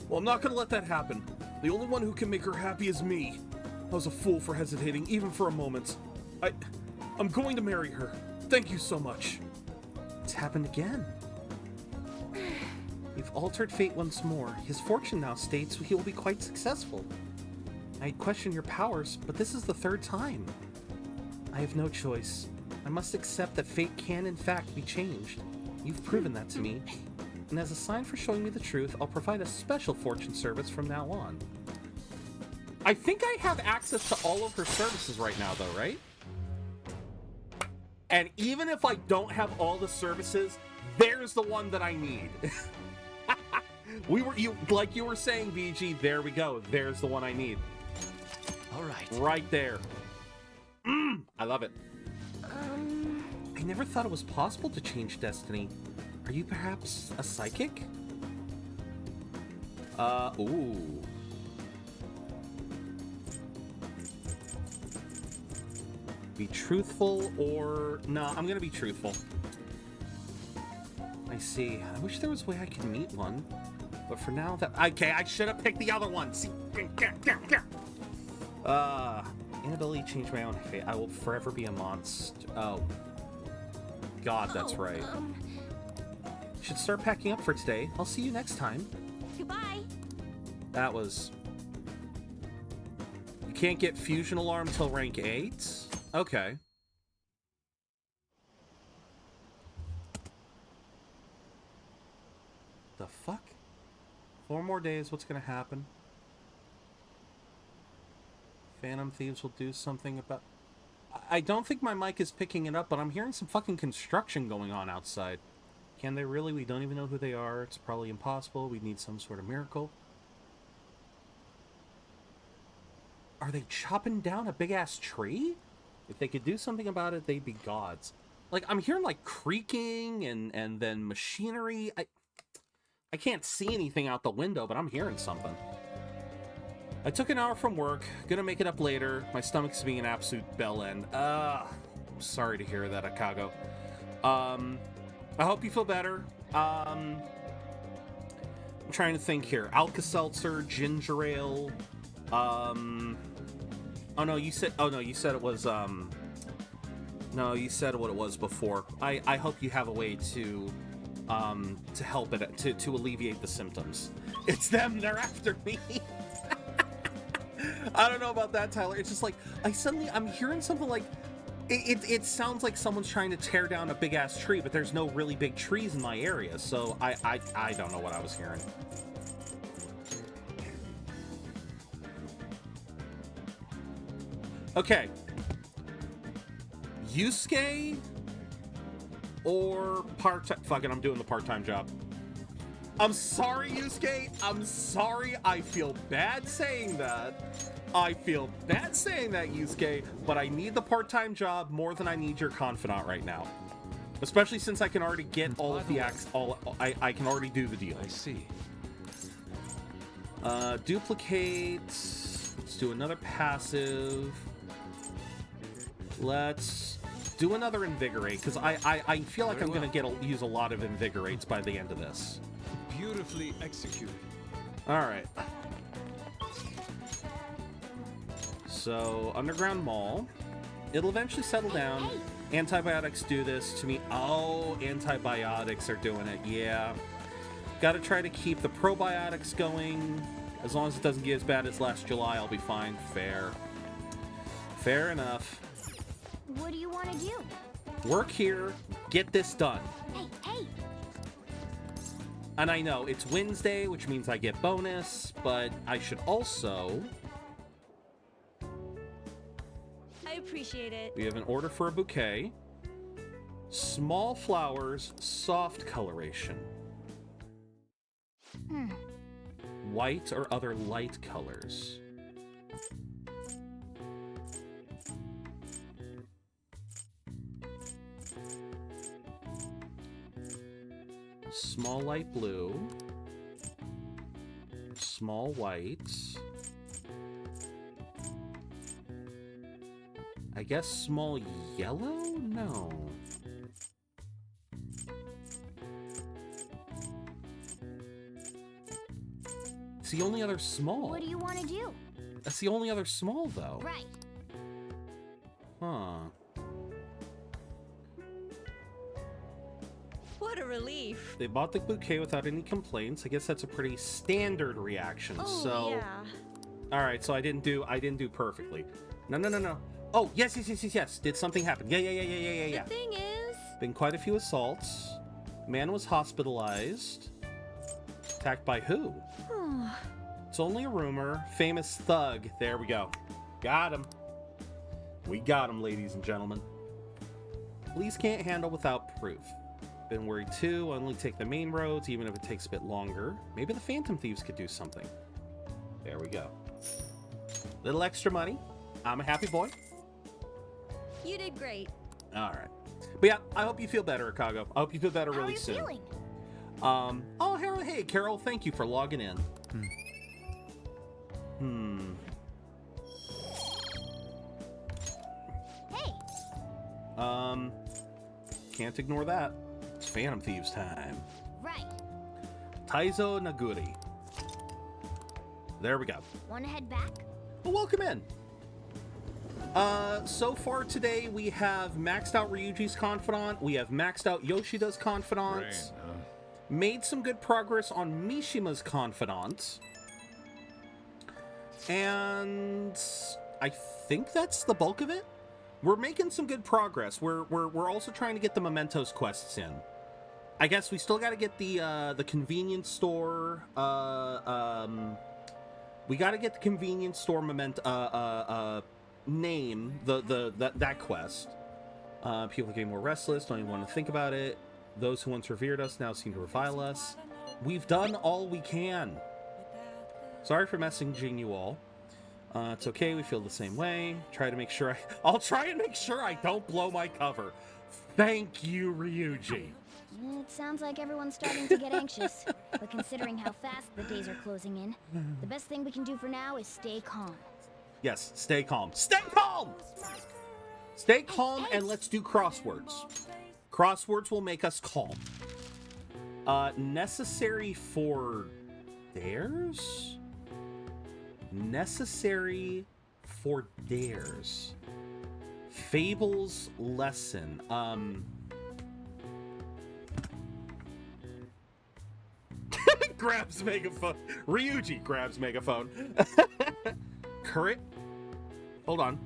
Well, I'm not gonna let that happen. The only one who can make her happy is me. I was a fool for hesitating, even for a moment. I'm going to marry her. Thank you so much. It's happened again. We've altered fate once more. His fortune now states he will be quite successful. I question your powers, but this is the third time. I have no choice. I must accept that fate can in fact be changed. You've proven that to me. And as a sign for showing me the truth, I'll provide a special fortune service from now on. I think I have access to all of her services right now, though, right? And even if I don't have all the services, there's the one that I need. Like you were saying, BG, there we go. There's the one I need. All right. Right there. I love it. I never thought it was possible to change destiny. Are you perhaps a psychic? Ooh. Be truthful or... No, I'm gonna be truthful. I see. I wish there was a way I could meet one. But for now, okay, I should have picked the other one. See? Inability to change my own fate. I will forever be a monster. Oh. God, that's right. Should start packing up for today. I'll see you next time. Goodbye. That was... You can't get Fusion Alarm till rank 8? Okay. The fuck? 4 more days, what's gonna happen? Phantom Thieves will do something about... I don't think my mic is picking it up, but I'm hearing some fucking construction going on outside. Can they really? We don't even know who they are. It's probably impossible. We need some sort of miracle. Are they chopping down a big-ass tree? If they could do something about it, they'd be gods. Like, I'm hearing, like, creaking and then machinery. I can't see anything out the window, but I'm hearing something. I took an hour from work. Gonna make it up later. My stomach's being an absolute bell end. I'm sorry to hear that, Akago. I hope you feel better. I'm trying to think here. Alka-Seltzer, ginger ale. Oh no, you said it was, no, you said what it was before. I hope you have a way to help it, to alleviate the symptoms. It's them, they're after me. I don't know about that, Tyler. It's just like, I'm hearing something like, it sounds like someone's trying to tear down a big ass tree, but there's no really big trees in my area, so I don't know what I was hearing. Okay. Yusuke or part-time... Fuck it, I'm doing the part-time job. I'm sorry, Yusuke. I'm sorry. I feel bad saying that. Yusuke, but I need the part-time job more than I need your confidant right now. Especially since I can already get all of the acts. I can already do the deal. I see. Duplicate. Let's do another passive. Let's do another invigorate, because I feel like I'm going to use a lot of invigorates by the end of this. Beautifully executed. All right. So, Underground Mall. It'll eventually settle down. Antibiotics do this to me. Oh, antibiotics are doing it. Yeah. Got to try to keep the probiotics going. As long as it doesn't get as bad as last July, I'll be fine. Fair. Fair enough. What do you want to do? Work here. Get this done. Hey! And I know it's Wednesday, which means I get bonus, but I should also... I appreciate it. We have an order for a bouquet. Small flowers, soft coloration. White or other light colors. Small light blue. Small whites. I guess small yellow? No. It's the only other small. What do you want to do? That's the only other small, though. Right. Huh. What a relief. They bought the bouquet without any complaints. I guess that's a pretty standard reaction. Oh, so, yeah. all right. So I didn't do perfectly. No. Oh, yes. Did something happen? Yeah. The thing is... Been quite a few assaults. Man was hospitalized. Attacked by who? It's only a rumor. Famous thug. There we go. Got him. We got him, ladies and gentlemen. Police can't handle without proof. Been worried too. Only take the main roads, even if it takes a bit longer. Maybe the Phantom Thieves could do something. There we go. Little extra money. I'm a happy boy. You did great. All right. But yeah, I hope you feel better, Akago. I hope you feel better really soon. How are you feeling? Oh, Harold, hey, Carol, thank you for logging in. Hey. Can't ignore that. It's Phantom Thieves time. Right. Taizo Naguri. There we go. Want to head back? Well, welcome in. So far today we have maxed out Ryuji's Confidant. We have maxed out Yoshida's Confidant. Made some good progress on Mishima's Confidant. And I think that's the bulk of it. We're making some good progress. We're also trying to get the Mementos quests in. I guess we still got to get the convenience store. We got to get the convenience store name that quest. People getting more restless. Don't even want to think about it. Those who once revered us now seem to revile us. We've done all we can. Sorry for messaging you all. It's okay, we feel the same way. I'll try and make sure I don't blow my cover. Thank you, Ryuji. It sounds like everyone's starting to get anxious. But considering how fast the days are closing in, the best thing we can do for now is stay calm. Yes, stay calm. Stay calm! Stay calm and let's do crosswords. Crosswords will make us calm. Necessary for theirs? Necessary for dares. Fables lesson. Grabs megaphone. Ryuji grabs megaphone. Current. Hold on.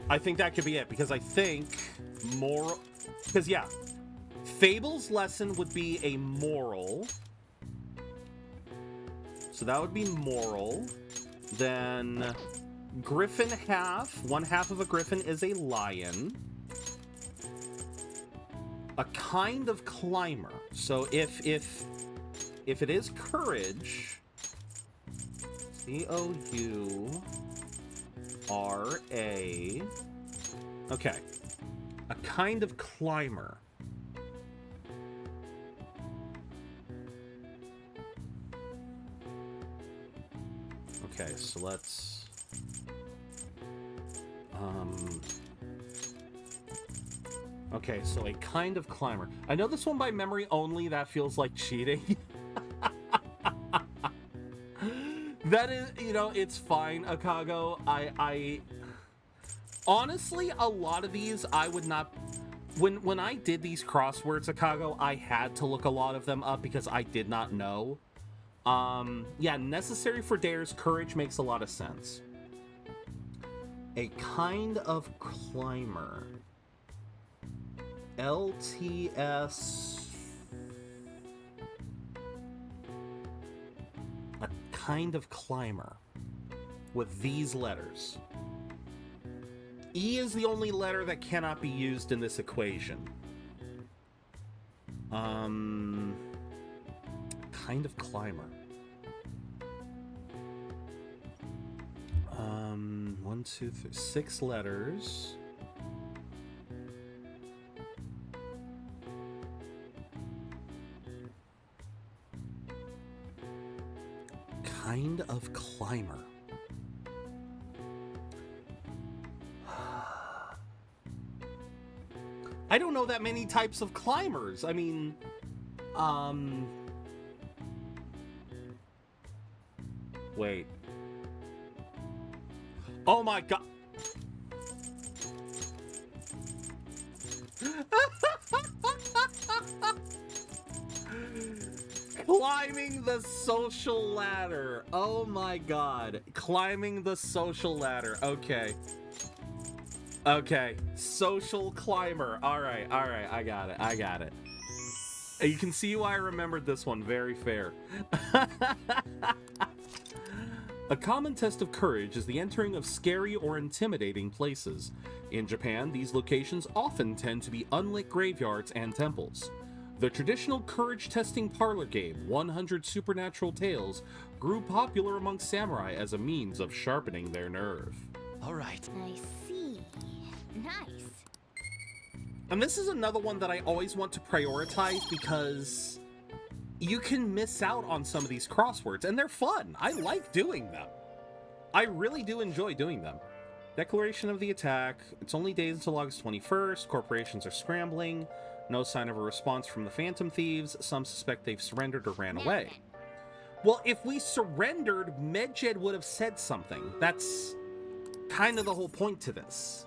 I think that could be it because I think moral. Because yeah, Fables lesson would be a moral. So that would be moral. Then Griffin half. One half of a griffin is a lion. A kind of climber. So if it is courage, C-O-U-R-A. Okay. A kind of climber. Okay, so let's okay, so a kind of climber. I know this one by memory only. That feels like cheating. That is, it's fine, Akago. I honestly, a lot of these I would not. When I did these crosswords, Akago, I had to look a lot of them up because I did not know. Yeah, necessary for dares, courage makes a lot of sense. A kind of climber. LTS. A kind of climber. with these letters. E is the only letter that cannot be used in this equation. Kind of climber. 1, 2, 3, 6 letters. Kind of climber. I don't know that many types of climbers. I mean, wait. Oh my god. Climbing the social ladder. Oh my god. Climbing the social ladder. Okay. Okay. Social climber. Alright, alright. I got it. I got it. You can see why I remembered this one. Very fair. A common test of courage is the entering of scary or intimidating places. In Japan, these locations often tend to be unlit graveyards and temples. The traditional courage-testing parlor game, 100 Supernatural Tales, grew popular among samurai as a means of sharpening their nerve. All right. I see. Nice. And this is another one that I always want to prioritize because you can miss out on some of these crosswords, and they're fun. I like doing them. I really do enjoy doing them. Declaration of the attack. It's only days until August 21st. Corporations are scrambling. No sign of a response from the Phantom Thieves. Some suspect they've surrendered or ran away. Well, if we surrendered, Medjed would have said something. That's kind of the whole point to this.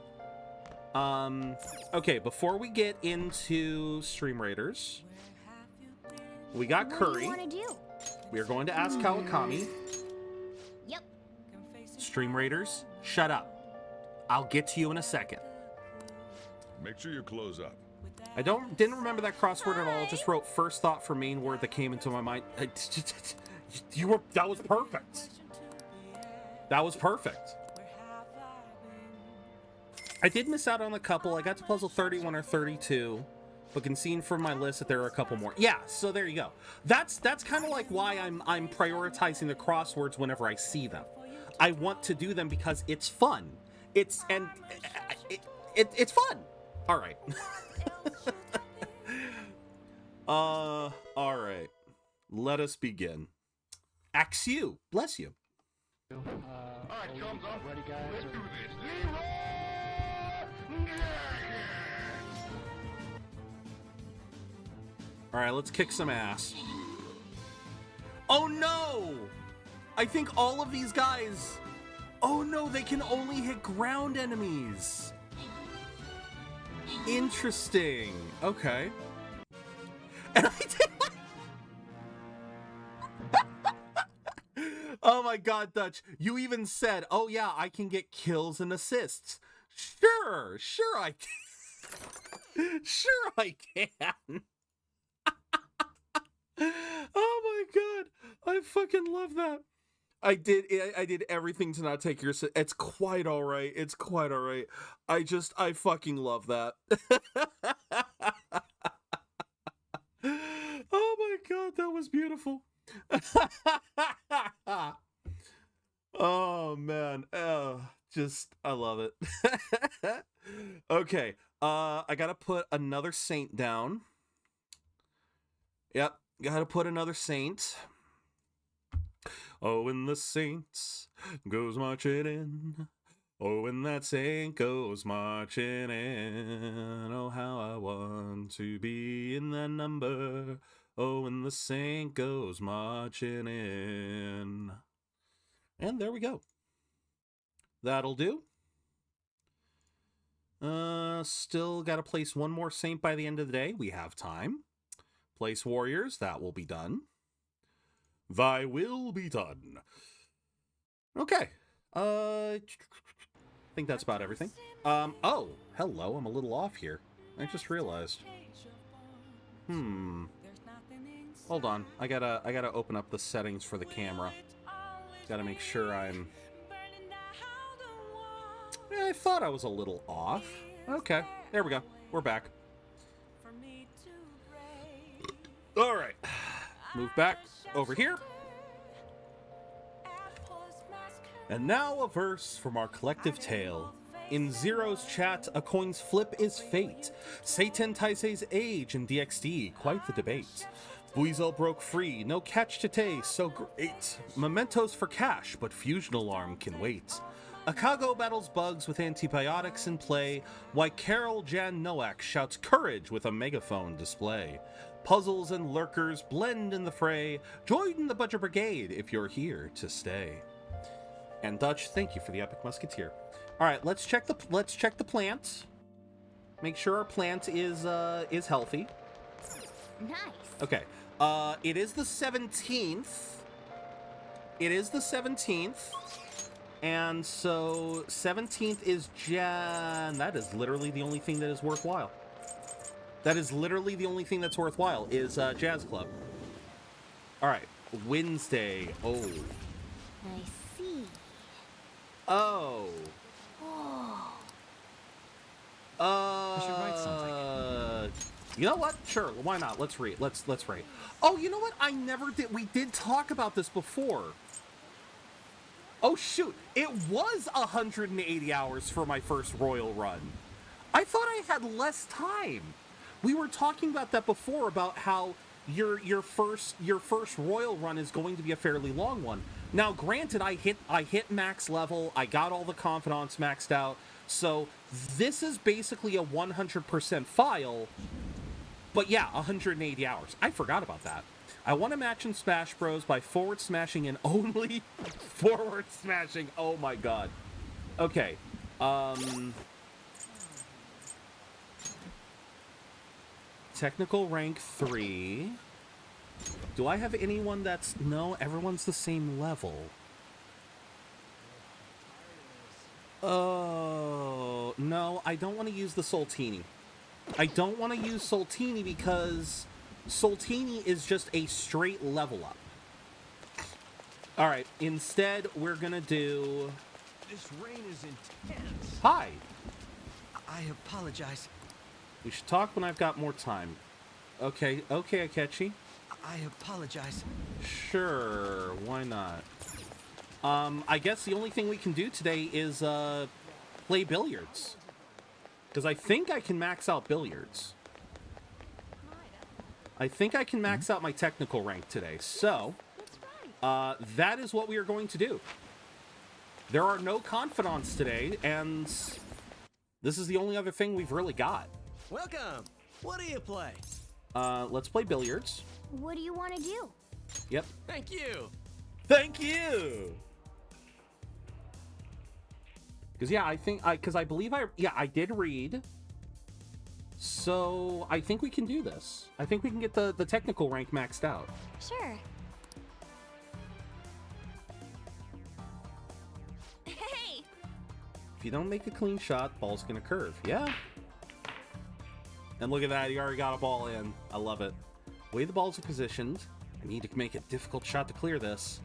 Okay, before we get into Stream Raiders, we got Curry. What do you want to do? We are going to ask Kawakami. Yep. Stream Raiders, shut up. I'll get to you in a second. Make sure you close up. I didn't remember that crossword at all. Just wrote first thought for main word that came into my mind. That was perfect. That was perfect. I did miss out on a couple. I got to puzzle 31 or 32, but can see from my list that there are a couple more. Yeah, so there you go. That's kind of like why I'm prioritizing the crosswords whenever I see them. I want to do them because it's fun. It's fun. All right. All right. Let us begin. Axu, bless you. All right, thumbs up. Ready, guys? Let's do this. All right, let's kick some ass. Oh no! I think all of these guys... Oh no, they can only hit ground enemies. Interesting. Okay. And I did... Oh my god, Dutch. You even said, oh yeah, I can get kills and assists. Sure I can. Sure I can. Oh my god. I fucking love that. I did everything to not take your... It's quite all right. It's quite all right. I fucking love that. Oh my god, that was beautiful. Oh man. I love it. Okay. I gotta put another saint down. Yep. Gotta put another saint. Oh, when the saints goes marching in. Oh, when that saint goes marching in. Oh, how I want to be in that number. Oh, when the saint goes marching in. And there we go. That'll do. Still gotta place one more saint by the end of the day. We have time. Place warriors, that will be done. Thy will be done. Okay. I think that's about everything. Oh, hello, I'm a little off here. I just realized. Hold on. I gotta open up the settings for the camera. Gotta make sure I'm I thought I was a little off. Okay, there we go. We're back. All right, move back over here. And now a verse from our collective tale. In Zero's chat, a coin's flip is fate. Satan Taisei's age in DXD, quite the debate. Buizel broke free, no catch today, so great. Mementos for cash, but Fusion Alarm can wait. Akago battles bugs with antibiotics in play, while Carol Jan Noack shouts courage with a megaphone display. Puzzles and lurkers blend in the fray. Join the Budget Brigade if you're here to stay. And Dutch, thank you for the Epic Musketeer. All right, let's check the plant. Make sure our plant is healthy. Nice. Okay. It is the 17th. It is the 17th. And so 17th is Jan. That is literally the only thing that is worthwhile. That is literally the only thing that's worthwhile is Jazz Club. All right. Wednesday. Oh. I see. Oh. I should write something. You know what? Sure, why not? Let's read. Let's rate. Oh, you know what? I never did. We did talk about this before. Oh shoot! It was 180 hours for my first Royal run. I thought I had less time. We were talking about that before, about how your first Royal run is going to be a fairly long one. Now, granted, I hit max level. I got all the confidants maxed out. So this is basically a 100% file. But yeah, 180 hours. I forgot about that. I won a match in Smash Bros. By forward smashing and only forward smashing. Oh my god. Okay. Technical rank 3. Do I have anyone that's... No, everyone's the same level. Oh, no, I don't want to use the Soltini. I don't want to use Soltini because Soltini is just a straight level up. Alright, instead, we're gonna do... This rain is intense. Hi! I apologize. We should talk when I've got more time. Okay, Akechi. I apologize. Sure, why not? I guess the only thing we can do today is, play billiards. Because I think I can max out billiards. I think I can max out my technical rank today. So, that is what we are going to do. There are no confidants today, and this is the only other thing we've really got. Welcome! What do you play? Let's play billiards. What do you want to do? Yep. Thank you! Thank you! Because, yeah, I believe I did read. So, I think we can do this. I think we can get the technical rank maxed out. Sure. Hey! If you don't make a clean shot, ball's gonna curve. Yeah. And look at that, you already got a ball in. I love it. The way the balls are positioned, I need to make a difficult shot to clear this.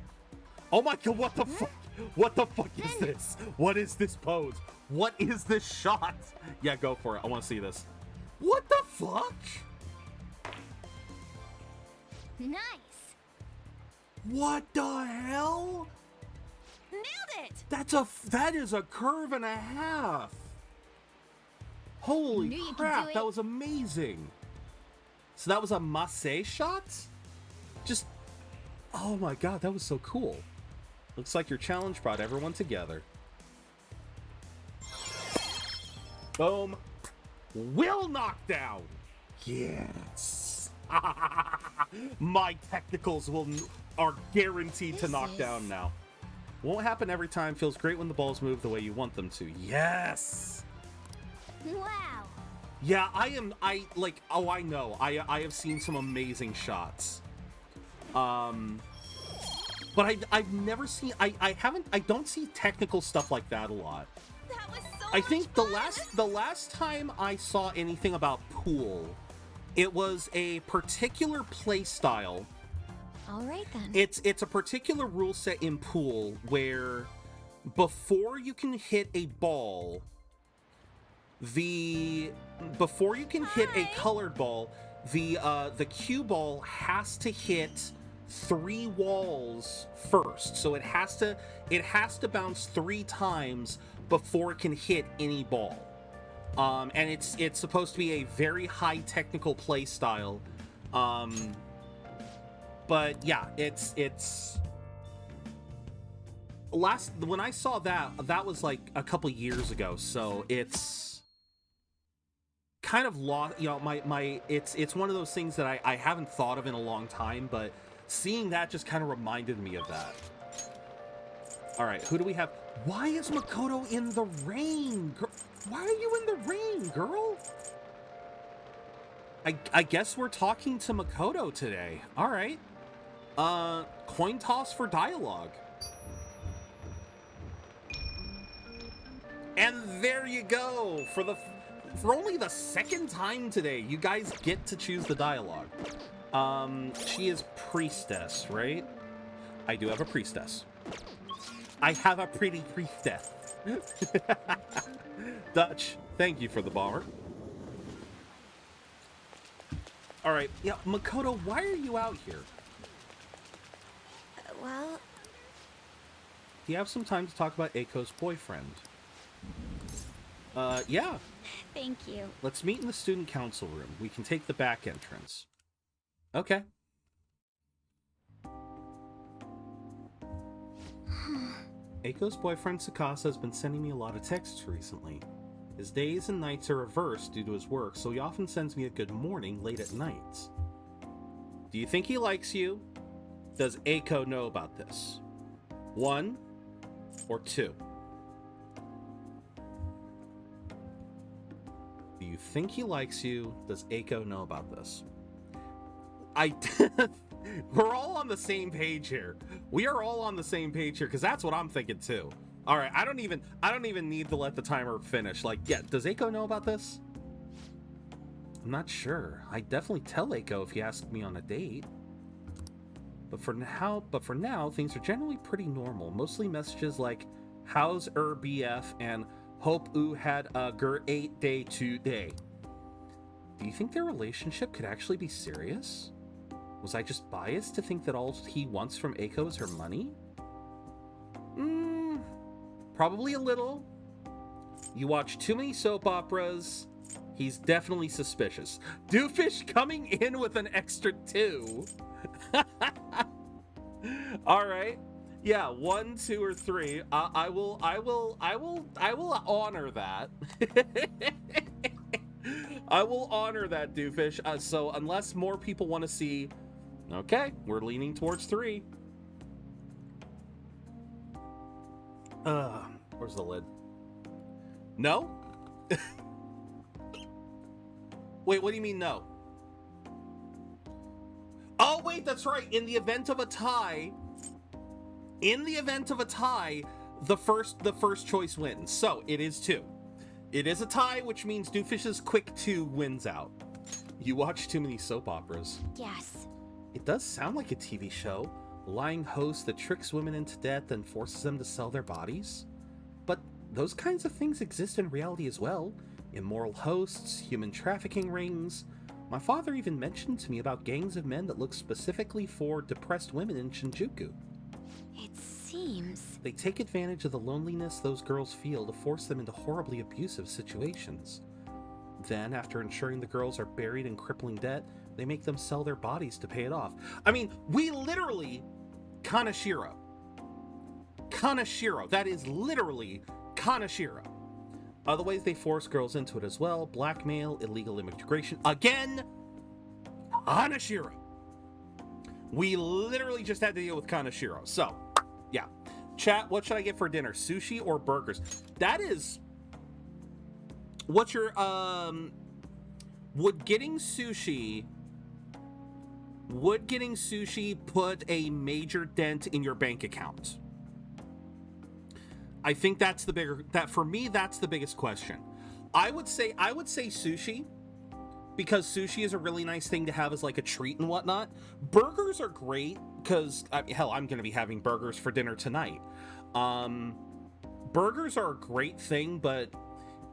Oh my god, what the fuck? What the fuck is this? What is this pose? What is this shot? Yeah, go for it. I want to see this. What the fuck? Nice. What the hell? Nailed it! That is a curve and a half. Holy crap, that was amazing. So that was a masse shot? Just, oh my god, that was so cool. Looks like your challenge brought everyone together. Boom. Will knockdown. Yes. My technicals are guaranteed to knock down now. Won't happen every time. Feels great when the balls move the way you want them to. Yes. Wow. Yeah, I know. I have seen some amazing shots. But I've never seen, I don't see technical stuff like that a lot. That was so I think the last time I saw anything about pool, it was a particular play style. All right then. It's a particular rule set in pool where before you can hit a ball before you can hit a colored ball, the cue ball has to hit 3 walls first. So it has to bounce 3 times before it can hit any ball. And it's supposed to be a very high technical play style. But yeah, it's when I saw that was like a couple years ago, so it's kind of lost, you know, it's one of those things that I haven't thought of in a long time, but seeing that just kind of reminded me of that. All right, who do we have? Why is Makoto in the rain? Why are you in the rain, girl? I guess we're talking to Makoto today. All right. Coin toss for dialogue. And there you go. For only the 2nd time today, you guys get to choose the dialogue. She is priestess, right? I do have a priestess. I have a pretty priestess. Dutch, thank you for the bomber. All right, yeah, Makoto, why are you out here? Well... Do you have some time to talk about Eiko's boyfriend? Yeah. Thank you. Let's meet in the student council room. We can take the back entrance. Okay. Eiko's boyfriend Tsukasa has been sending me a lot of texts recently. His days and nights are reversed due to his work, so he often sends me a good morning late at night. Do you think he likes you? Does Eiko know about this? 1 or 2? Do you think he likes you? Does Eiko know about this? We're all on the same page here. We are all on the same page here, because that's what I'm thinking too. All right, I don't even need to let the timer finish. Like, yeah, does Eiko know about this? I'm not sure. I definitely tell Eiko if he asks me on a date. But for now, things are generally pretty normal. Mostly messages like, "How's BF?" and "Hope oo had a great day today." Do you think their relationship could actually be serious? Was I just biased to think that all he wants from Eiko is her money? Probably a little. You watch too many soap operas. He's definitely suspicious. Doofus coming in with an extra 2. All right. Yeah, 1, 2, or 3. I will honor that. I will honor that, Doofus. So unless more people want to see, okay, we're leaning towards 3. Where's the lid? No? Wait, what do you mean no? Oh, wait, that's right. In the event of a tie, the first choice wins. So it is 2. It is a tie, which means Doofus's quick 2 wins out. You watch too many soap operas. Yes. It does sound like a TV show. A lying host that tricks women into debt and forces them to sell their bodies. But those kinds of things exist in reality as well. Immoral hosts, human trafficking rings. My father even mentioned to me about gangs of men that look specifically for depressed women in Shinjuku. It seems... They take advantage of the loneliness those girls feel to force them into horribly abusive situations. Then, after ensuring the girls are buried in crippling debt, they make them sell their bodies to pay it off. I mean, we literally... Kanashiro. That is literally Kanashiro. Other ways they force girls into it as well. Blackmail, illegal immigration. Again, Kanashiro. We literally just had to deal with Kanashiro. So, yeah. Chat, what should I get for dinner? Sushi or burgers? That is... What's your, Would getting sushi put a major dent in your bank account? I think that's for me, that's the biggest question. I would say sushi, because sushi is a really nice thing to have as like a treat and whatnot. Burgers are great because, hell, I'm going to be having burgers for dinner tonight. Burgers are a great thing, but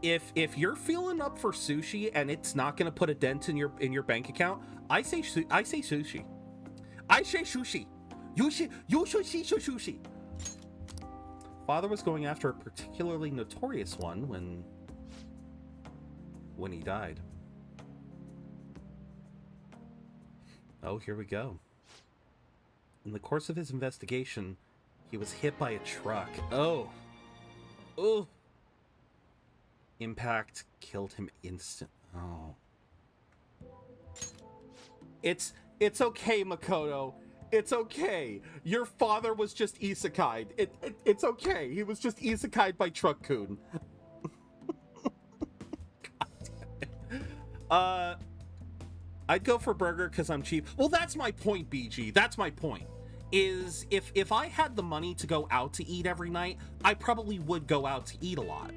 if you're feeling up for sushi and it's not going to put a dent in your bank account, I say sushi. I say sushi. You sushi. Father was going after a particularly notorious one when he died. Oh, here we go. In the course of his investigation, he was hit by a truck. Oh. Impact killed him instant. Oh. It's okay, Makoto. It's okay. Your father was just isekai'd. It's okay. He was just isekai'd by Truck-kun. I'd go for burger because I'm cheap. Well, that's my point, BG. That's my point. Is if I had the money to go out to eat every night, I probably would go out to eat a lot.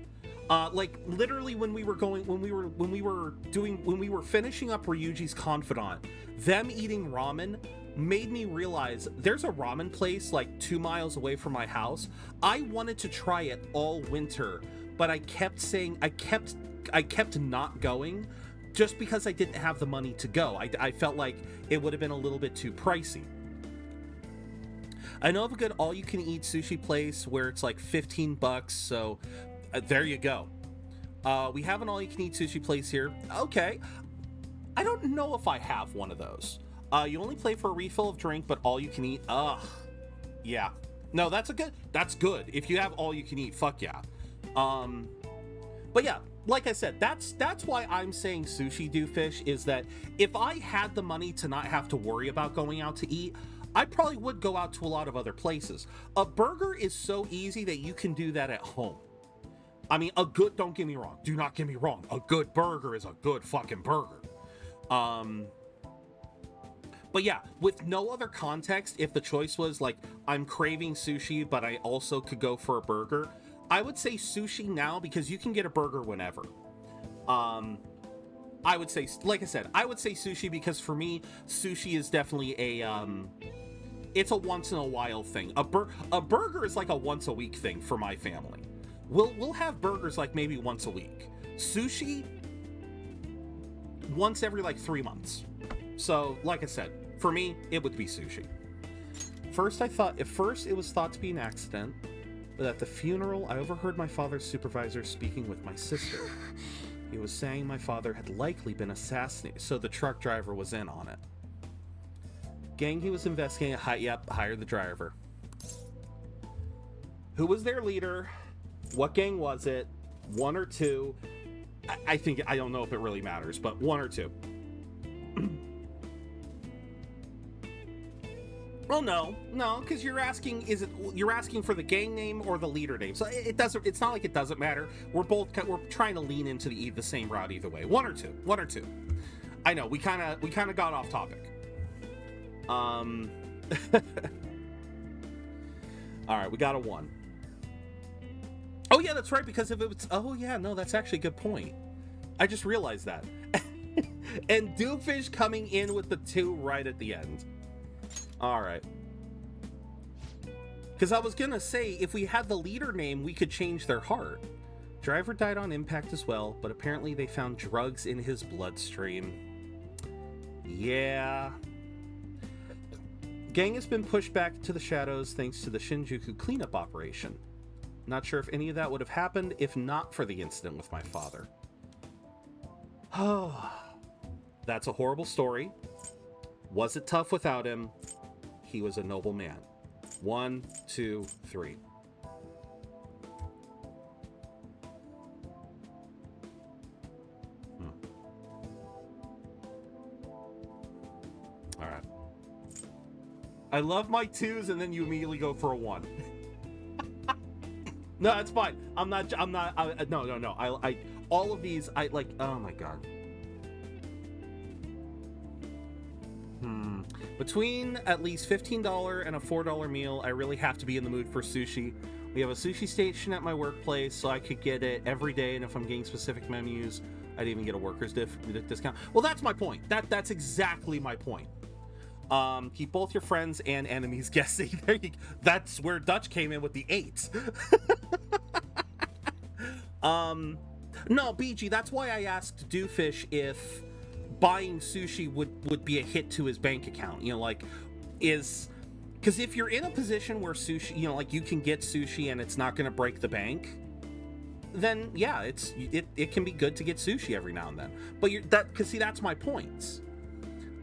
Like literally when we were finishing up Ryuji's Confidant, them eating ramen made me realize there's a ramen place like 2 miles away from my house. I wanted to try it all winter, but I kept not going just because I didn't have the money to go. I felt like it would have been a little bit too pricey. I know of a good all-you-can-eat sushi place where it's like $15, so there you go. We have an all-you-can-eat sushi place here. Okay. I don't know if I have one of those. You only pay for a refill of drink, but all-you-can-eat. Ugh. Yeah. No, that's good. If you have all-you-can-eat, fuck yeah. But yeah, like I said, that's why I'm saying sushi doofus, is that if I had the money to not have to worry about going out to eat, I probably would go out to a lot of other places. A burger is so easy that you can do that at home. I mean, don't get me wrong. Do not get me wrong. A good burger is a good fucking burger. But yeah, with no other context, if the choice was like, I'm craving sushi, but I also could go for a burger, I would say sushi now because you can get a burger whenever. I would say, like I said, I would say sushi because for me, sushi is definitely it's a once in a while thing. A burger is like a once a week thing for my family. We'll have burgers like maybe once a week. Sushi, once every like 3 months. So, like I said, for me, it would be sushi. At first it was thought to be an accident, but at the funeral, I overheard my father's supervisor speaking with my sister. He was saying my father had likely been assassinated, so the truck driver was in on it. Gang he was investigating, hired the driver. Who was their leader? What gang was it? 1 or 2? I don't know if it really matters, but 1 or 2. Well, no, because you're asking for the gang name or the leader name. So it's not like it doesn't matter. We're trying to lean into the same route either way. 1 or 2. I know we kind of got off topic. All right, we got a 1. Oh yeah, that's right, because if it was, oh yeah, no, that's actually a good point. I just realized that. And Doofus coming in with the 2 right at the end. All right. Because I was gonna say, if we had the leader name, we could change their heart. Driver died on impact as well, but apparently they found drugs in his bloodstream. Yeah. Gang has been pushed back to the shadows thanks to the Shinjuku cleanup operation. Not sure if any of that would have happened if not for the incident with my father. Oh, that's a horrible story. Was it tough without him? He was a noble man. 1, 2, 3. All right. I love my 2s, and then you immediately go for a 1. No, it's fine. No. I all of these, I like, oh my God. Between at least $15 and a $4 meal, I really have to be in the mood for sushi. We have a sushi station at my workplace, so I could get it every day, and if I'm getting specific menus, I'd even get a worker's discount. Well, that's my point. That's exactly my point. Keep both your friends and enemies guessing. That's where Dutch came in with the 8. No, BG, that's why I asked Doofus if buying sushi would be a hit to his bank account. You know, like, because if you're in a position where sushi, you know, like you can get sushi and it's not going to break the bank, then yeah, it can be good to get sushi every now and then. But because see, that's my point.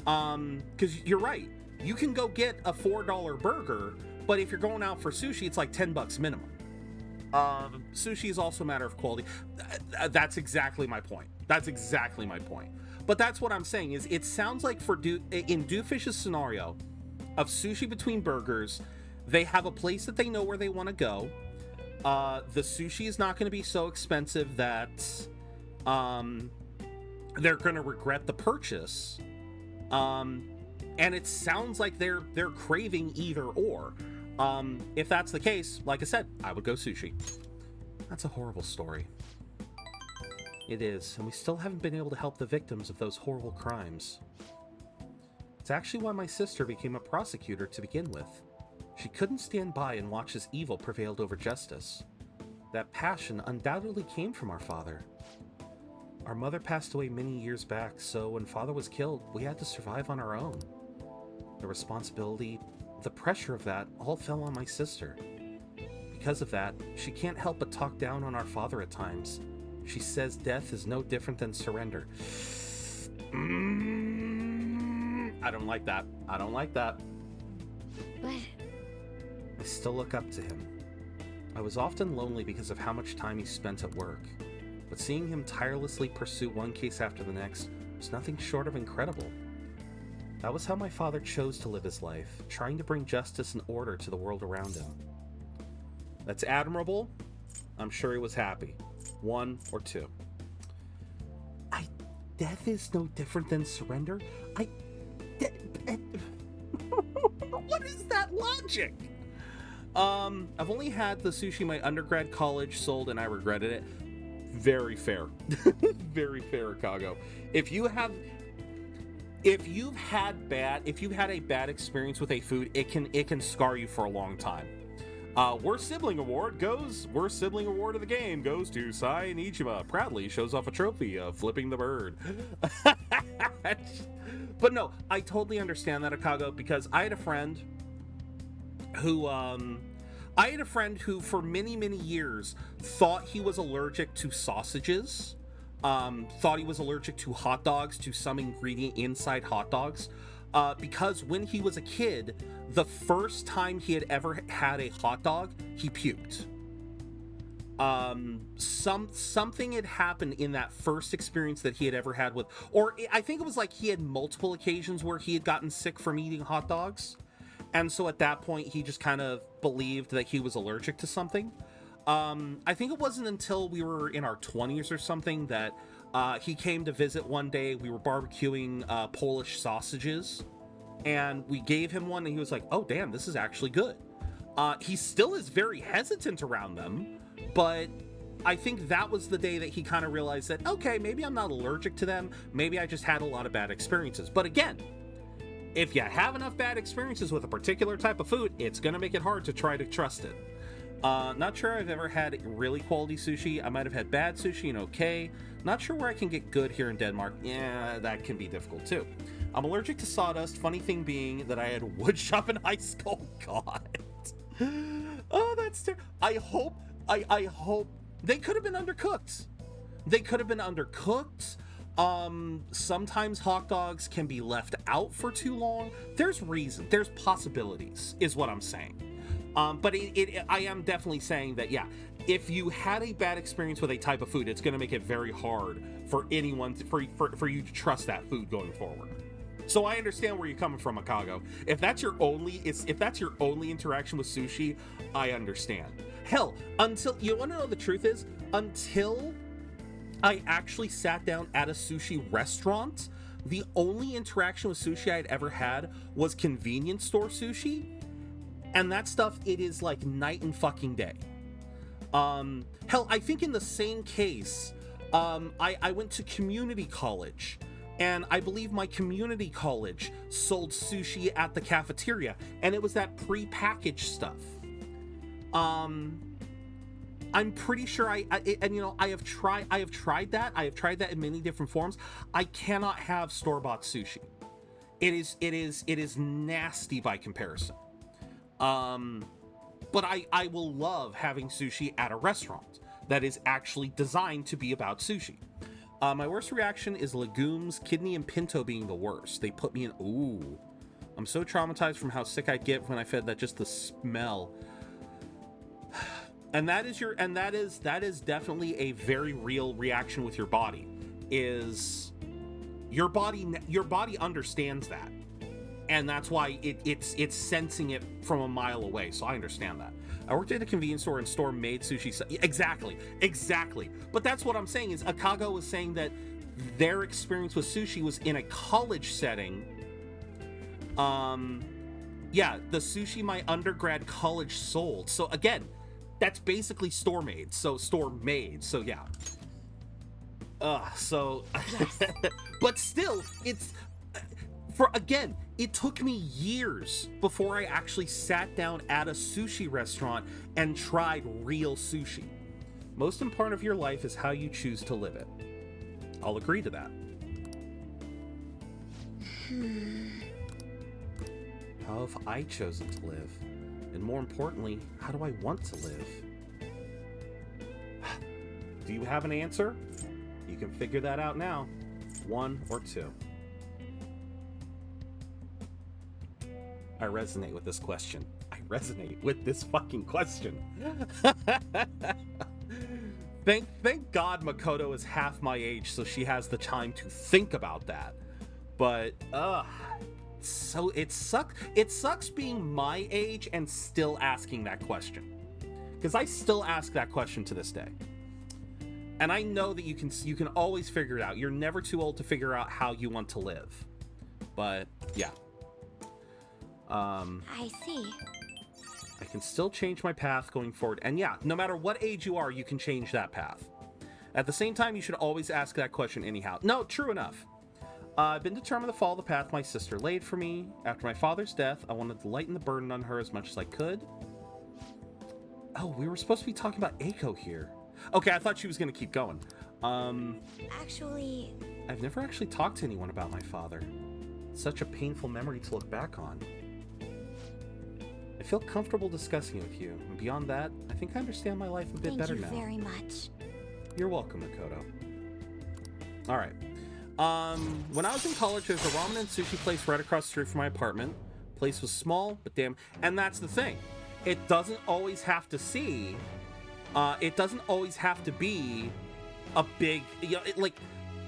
Because you're right, you can go get a $4 burger, but if you're going out for sushi, it's like $10 minimum. Sushi is also a matter of quality. That's exactly my point. That's exactly my point. But that's what I'm saying is it sounds like in Doofish's scenario of sushi between burgers, they have a place that they know where they want to go. The sushi is not going to be so expensive that they're going to regret the purchase. And it sounds like they're craving either or. If that's the case, like I said, I would go sushi. That's a horrible story. It is, and we still haven't been able to help the victims of those horrible crimes. It's actually why my sister became a prosecutor to begin with. She couldn't stand by and watch as evil prevailed over justice. That passion undoubtedly came from our father. Our mother passed away many years back, so when father was killed, we had to survive on our own. The responsibility, the pressure of that all fell on my sister. Because of that, she can't help but talk down on our father at times. She says death is no different than surrender. I don't like that. I don't like that. But I still look up to him. I was often lonely because of how much time he spent at work, but seeing him tirelessly pursue one case after the next was nothing short of incredible. That was how my father chose to live his life, trying to bring justice and order to the world around him. That's admirable. I'm sure he was happy. 1 or 2. Death is no different than surrender? What is that logic? I've only had the sushi my undergrad college sold and I regretted it. Very fair. Very fair, Kago. If you've had a bad experience with a food, it can scar you for a long time. Worst sibling award of the game goes to Sai and Ichiba. Proudly shows off a trophy of flipping the bird. But no, I totally understand that, Akago, because I had a friend who for many, many years thought he was allergic to sausages, thought he was allergic to hot dogs, to some ingredient inside hot dogs, because when he was a kid, the first time he had ever had a hot dog, he puked. Something had happened in that first experience that he had ever had with, or I think it was like he had multiple occasions where he had gotten sick from eating hot dogs. And so at that point, he just kind of believed that he was allergic to something. I think it wasn't until we were in our 20s or something that he came to visit one day. We were barbecuing Polish sausages, and we gave him one, and he was like, oh, damn, this is actually good. He still is very hesitant around them, but I think that was the day that he kind of realized that, okay, maybe I'm not allergic to them. Maybe I just had a lot of bad experiences. But again, if you have enough bad experiences with a particular type of food, it's going to make it hard to try to trust it. Not sure I've ever had really quality sushi. I might have had bad sushi and okay. Not sure where I can get good here in Denmark. Yeah, that can be difficult too. I'm allergic to sawdust. Funny thing being that I had wood shop in high school. God. Oh, that's terrible. I hope they could have been undercooked. Sometimes hot dogs can be left out for too long. There's possibilities, is what I'm saying. But I am definitely saying that, yeah, if you had a bad experience with a type of food, it's going to make it very hard for anyone for you to trust that food going forward. So I understand where you're coming from, Akago. If that's your only interaction with sushi, I understand. Hell, until you want to know the truth is, until I actually sat down at a sushi restaurant, the only interaction with sushi I'd ever had was convenience store sushi. And that stuff, it is like night and fucking day. Hell, I think in the same case, I went to community college, and I believe my community college sold sushi at the cafeteria, and it was that pre-packaged stuff. I'm pretty sure I have tried that. I have tried that in many different forms. I cannot have store-bought sushi. It is nasty by comparison. But I will love having sushi at a restaurant that is actually designed to be about sushi. My worst reaction is legumes, kidney, and pinto being the worst. They put me in, ooh. I'm so traumatized from how sick I get when I fed that, just the smell. And that is definitely a very real reaction with your body. Is your body understands that. And that's why it's sensing it from a mile away. So I understand that. I worked at a convenience store and store-made sushi. Exactly. But that's what I'm saying is Akago was saying that their experience with sushi was in a college setting. Yeah, the sushi my undergrad college sold. So again, that's basically store-made. So store-made. So yeah. Yes. But still, it's... Again, it took me years before I actually sat down at a sushi restaurant and tried real sushi. Most important of your life is how you choose to live it. I'll agree to that. How have I chosen to live? And more importantly, how do I want to live? Do you have an answer? You can figure that out now. 1 or 2. I resonate with this question. I resonate with this fucking question. Thank God Makoto is half my age, so she has the time to think about that. But so it sucks. It sucks being my age and still asking that question, because I still ask that question to this day. And I know that you can always figure it out. You're never too old to figure out how you want to live. But yeah. I see. I can still change my path going forward. And yeah, no matter what age you are, you can change that path. At the same time, you should always ask that question anyhow. No, true enough. I've been determined to follow the path my sister laid for me. After my father's death, I wanted to lighten the burden on her as much as I could. Oh, we were supposed to be talking about Eiko here. Okay, I thought she was going to keep going. Actually... I've never actually talked to anyone about my father. Such a painful memory to look back on. I feel comfortable discussing it with you, and beyond that, I think I understand my life a bit better now. Thank you very much. You're welcome, Makoto. Alright. When I was in college, there was a ramen and sushi place right across the street from my apartment. Place was small, but damn... And that's the thing. It doesn't always have to see... it doesn't always have to be a big... You know, like...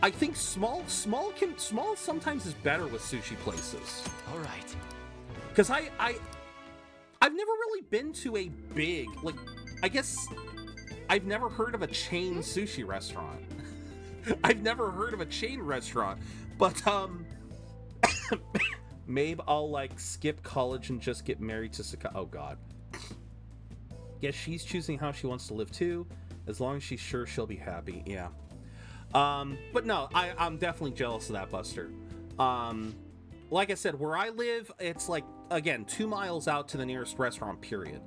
I think small sometimes is better with sushi places. Alright. Because I've never really been to a big, like, I guess I've never heard of a chain sushi restaurant. I've never heard of a chain restaurant, but, maybe I'll, like, skip college and just get married to oh god. Guess she's choosing how she wants to live too, as long as she's sure she'll be happy, yeah. But no, I'm definitely jealous of that, Buster. Like I said, where I live, it's like, again, 2 miles out to the nearest restaurant, period.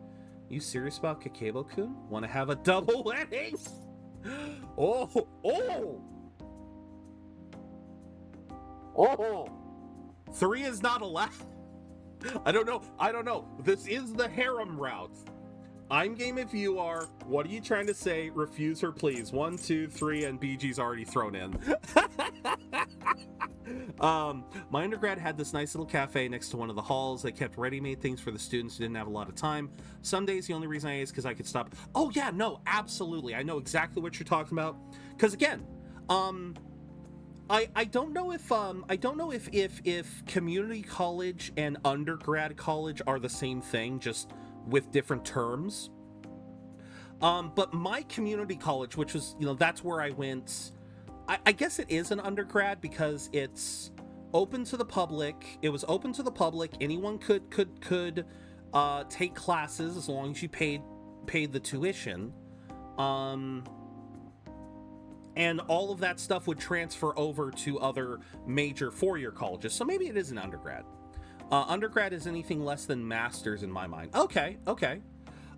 You serious about Kakebo-kun? Want to have a double wedding? Oh! 3 is not allowed. I don't know. This is the harem route. I'm game if you are. What are you trying to say? Refuse her, please. 1, 2, 3, and BG's already thrown in. My undergrad had this nice little cafe next to one of the halls. They kept ready-made things for the students who didn't have a lot of time. Some days the only reason I ate is because I could stop. Oh yeah, no, absolutely. I know exactly what you're talking about. Because again, I don't know if community college and undergrad college are the same thing, just with different terms. But my community college, which was, that's where I went. I guess it is an undergrad because it's open to the public. It was open to the public. Anyone could take classes as long as you paid the tuition. And all of that stuff would transfer over to other major four-year colleges. So maybe it is an undergrad. Undergrad is anything less than master's in my mind. Okay.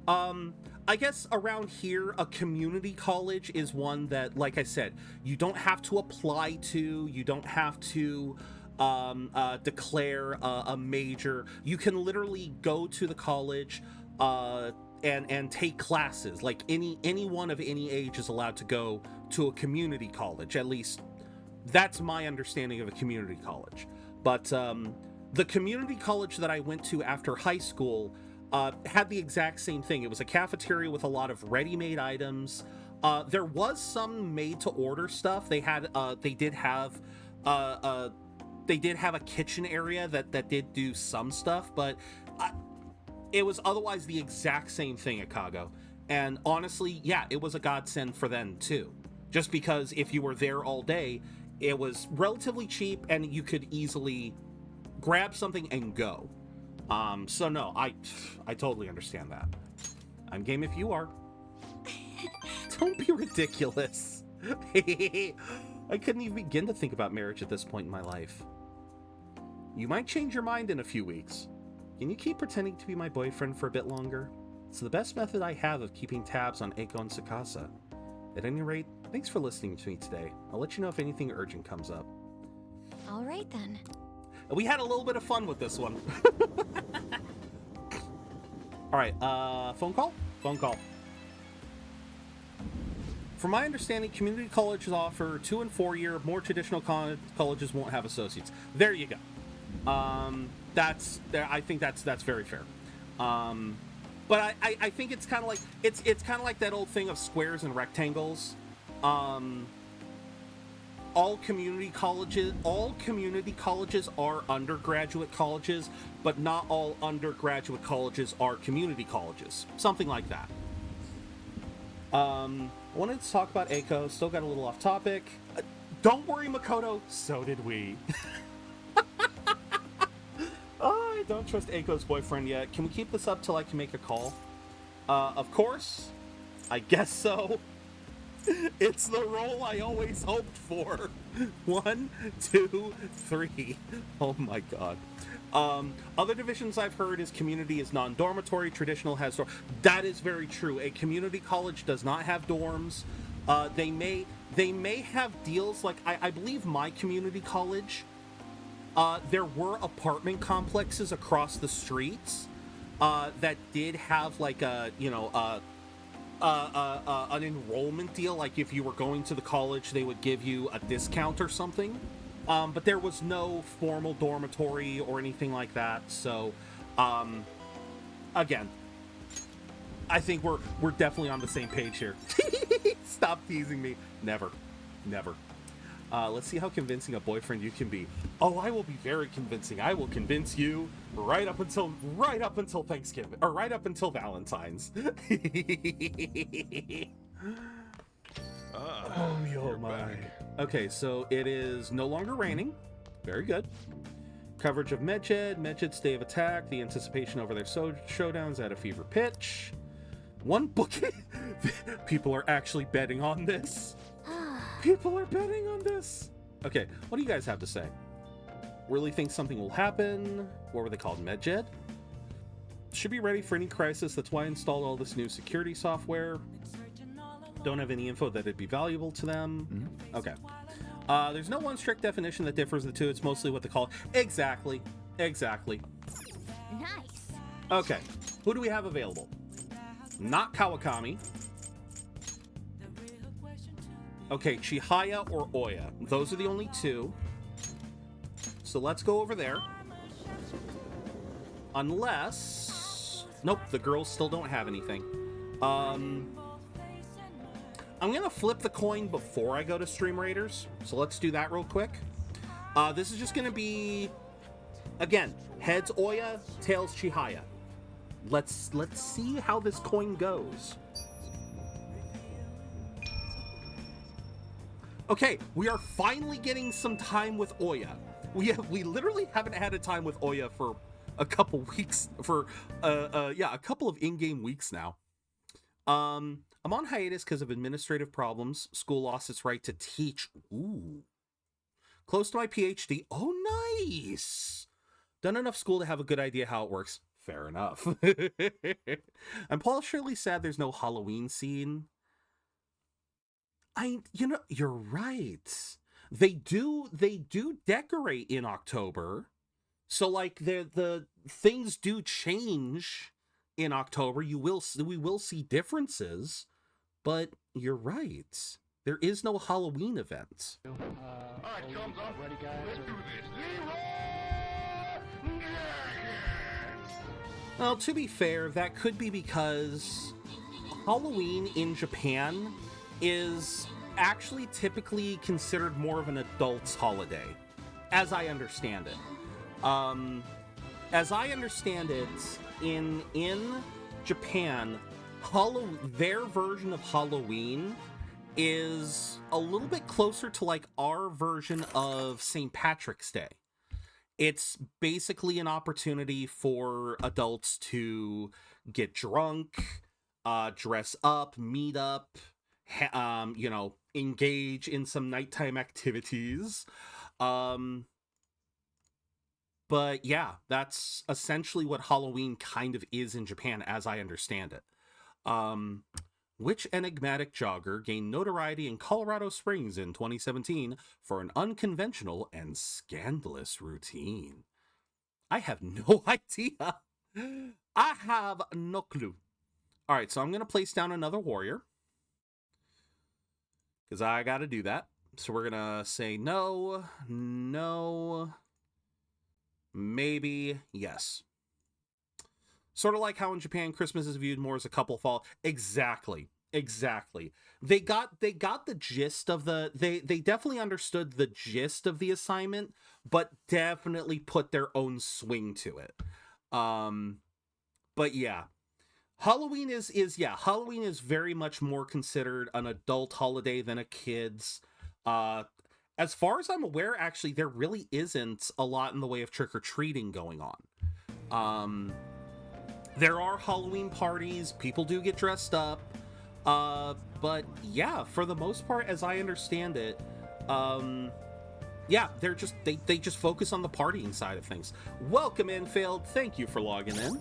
I guess around here, a community college is one that, like I said, you don't have to apply to, you don't have to declare a major. You can literally go to the college and take classes. Like anyone of any age is allowed to go to a community college. At least that's my understanding of a community college. But the community college that I went to after high school had the exact same thing. It was a cafeteria with a lot of ready-made items. There was some made-to-order stuff. They did have a kitchen area that did do some stuff, but it was otherwise the exact same thing at Kago. And honestly, yeah, it was a godsend for them too. Just because if you were there all day, it was relatively cheap and you could easily grab something and go. So no, I totally understand that. I'm game if you are. Don't be ridiculous. I couldn't even begin to think about marriage at this point in my life. You might change your mind in a few weeks. Can you keep pretending to be my boyfriend for a bit longer? It's the best method I have of keeping tabs on Eiko and Tsukasa. At any rate, thanks for listening to me today. I'll let you know if anything urgent comes up. All right then. We had a little bit of fun with this one. All right, phone call? Phone call. From my understanding, community colleges offer 2- and 4-year. More traditional colleges won't have associates. There you go. I think that's very fair. But I think it's kind of like it's kind of like that old thing of squares and rectangles. All community colleges are undergraduate colleges, but not all undergraduate colleges are community colleges. Something like that. I wanted to talk about Eiko. Still got a little off topic. Don't worry, Makoto. So did we. I don't trust Eiko's boyfriend yet. Can we keep this up till I can make a call? Of course. I guess so. It's the role I always hoped for. 1, 2, 3. Oh my god. Other divisions I've heard is community is non-dormitory, traditional has dorm. That is very true. A community college does not have dorms. They may have deals like I believe my community college. There were apartment complexes across the streets that did have like a an enrollment deal. Like if you were going to the college, they would give you a discount or something. But there was no formal dormitory or anything like that. So, again, I think we're definitely on the same page here. Stop teasing me. Never. Let's see how convincing a boyfriend you can be. Oh, I will be very convincing. I will convince you right up until Thanksgiving, or right up until Valentine's. Oh my. Okay, so it is no longer raining. Very good. Coverage of Medjed stay of attack. The anticipation over their showdowns at a fever pitch. One book. People are actually betting on this. People are betting on this. Okay, what do you guys have to say? Really think something will happen? What were they called? Medjed? Should be ready for any crisis. That's why I installed all this new security software. Don't have any info that it'd be valuable to them. Okay. There's no one strict definition that differs the two. It's mostly what they call it. Exactly. Nice. Okay. Who do we have available? Not Kawakami. Okay, Chihaya or Oya. Those are the only two. So let's go over there. Unless... Nope, the girls still don't have anything. I'm gonna flip the coin before I go to Stream Raiders. So let's do that real quick. This is just gonna be... Again, heads Oya, tails Chihaya. Let's see how this coin goes. Okay, we are finally getting some time with Oya. We literally haven't had a time with Oya for a couple weeks, a couple of in-game weeks now. I'm on hiatus because of administrative problems. School lost its right to teach. Ooh. Close to my PhD. Oh, nice. Done enough school to have a good idea how it works. Fair enough. I'm partially sad there's no Halloween scene. You're right. They do decorate in October. So like the things do change in October. We will see differences, but you're right. There is no Halloween event. Alright, thumbs up. Ready, guys? Let's do this. Well, to be fair, that could be because Halloween in Japan is actually typically considered more of an adult's holiday, as I understand it. As I understand it, in Japan, their version of Halloween is a little bit closer to like our version of St. Patrick's Day. It's basically an opportunity for adults to get drunk, dress up, meet up, engage in some nighttime activities. But yeah, that's essentially what Halloween kind of is in Japan, as I understand it. Which enigmatic jogger gained notoriety in Colorado Springs in 2017 for an unconventional and scandalous routine? I have no idea. I have no clue. All right, so I'm going to place down another warrior, because I got to do that. So we're going to say no, maybe, yes. Sort of like how in Japan, Christmas is viewed more as a couple fall. Exactly. They got the gist of they definitely understood the gist of the assignment, but definitely put their own swing to it. But yeah. Halloween is very much more considered an adult holiday than a kid's. As far as I'm aware, actually, there really isn't a lot in the way of trick-or-treating going on. There are Halloween parties, people do get dressed up, but yeah, for the most part, as I understand it, yeah, they just focus on the partying side of things. Welcome, Infield. Thank you for logging in.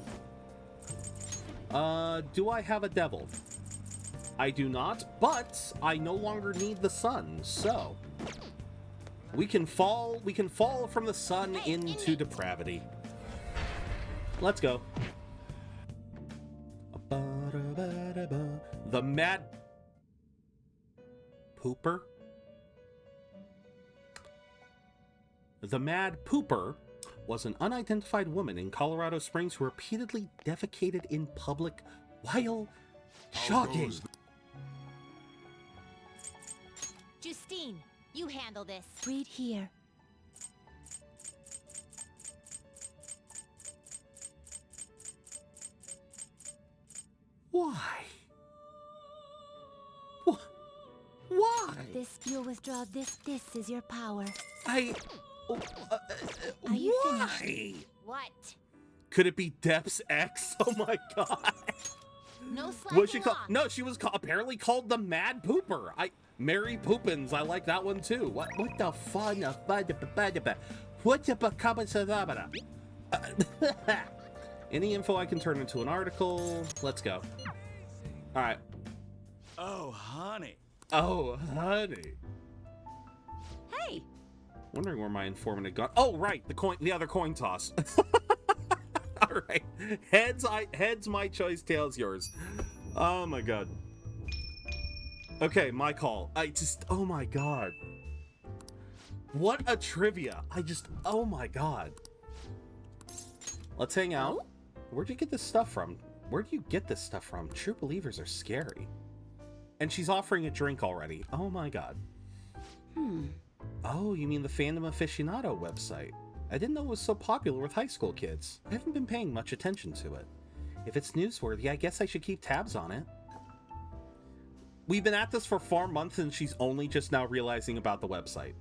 Do I have a devil? I do not, but I no longer need the sun, so we can fall from the sun into depravity. Let's go. The Mad Pooper? The Mad Pooper was an unidentified woman in Colorado Springs who repeatedly defecated in public while jogging. Justine, you handle this. Read here. Why? Why? You'll withdraw this. This is your power. Are you why? finished? What? Could it be Depth's X? Oh my god. No Was she called? No, she was apparently called the Mad Pooper. Mary Poopins. I like that one too. What the fun? What's a Any info I can turn into an article. Let's go. All right. Oh, honey. Oh, honey. Hey. Wondering where my informant had gone. Oh, right, the other coin toss. All right, heads my choice, tails yours. Oh my god. Okay, my call. Oh my god. What a trivia. Oh my god. Let's hang out. Where'd you get this stuff from? Where do you get this stuff from? True believers are scary. And she's offering a drink already. Oh my god. Oh, you mean the Fandom Aficionado website? I didn't know it was so popular with high school kids. I haven't been paying much attention to it. If it's newsworthy, I guess I should keep tabs on it. We've been at this for 4 months and she's only just now realizing about the website.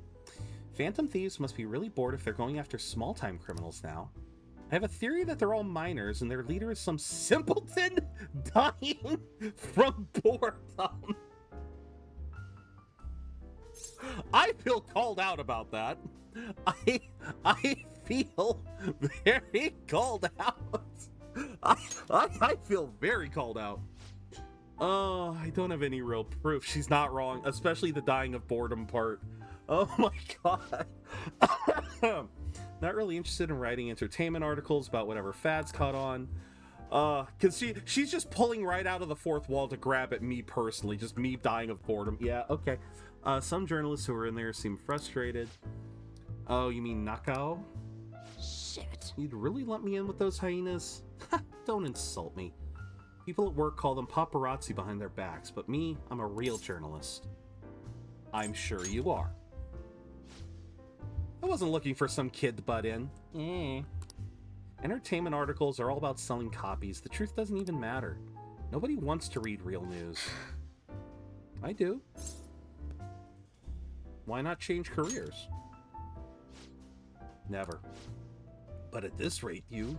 Phantom thieves must be really bored if they're going after small-time criminals now. I have a theory that they're all minors and their leader is some simpleton dying from boredom. I feel called out about that. I feel very called out. I feel very called out. Oh, I don't have any real proof. She's not wrong, especially the dying of boredom part. Oh my god. Not really interested in writing entertainment articles about whatever fads caught on. Cause she's just pulling right out of the fourth wall to grab at me personally, just me dying of boredom. Yeah, okay. Some journalists who are in there seem frustrated. Oh, you mean Nakao? Shit. You'd really let me in with those hyenas? Don't insult me. People at work call them paparazzi behind their backs, but me, I'm a real journalist. I'm sure you are. I wasn't looking for some kid to butt in. Entertainment articles are all about selling copies. The truth doesn't even matter. Nobody wants to read real news. I do. Why not change careers? Never. But at this rate, if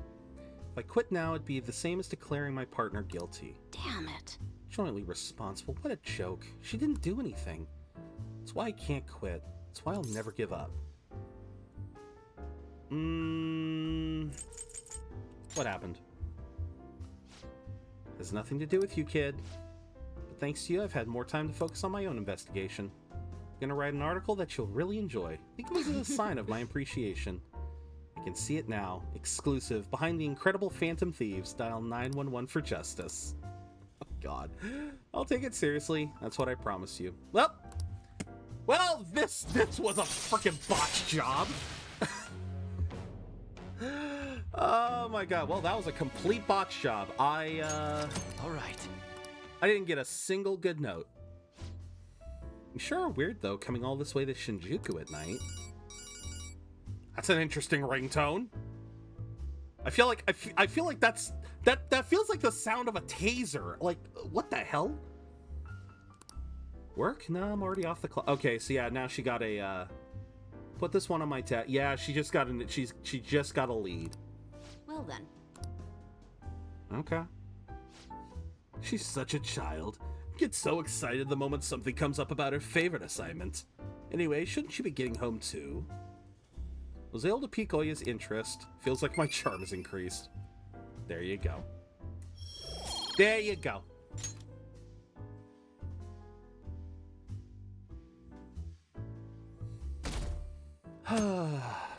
I quit now, it'd be the same as declaring my partner guilty. Damn it. Jointly responsible. What a joke. She didn't do anything. That's why I can't quit. That's why I'll never give up. What happened? Has nothing to do with you, kid. But thanks to you, I've had more time to focus on my own investigation. I'm gonna write an article that you'll really enjoy. I think it was a sign of my appreciation. I can see it now. Exclusive. Behind the incredible Phantom Thieves, dial 911 for justice. Oh, God. I'll take it seriously. That's what I promise you. Well, this was a freaking botch job. Oh my god. Well, that was a complete botch job. All right. I didn't get a single good note. You sure are weird, though, coming all this way to Shinjuku at night. That's an interesting ringtone. I feel like that feels like the sound of a taser. Like, what the hell? Work? No, I'm already off the clock. Okay, so yeah, now she got a put this one on my tab. Yeah, she just got a lead. Well then. Okay. She's such a child. Gets so excited the moment something comes up about her favorite assignment. Anyway, shouldn't she be getting home too? Was able to pique Oya's interest. Feels like my charm has increased. There you go. There you go.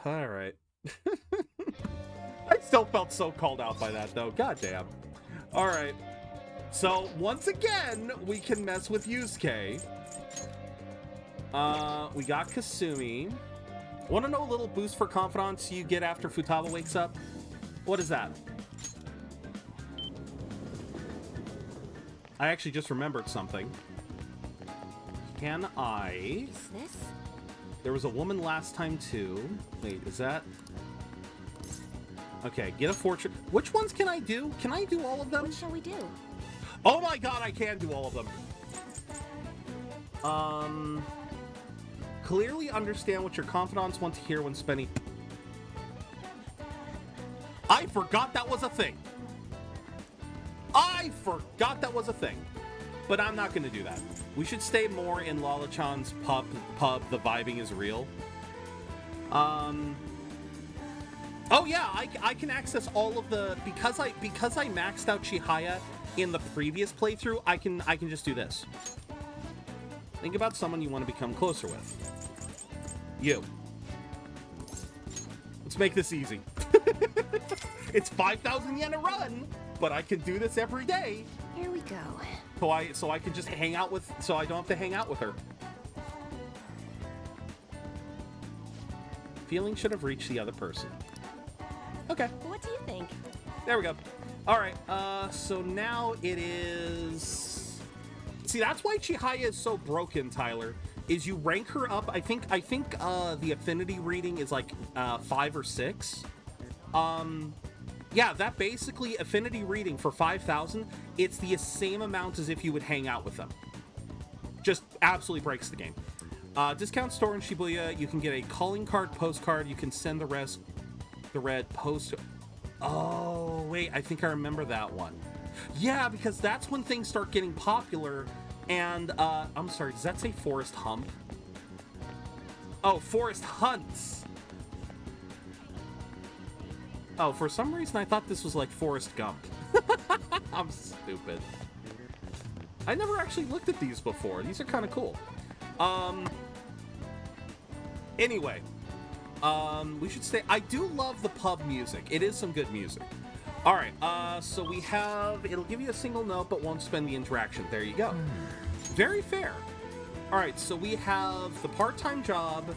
Alright. I still felt so called out by that, though. God damn. Alright. So, once again, we can mess with Yusuke. We got Kasumi. Want to know a little boost for confidence you get after Futaba wakes up? What is that? I actually just remembered something. Can I... Is this? There was a woman last time, too. Wait, is that... Okay, get a fortune. Which ones can I do? Can I do all of them? What shall we do? Oh my god, I can do all of them. Clearly understand what your confidants want to hear when spending... I forgot that was a thing. But I'm not going to do that. We should stay more in Lala-chan's pub. The vibing is real. Oh yeah, I can access all of the... Because I maxed out Chihaya in the previous playthrough, I can just do this. Think about someone you want to become closer with. You. Let's make this easy. It's 5,000 yen a run, but I can do this every day. Here we go. So I can just hang out with... So I don't have to hang out with her. Feeling should have reached the other person. Okay. What do you think? There we go. All right. So now it is... See, that's why Chihaya is so broken, Tyler. Is you rank her up. I think the affinity reading is like 5 or 6. Yeah, that basically affinity reading for 5,000. It's the same amount as if you would hang out with them. Just absolutely breaks the game. Discount store in Shibuya. You can get a calling card postcard. You can send the red post. Oh wait, I think I remember that one. Yeah, because that's when things start getting popular. And I'm sorry, does that say Forest Hump? Oh, Forest Hunts. Oh, for some reason I thought this was like Forrest Gump. I'm stupid. I never actually looked at these before. These are kind of cool. Anyway, we should stay. I do love the pub music. It is some good music. All right, so we have, it'll give you a single note, but won't spend the interaction. There you go. Very fair. All right, so we have the part-time job,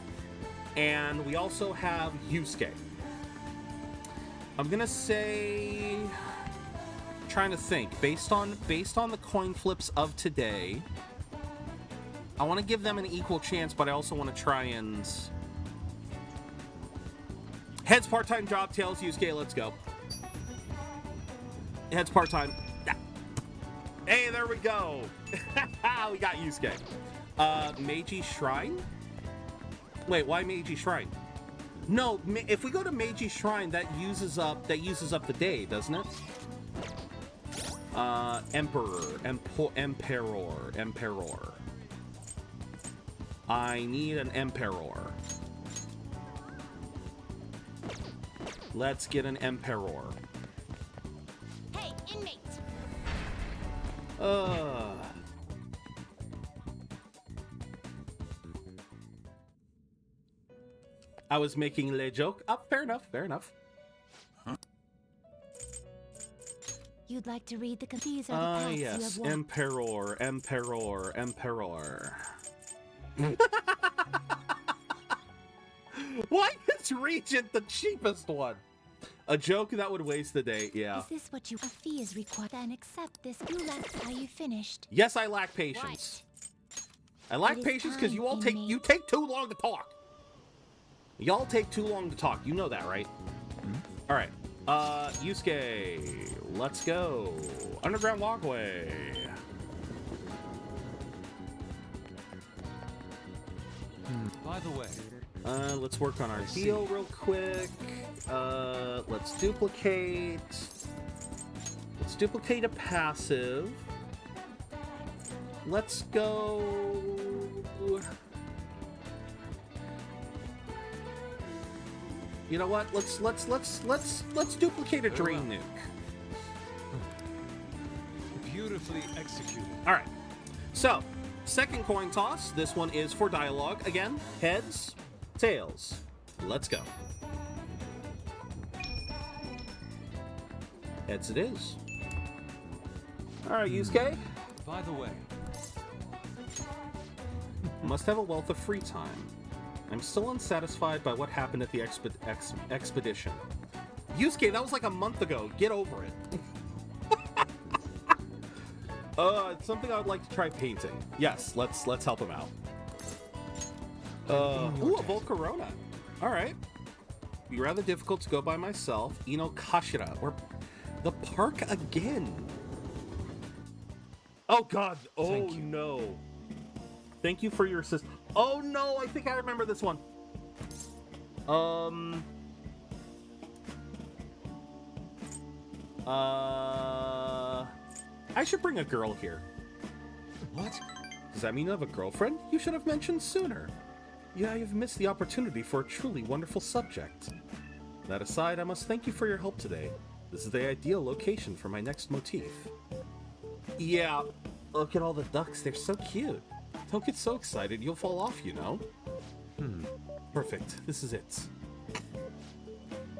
and we also have Yusuke. I'm gonna say, trying to think, based on the coin flips of today, I want to give them an equal chance, but I also want to try and heads part-time job, tails Yusuke. Let's go. Heads part-time. Yeah. Hey, there we go. We got Yusuke. Meiji Shrine. Wait, why Meiji Shrine? No, if we go to Meiji Shrine, that uses up the day, doesn't it? Emperor. I need an Emperor. Let's get an Emperor. Hey, inmate! I was making a joke. Oh, fair enough, fair enough. You'd like to read the these are the paths you yes, have walked. Emperor. Why is Regent the cheapest one? A joke that would waste the day, yeah. Is this what you... A fee is required, then accept this. You left. Are you finished? Yes, I lack patience. I lack patience because you all take too long to talk. Y'all take too long to talk. You know that, right? All right. Yusuke, let's go. Underground walkway. By the way, let's work on our heal real quick. Let's duplicate. Let's duplicate a passive. Let's go. You know what? Let's duplicate a drain nuke. beautifully executed. All right. So, second coin toss. This one is for dialogue. Again, heads, tails. Let's go. Heads it is. All right, Yusuke. By the way, must have a wealth of free time. I'm still unsatisfied by what happened at the expedition. Yusuke, that was like a month ago. Get over it. It's something I would like to try painting. Yes, let's help him out. Ooh, a Volcarona. All right. Be rather difficult to go by myself. Ino Kashira. We're the park again. Oh God. Oh no. Thank you for your assist. Oh no, I think I remember this one. I should bring a girl here. What? Does that mean you have a girlfriend? You should have mentioned sooner. Yeah, you've missed the opportunity for a truly wonderful subject. That aside, I must thank you for your help today. This is the ideal location for my next motif. Yeah, look at all the ducks. They're so cute. Don't get so excited. You'll fall off, you know. Perfect. This is it.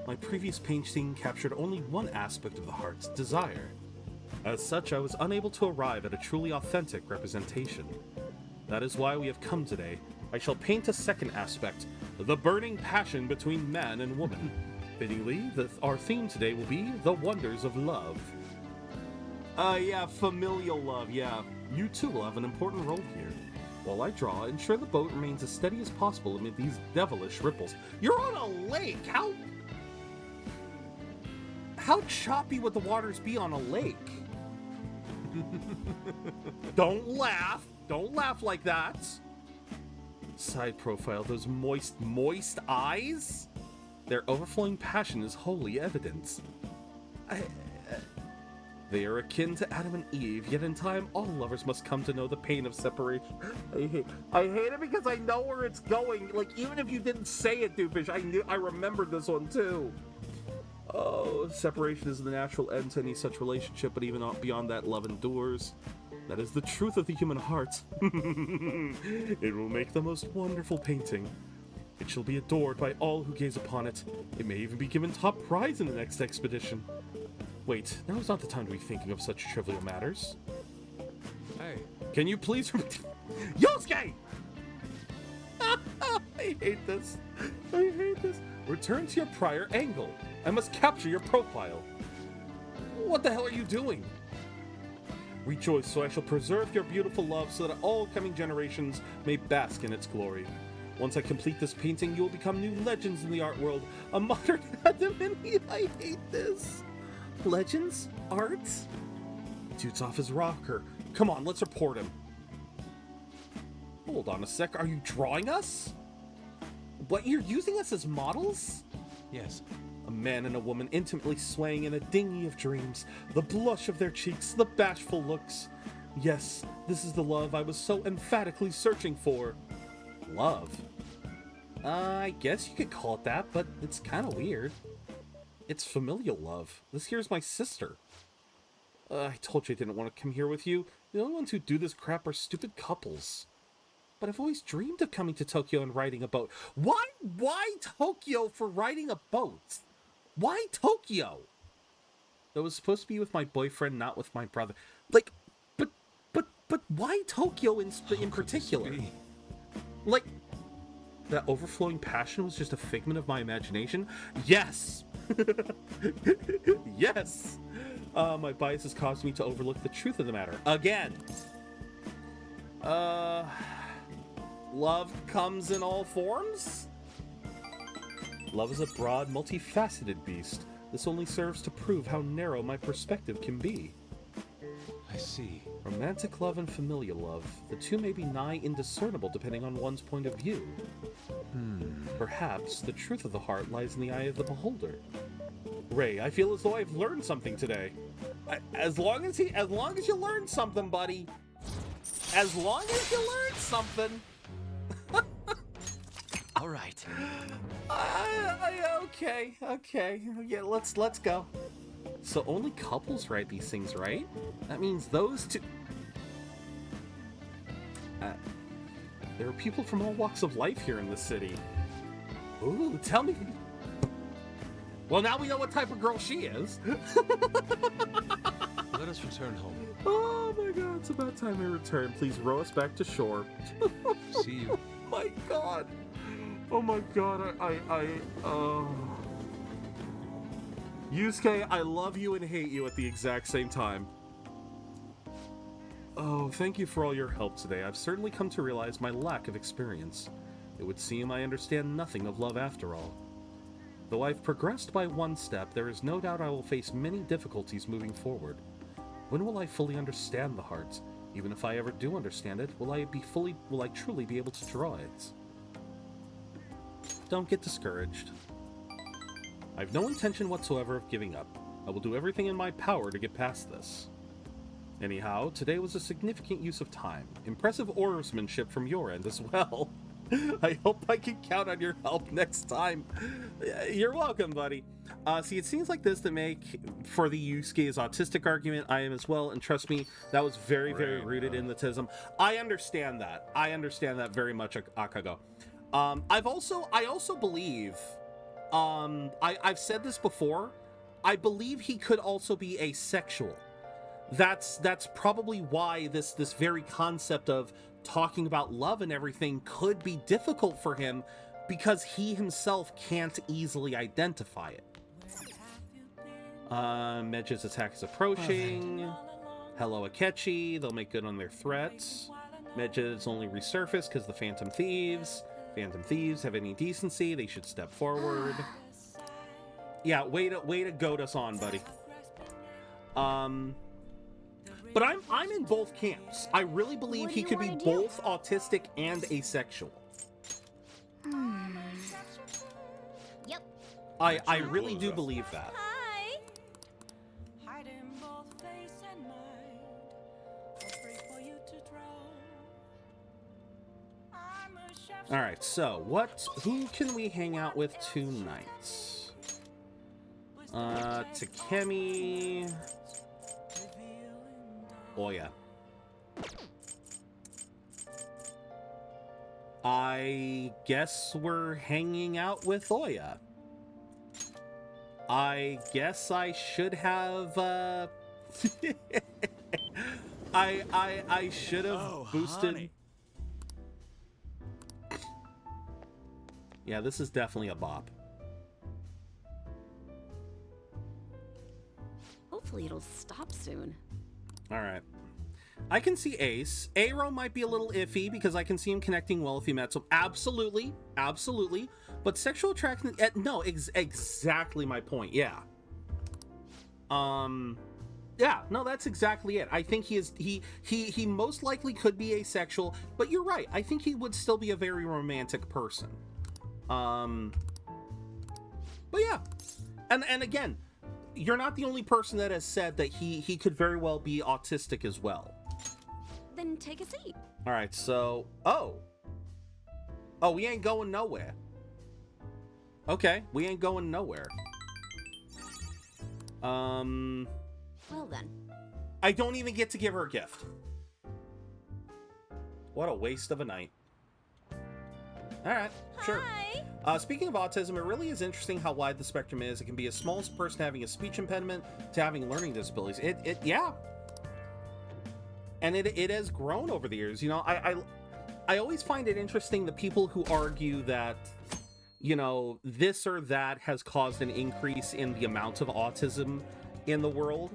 My previous painting captured only one aspect of the heart's desire. As such, I was unable to arrive at a truly authentic representation. That is why we have come today. I shall paint a second aspect, the burning passion between man and woman. Fittingly, our theme today will be the wonders of love. Yeah, familial love, yeah. You too will have an important role here. While I draw, ensure the boat remains as steady as possible amid these devilish ripples. You're on a lake! How choppy would the waters be on a lake? Don't laugh. Don't laugh like that. Side profile, those moist eyes? Their overflowing passion is wholly evident. They are akin to Adam and Eve, yet in time, all lovers must come to know the pain of separation. I hate it because I know where it's going. Like, even if you didn't say it, Doofus, I remembered this one too. Oh, separation is the natural end to any such relationship, but even beyond that, love endures. That is the truth of the human heart. It will make the most wonderful painting. It shall be adored by all who gaze upon it. It may even be given top prize in the next expedition. Wait, now is not the time to be thinking of such trivial matters. Hey. Can you please... Yosuke! I hate this. I hate this. Return to your prior angle. I must capture your profile. What the hell are you doing? Rejoice, so I shall preserve your beautiful love so that all coming generations may bask in its glory. Once I complete this painting, you will become new legends in the art world. A modern Adam and Eve. I hate this. Legends? Art? Dude's off his rocker. Come on, let's report him. Hold on a sec. Are you drawing us? What, you're using us as models? Yes. A man and a woman intimately swaying in a dinghy of dreams. The blush of their cheeks, the bashful looks. Yes, this is the love I was so emphatically searching for. Love? I guess you could call it that, but it's kind of weird. It's familial love. This here's my sister. I told you I didn't want to come here with you. The only ones who do this crap are stupid couples. But I've always dreamed of coming to Tokyo and riding a boat. Why Tokyo for riding a boat? Why Tokyo? It was supposed to be with my boyfriend, not with my brother. Like, but why Tokyo in particular? Like, that overflowing passion was just a figment of my imagination? Yes! Yes! My bias has caused me to overlook the truth of the matter. Again! Love comes in all forms? Love is a broad, multifaceted beast. This only serves to prove how narrow my perspective can be. I see. Romantic love and familial love. The two may be nigh indiscernible depending on one's point of view. Perhaps the truth of the heart lies in the eye of the beholder. Ray, I feel as though I've learned something today. As long as you learned something, buddy. As long as you learned something. All right. Okay. Yeah, let's go. So only couples write these things, right? That means those two... there are people from all walks of life here in the city. Ooh, tell me... Well, now we know what type of girl she is. Let us return home. Oh my god, it's about time we return. Please row us back to shore. See you. My god. Oh my god, Yusuke, I love you and hate you at the exact same time. Oh, thank you for all your help today. I've certainly come to realize my lack of experience. It would seem I understand nothing of love after all. Though I've progressed by one step, there is no doubt I will face many difficulties moving forward. When will I fully understand the heart? Even if I ever do understand it, will I truly be able to draw it? Don't get discouraged. I've no intention whatsoever of giving up. I will do everything in my power to get past this. Anyhow, today was a significant use of time. Impressive oarsmanship from your end as well. I hope I can count on your help next time. You're welcome, buddy. See, it seems like this to make for the Yusuke's autistic argument. I am as well, and trust me, that was very, very rooted in the autism. I understand that. I understand that very much, Akago. I also believe, I've said this before, I believe he could also be asexual. That's probably why this very concept of talking about love and everything could be difficult for him, because he himself can't easily identify it. Medge's attack is approaching. Hello, Akechi. They'll make good on their threats. Medge's only resurfaced because the Phantom Thieves. Phantom Thieves have any decency, they should step forward. Yeah, way to goad us on, buddy. But I'm in both camps. I really believe he could be both autistic and asexual. Yep. I really do believe that. Alright, so who can we hang out with tonight? Takemi. Oya. I guess we're hanging out with Oya. I guess I should have, I should have boosted. Honey. Yeah, this is definitely a bop. Hopefully it'll stop soon. All right. I can see Ace. Aero might be a little iffy because I can see him connecting well if he met. So absolutely, absolutely. But sexual attraction, no, exactly my point. Yeah. Yeah, no, that's exactly it. I think he most likely could be asexual, but you're right. I think he would still be a very romantic person. But yeah. And again, you're not the only person that has said that he could very well be autistic as well. Then take a seat. All right, so we ain't going nowhere. Okay, we ain't going nowhere. Well then. I don't even get to give her a gift. What a waste of a night. All right, sure. Hi. Speaking of autism, it really is interesting how wide the spectrum is. It can be as small as a person having a speech impediment to having learning disabilities. Yeah. And it has grown over the years. You know, I always find it interesting the people who argue that, you know, this or that has caused an increase in the amount of autism in the world.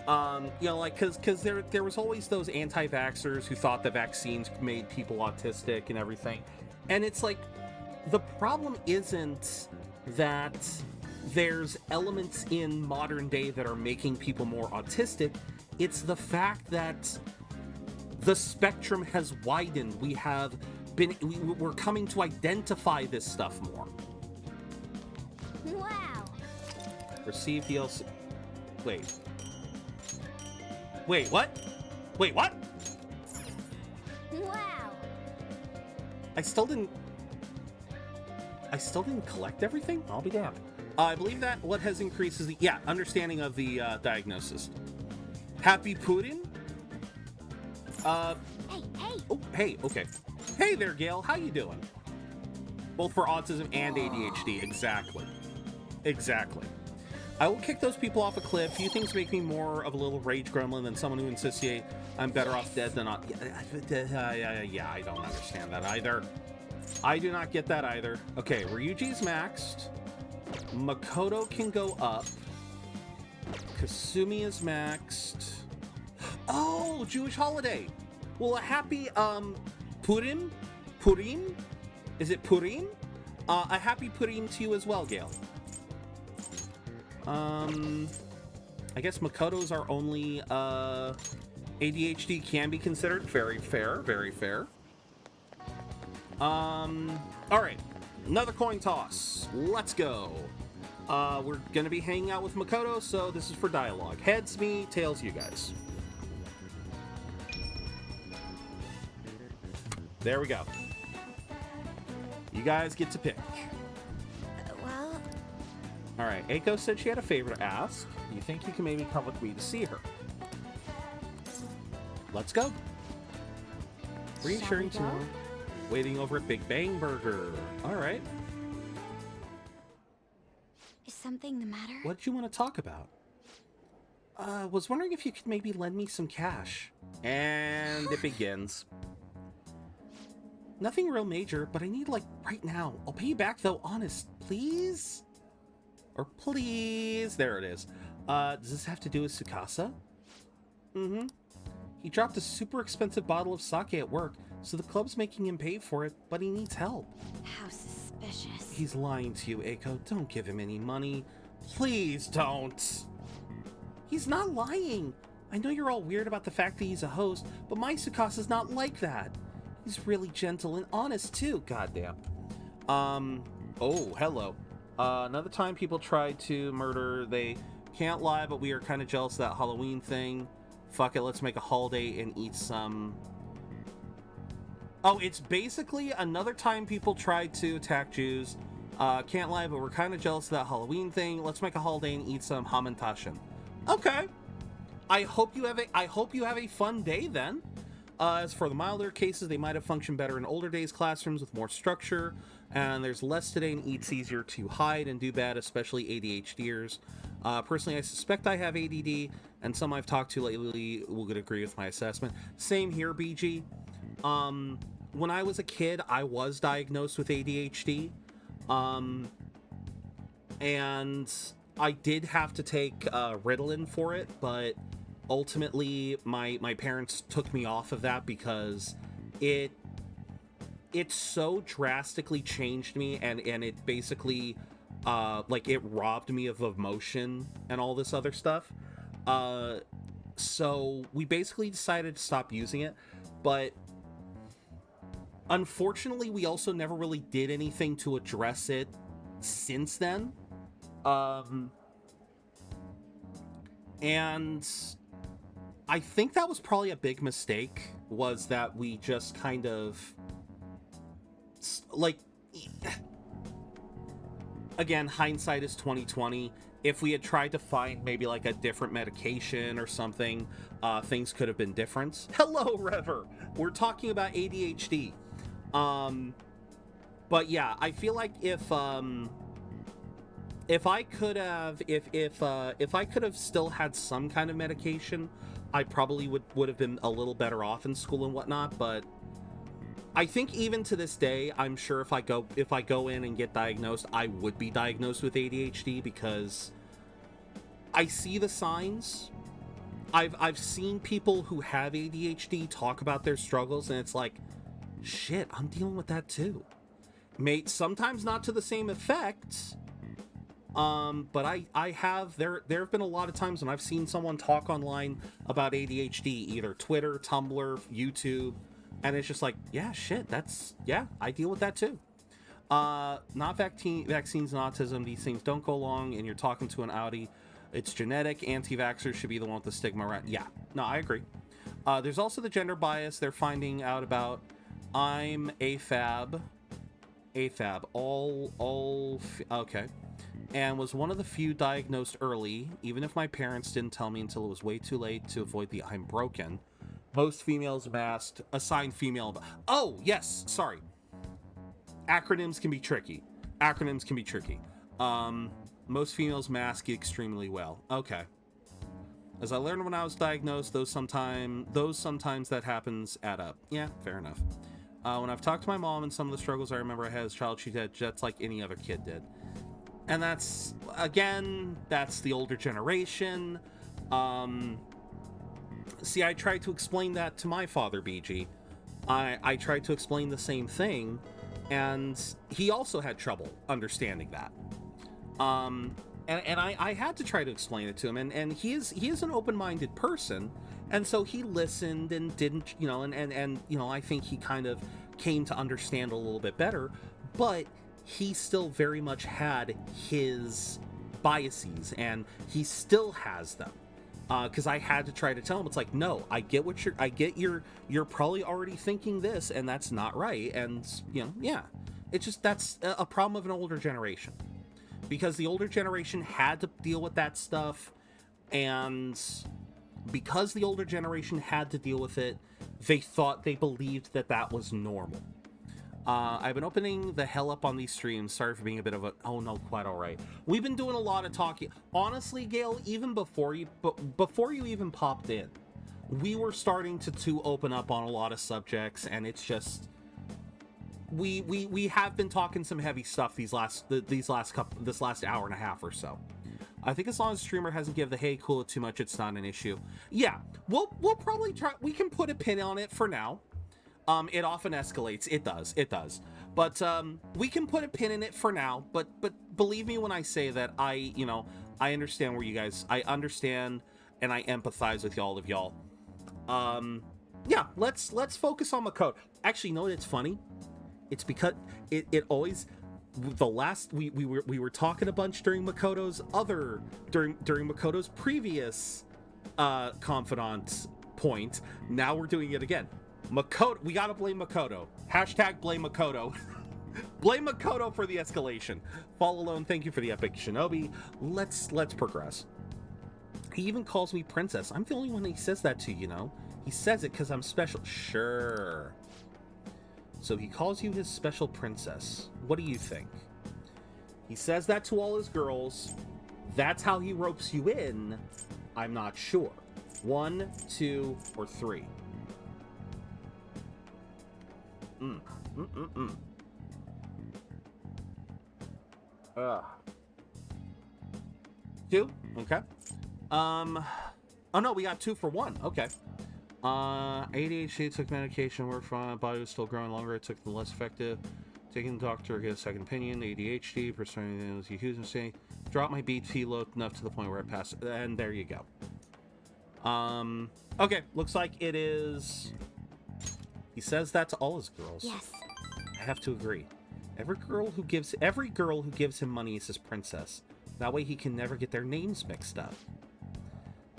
You know, like, because there was always those anti-vaxxers who thought the vaccines made people autistic and everything. And it's like, the problem isn't that there's elements in modern day that are making people more autistic. It's the fact that the spectrum has widened. We're coming to identify this stuff more. Wow. Receive DLC. Wait, what? Wait, what? Wow. I still didn't collect everything? I'll be damned. I believe that what has increased is the understanding of the diagnosis. Happy Putin? Hey. Oh, hey, okay. Hey there, Gail. How you doing? Both for autism and ADHD. Exactly. I will kick those people off a cliff. Few things make me more of a little rage gremlin than someone who insists I'm better off dead than not. Yeah, I don't understand that either. I do not get that either. Okay, Ryuji's maxed. Makoto can go up. Kasumi is maxed. Oh, Jewish holiday. Well, a happy Purim? Is it Purim? A happy Purim to you as well, Gail. I guess Makoto's our only ADHD can be considered. Very fair, very fair. All right, another coin toss. Let's go. We're gonna be hanging out with Makoto, so this is for dialogue. Heads me, tails you guys. There we go. You guys get to pick. Well... All right, Eiko said she had a favor to ask. You think you can maybe come with me to see her? Let's go. Reassuring tomorrow. Waiting over at Big Bang Burger. All right. Is something the matter? What did you want to talk about? Was wondering if you could maybe lend me some cash. And it begins. Nothing real major, but I need, like, right now. I'll pay you back, though, honest. Please? Or please? There it is. Does this have to do with Tsukasa? Mm-hmm. He dropped a super expensive bottle of sake at work, so the club's making him pay for it, but he needs help. How suspicious. He's lying to you, Eiko. Don't give him any money. Please don't. He's not lying. I know you're all weird about the fact that he's a host, but my Tsukasa's not like that. He's really gentle and honest, too. Goddamn. Oh, hello. Another time people tried to murder. They can't lie, but we are kind of jealous of that Halloween thing. Fuck it, let's make a holiday and eat some... Oh, it's basically another time people tried to attack Jews. Can't lie, but we're kind of jealous of that Halloween thing. Let's make a holiday and eat some hamantashen. Okay. I hope you have a fun day then. As for the milder cases, they might have functioned better in older days classrooms with more structure, and there's less today, and it's easier to hide and do bad, especially ADHDers. Personally, I suspect I have ADD, and some I've talked to lately would agree with my assessment. Same here, BG. When I was a kid, I was diagnosed with ADHD, and I did have to take Ritalin for it, but ultimately my parents took me off of that because it so drastically changed me, and it basically like it robbed me of emotion and all this other stuff. So we basically decided to stop using it, but unfortunately we also never really did anything to address it since then. And I think that was probably a big mistake, was that we just kind of, like, again, hindsight is 2020. If we had tried to find maybe like a different medication or something, things could have been different. Hello, Rever. We're talking about ADHD. But yeah, I feel like if I could have still had some kind of medication, I probably would have been a little better off in school and whatnot. But I think even to this day, I'm sure if I go in and get diagnosed, I would be diagnosed with ADHD, because I see the signs. I've seen people who have ADHD talk about their struggles, and it's like, shit, I'm dealing with that too. Mate, sometimes not to the same effect. But I have, there have been a lot of times when I've seen someone talk online about ADHD, either Twitter, Tumblr, YouTube, and it's just like, yeah, shit, I deal with that too. Not vaccines and autism, these things don't go along, and you're talking to an Audi. It's genetic. Anti-vaxxers should be the one with the stigma, right? Yeah, no, I agree. There's also the gender bias they're finding out about. I'm AFAB, okay. And was one of the few diagnosed early, even if my parents didn't tell me until it was way too late to avoid the I'm broken. Most females masked, assigned female. Oh, yes, sorry. Acronyms can be tricky. Most females mask extremely well. Okay. As I learned when I was diagnosed, those sometimes that happens add up. Yeah, fair enough. When I've talked to my mom and some of the struggles I remember I had as a child, she did just like any other kid did. And that's the older generation. See, I tried to explain that to my father, BG. I tried to explain the same thing, and he also had trouble understanding that. And I had to try to explain it to him, and he is an open-minded person, and so he listened and didn't, and I think he kind of came to understand a little bit better, but he still very much had his biases, and he still has them. Because I had to try to tell him, it's like, no, I get you're probably already thinking this, and that's not right. And yeah, it's just, that's a problem of an older generation, because the older generation had to deal with that stuff, and because the older generation had to deal with it, they believed that was normal. I've been opening the hell up on these streams. Sorry for being a bit of a, oh no, quite all right. We've been doing a lot of talking. Honestly, Gail, even before you even popped in, we were starting to open up on a lot of subjects, and it's just, we have been talking some heavy stuff this last hour and a half or so. I think as long as the streamer hasn't given the hey cool it too much, it's not an issue. Yeah, we'll probably try. We can put a pin on it for now. It often escalates. It does. But we can put a pin in it for now. But believe me when I say that I understand where you guys. I understand and I empathize with all of y'all. Yeah, let's focus on Makoto. Actually, you know what? It's funny. It's because it always. The last we were talking a bunch during Makoto's during Makoto's previous confidant point. Now we're doing it again. Makoto, we gotta blame Makoto. Hashtag blame Makoto. Blame Makoto for the escalation. Fall alone, thank you for the epic shinobi. Let's progress. He even calls me princess. I'm the only one he says that to, you know. He says it because I'm special. Sure. So he calls you his special princess. What do you think? He says that to all his girls. That's how he ropes you in. I'm not sure. 1, 2, or 3. Ugh. 2? Okay. Oh no, we got 2 for 1. Okay. ADHD, took medication, worked fine, body was still growing longer, it took the less effective. Taking the doctor, get a second opinion. ADHD, pursuing the huge mistake. Drop my BP low enough to the point where I pass it. And there you go. Okay, looks like it is... He says that to all his girls. Yes. I have to agree. Every girl who gives him money is his princess. That way he can never get their names mixed up.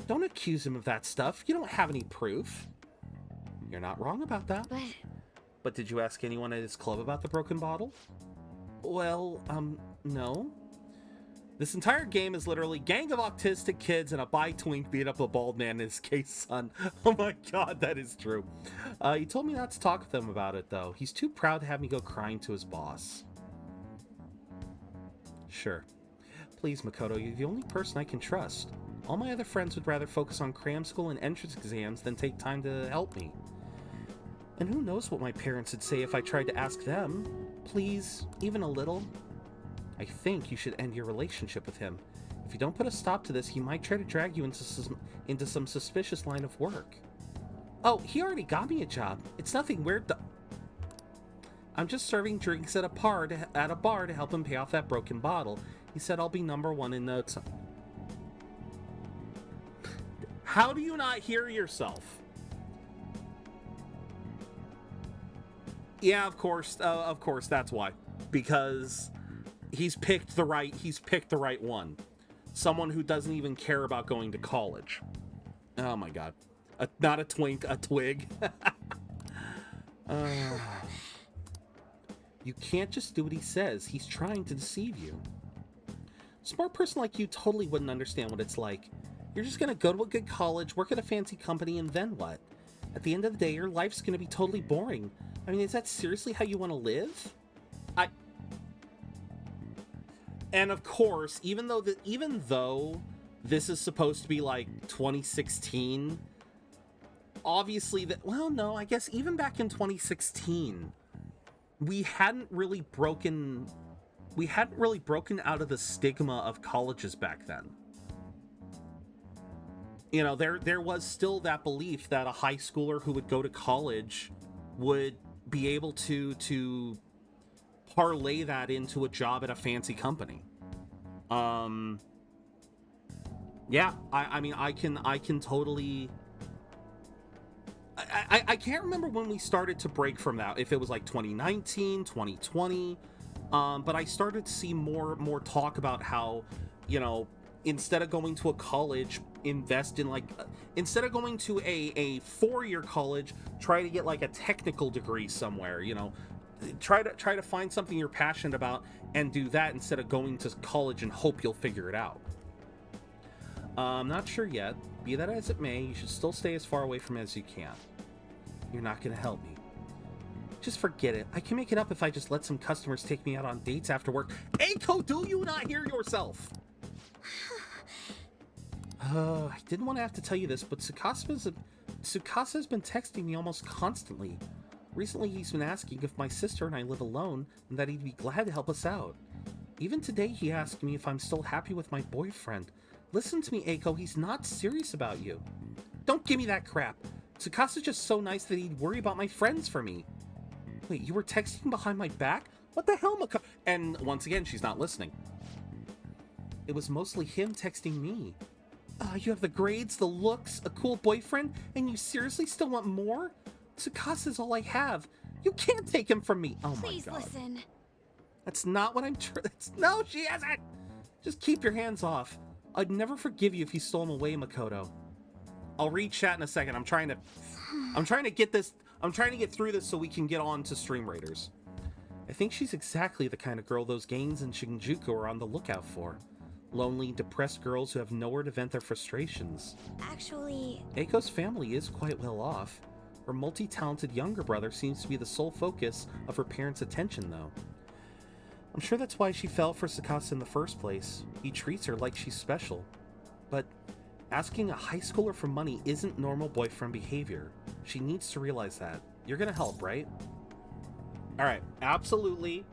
Don't accuse him of that stuff. You don't have any proof. You're not wrong about that. But did you ask anyone at his club about the broken bottle? Well, no. This entire game is literally gang of autistic kids and a bi-twink beat up a bald man, in his case, son. Oh my god, that is true. He told me not to talk with him about it, though. He's too proud to have me go crying to his boss. Sure. Please, Makoto, you're the only person I can trust. All my other friends would rather focus on cram school and entrance exams than take time to help me. And who knows what my parents would say if I tried to ask them. Please, even a little. I think you should end your relationship with him. If you don't put a stop to this, he might try to drag you into some suspicious line of work. Oh, he already got me a job. It's nothing weird. I'm just serving drinks at a bar to help him pay off that broken bottle. He said I'll be #1 in no time. How do you not hear yourself? Yeah, of course, that's why. Because he's picked the right one. Someone who doesn't even care about going to college. Oh my god. Not a twink, a twig. You can't just do what he says. He's trying to deceive you. A smart person like you totally wouldn't understand what it's like. You're just gonna go to a good college, work at a fancy company, and then what? At the end of the day, your life's gonna be totally boring. I mean, is that seriously how you want to live? And of course, even though this is supposed to be like 2016, obviously well, no, I guess even back in 2016, we hadn't really broken out of the stigma of colleges back then. You know, there was still that belief that a high schooler who would go to college would be able to parlay that into a job at a fancy company. Yeah, I mean, I can totally... I can't remember when we started to break from that, if it was like 2019, 2020, but I started to see more talk about how, you know, instead of going to a college, invest in instead of going to a 4-year college, try to get like a technical degree somewhere, you know, try to find something you're passionate about and do that instead of going to college and hope you'll figure it out. I'm not sure yet. Be that as it may, you should still stay as far away from it as you can. You're not gonna help me. Just forget it. I can make it up if I just let some customers take me out on dates after work. Eiko, do you not hear yourself? I didn't want to have to tell you this, but Tsukasa's been texting me almost constantly. Recently, he's been asking if my sister and I live alone, and that he'd be glad to help us out. Even today, he asked me if I'm still happy with my boyfriend. Listen to me, Eiko, he's not serious about you. Don't give me that crap. Tsukasa's just so nice that he'd worry about my friends for me. Wait, you were texting behind my back? What the hell, Makoto? And once again, she's not listening. It was mostly him texting me. You have the grades, the looks, a cool boyfriend, and you seriously still want more? Tsukasa's all I have. You can't take him from me. Oh my god. Please listen. That's not what I'm No, she hasn't! Just keep your hands off. I'd never forgive you if you stole him away, Makoto. I'll read chat in a second. I'm trying to get through this so we can get on to Stream Raiders. I think she's exactly the kind of girl those gangs in Shinjuku are on the lookout for. Lonely, depressed girls who have nowhere to vent their frustrations. Actually... Eiko's family is quite well off. Her multi-talented younger brother seems to be the sole focus of her parents' attention, though. I'm sure that's why she fell for Sakasa in the first place. He treats her like she's special. But asking a high schooler for money isn't normal boyfriend behavior. She needs to realize that. You're gonna help, right? Alright, absolutely.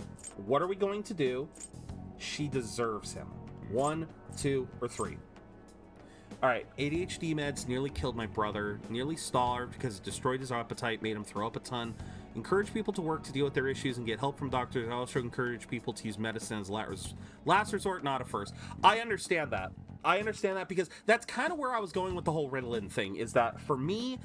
What are we going to do? She deserves him. 1, 2, or 3. Alright, ADHD meds nearly killed my brother, nearly starved because it destroyed his appetite, made him throw up a ton. Encourage people to work to deal with their issues and get help from doctors. I also encourage people to use medicine as last resort, not a first. I understand that. I understand that because that's kind of where I was going with the whole Ritalin thing, is that for me,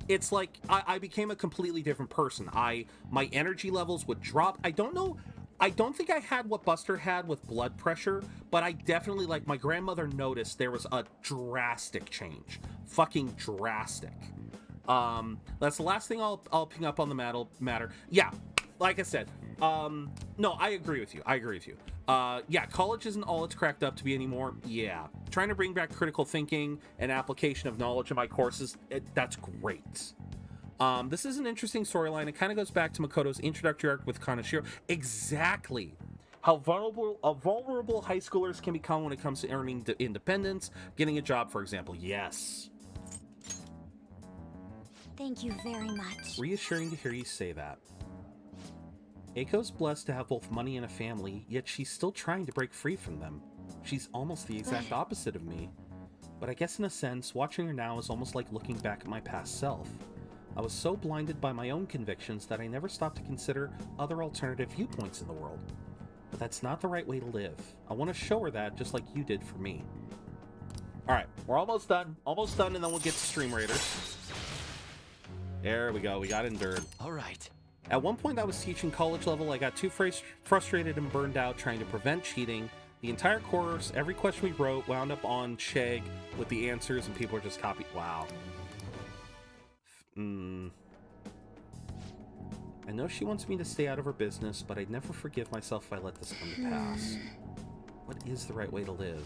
it's like I became a completely different person. My energy levels would drop. I don't think I had what Buster had with blood pressure, but I definitely, like, my grandmother noticed there was a drastic change. Fucking drastic. That's the last thing I'll ping up on the matter. Yeah, like I said, no, I agree with you. Yeah, college isn't all it's cracked up to be anymore. Yeah. Trying to bring back critical thinking and application of knowledge in my courses, that's great. This is an interesting storyline. It kind of goes back to Makoto's introductory arc with Kaneshiro. Exactly. How vulnerable high schoolers can become when it comes to earning independence, getting a job, for example. Yes. Thank you very much. Reassuring to hear you say that. Eiko's blessed to have both money and a family, yet she's still trying to break free from them. She's almost the exact opposite of me. But I guess in a sense, watching her now is almost like looking back at my past self. I was so blinded by my own convictions that I never stopped to consider other alternative viewpoints in the world. But that's not the right way to live. I want to show her that just like you did for me. Alright, we're almost done. Almost done, and then we'll get to Stream Raiders. There we go, we got endured. Alright. At one point I was teaching college level, I got too frustrated and burned out trying to prevent cheating. The entire course, every question we wrote, wound up on Chegg with the answers, and people were just copying. Wow. I know she wants me to stay out of her business, but I'd never forgive myself if I let this come to pass. What is the right way to live?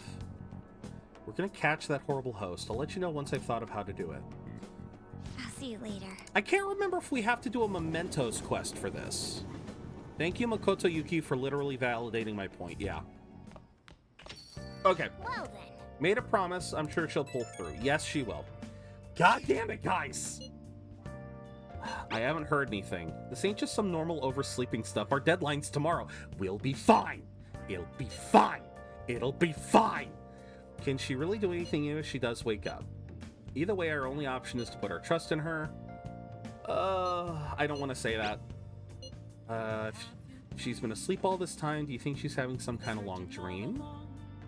We're gonna catch that horrible host. I'll let you know once I've thought of how to do it. I'll see you later. I can't remember if we have to do a Mementos quest for this. Thank you, Makoto Yuki, for literally validating my point. Yeah. Okay. Well then. Made a promise. I'm sure she'll pull through. Yes, she will. God damn it, guys! I haven't heard anything. This ain't just some normal oversleeping stuff. Our deadline's tomorrow. We'll be fine. It'll be fine. It'll be fine. Can she really do anything even if she does wake up? Either way, our only option is to put our trust in her. I don't want to say that. If she's been asleep all this time, do you think she's having some kind of long dream?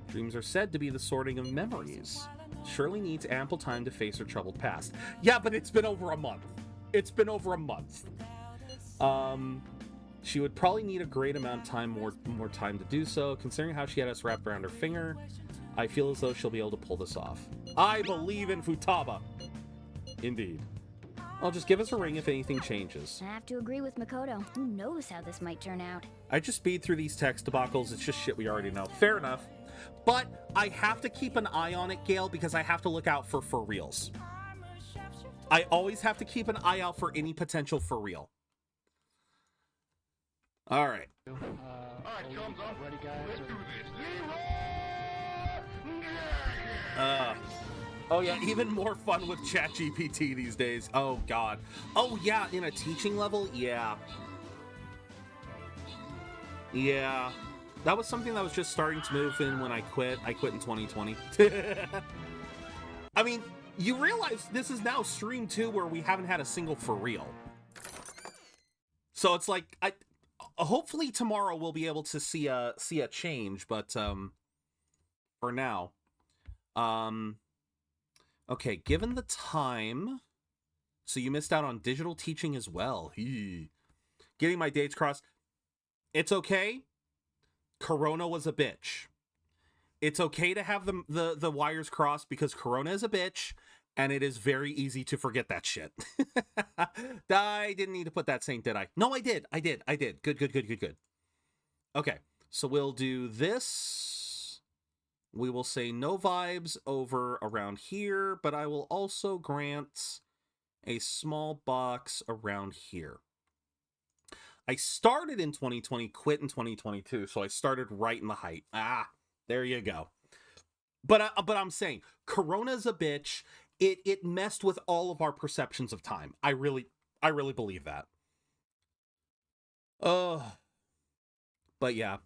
Dreams are said to be the sorting of memories. Surely needs ample time to face her troubled past. Yeah, but it's been over a month. It's been over a month. She would probably need a great amount of time, more time to do so. Considering how she had us wrapped around her finger, I feel as though she'll be able to pull this off. I believe in Futaba. Indeed. I'll just give us a ring if anything changes. I have to agree with Makoto. Who knows how this might turn out? I just speed through these text debacles. It's just shit we already know. Fair enough. But I have to keep an eye on it, Gale, because I have to look out for reals. I always have to keep an eye out for any potential for real. All right. Alright, thumbs up. Ready, guys? Let's do this. Oh yeah, even more fun with ChatGPT these days. Oh god. Oh yeah, in a teaching level, yeah. Yeah. That was something that was just starting to move in when I quit. I quit in 2020. I mean, you realize this is now stream 2 where we haven't had a single for real. So it's like, hopefully tomorrow we'll be able to see a change, but for now. Okay, given the time, so you missed out on digital teaching as well. Getting my dates crossed. It's okay. Corona was a bitch. It's okay to have the wires crossed because Corona is a bitch, and it is very easy to forget that shit. I didn't need to put that saint, did I? No, I did. Good. Okay, so we'll do this. We will say no vibes over around here, but I will also grant a small box around here. I started in 2020, quit in 2022, so I started right in the height. Ah, there you go. But I'm saying, Corona's a bitch. It messed with all of our perceptions of time. I really believe that. But yeah.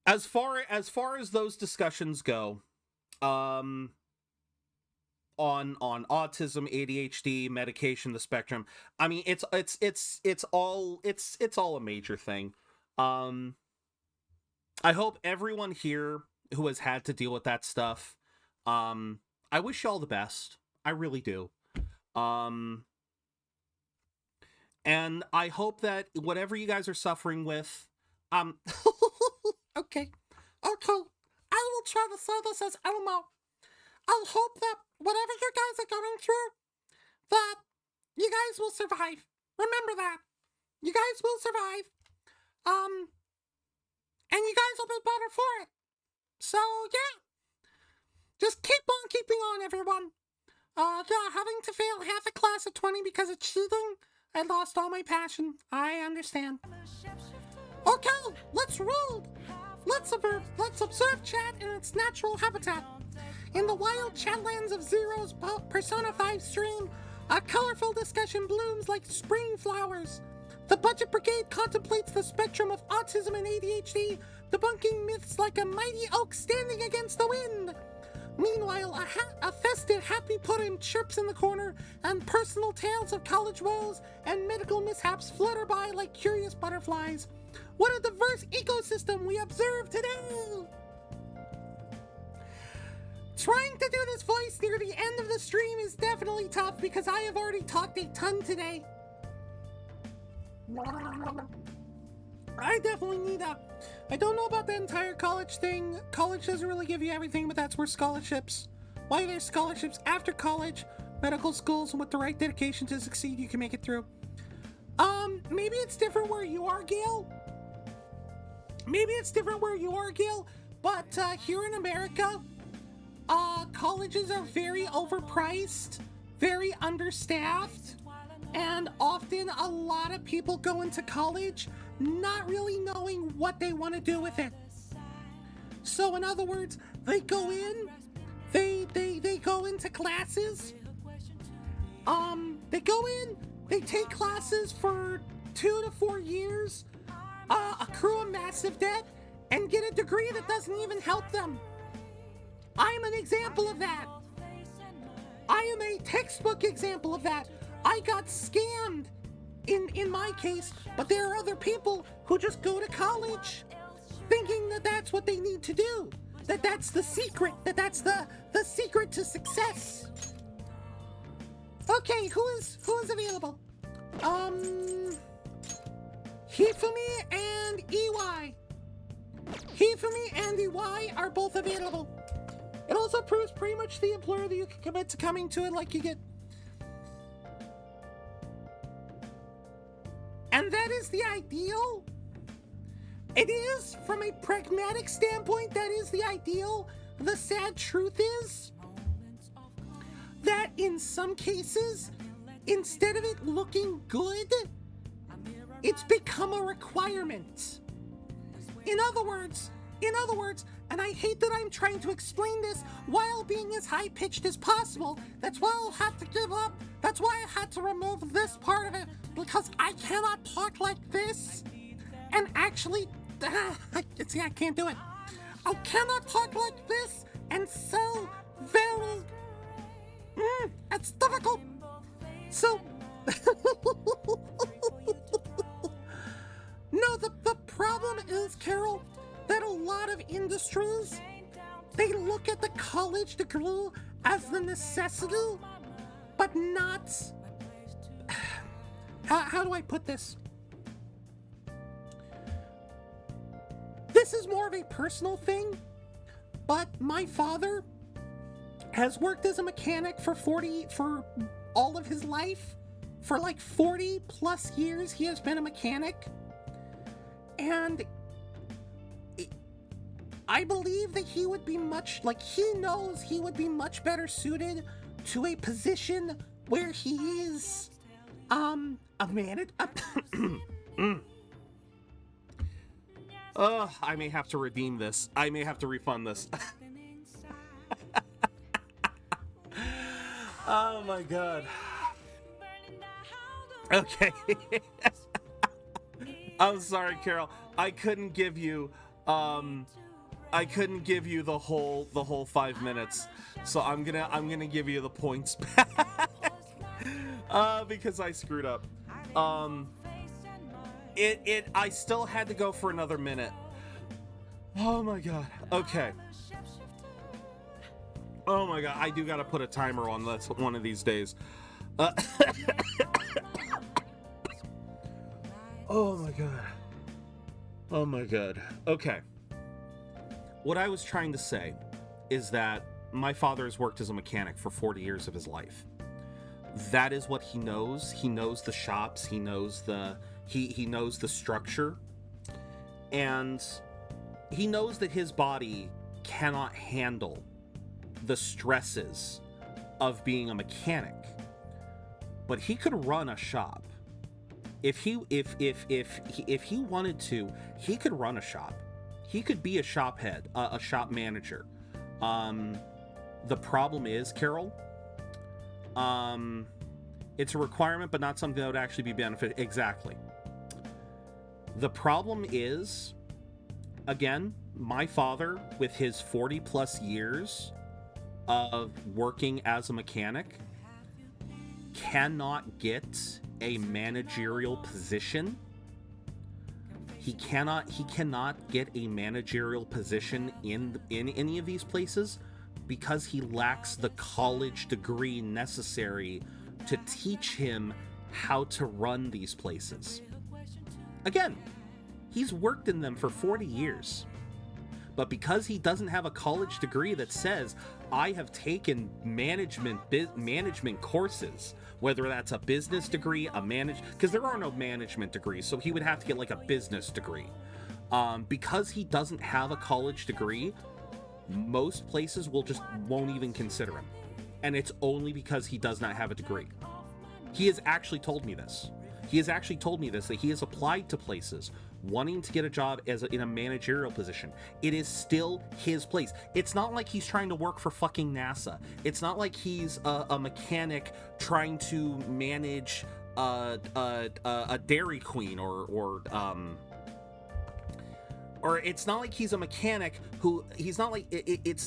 As far as those discussions go, on autism, ADHD, medication, the spectrum, I mean, it's all a major thing. I hope everyone here who has had to deal with that stuff, I wish you all the best. I really do. And I hope that whatever you guys are suffering with, okay, I will try to say this as Elmo. I hope that whatever you guys are going through, that you guys will survive. Remember that. You guys will survive. And you guys will be better for it. So, yeah. Just keep on keeping on, everyone. Yeah, having to fail half a class at 20 because of cheating, I lost all my passion. I understand. Okay, let's read. Let's observe chat in its natural habitat. In the wild chatlands of Zero's Persona 5 stream, a colorful discussion blooms like spring flowers. The Budget Brigade contemplates the spectrum of autism and ADHD, debunking myths like a mighty oak standing against the wind. Meanwhile, a festive happy pudding chirps in the corner, and personal tales of college woes and medical mishaps flutter by like curious butterflies. What a diverse ecosystem we observe today! Trying to do this voice near the end of the stream is definitely tough because I have already talked a ton today. I definitely need I don't know about the entire college thing. College doesn't really give you everything, but that's where scholarships. Why there's scholarships after college, medical schools, and with the right dedication to succeed, you can make it through. Maybe it's different where you are, Gail. But here in America, colleges are very overpriced, very understaffed, and often a lot of people go into college not really knowing what they want to do with it. So in other words, they go in, they go into classes, they take classes for 2 to 4 years, accrue a massive debt, and get a degree that doesn't even help them. I'm an example of that. I am a textbook example of that. I got scammed in my case, but there are other people who just go to college thinking that that's what they need to do, that that's the secret, that's the secret to success. Okay, who is available? Hifumi and EY. Hifumi and EY are both available. It also proves pretty much the employer that you can commit to coming to it like you get. And that is the ideal. It is, from a pragmatic standpoint, that is the ideal. The sad truth is that in some cases, instead of it looking good, it's become a requirement. In other words, and I hate that I'm trying to explain this while being as high-pitched as possible. That's why I'll have to give up. That's why I had to remove this part of it, because I cannot talk like this and actually... see, I can't do it. I cannot talk like this and so very... it's difficult. So... No, the problem is, Carol, that a lot of industries, they look at the college degree as the necessity, but not... How do I put this? This is more of a personal thing, but my father has worked as a mechanic for all of his life. For like 40 plus years, he has been a mechanic. And I believe that he would be much, like, he knows he would be much better suited to a position where he is, a manager. I may have to redeem this. I may have to refund this. Oh my god. Okay. I'm sorry, Carol. I couldn't give you the whole 5 minutes. So I'm gonna give you the points back. Because I screwed up. I still had to go for another minute. Oh my god. Okay. Oh my god, I do gotta put a timer on this one of these days. Oh my god. Oh my god. Okay. What I was trying to say is that my father has worked as a mechanic for 40 years of his life. That is what he knows. He knows the shops, he knows the structure, and he knows that his body cannot handle the stresses of being a mechanic. But he could run a shop. If he wanted to, he could run a shop. He could be a shop head, a shop manager. The problem is, Carol, it's a requirement, but not something that would actually be beneficial. Exactly. The problem is, again, my father, with his 40 plus years of working as a mechanic, cannot get a managerial position. He cannot get a managerial position in any of these places because he lacks the college degree necessary to teach him how to run these places. Again, he's worked in them for 40 years. But because he doesn't have a college degree that says, I have taken management courses, whether that's a business degree, because there are no management degrees, so he would have to get like a business degree. Because he doesn't have a college degree, most places won't even consider him. And it's only because he does not have a degree. He has actually told me this. That he has applied to places wanting to get a job in a managerial position. It is still his place. It's not like he's trying to work for fucking NASA. It's not like he's a mechanic trying to manage a Dairy Queen or it's not like he's a mechanic it's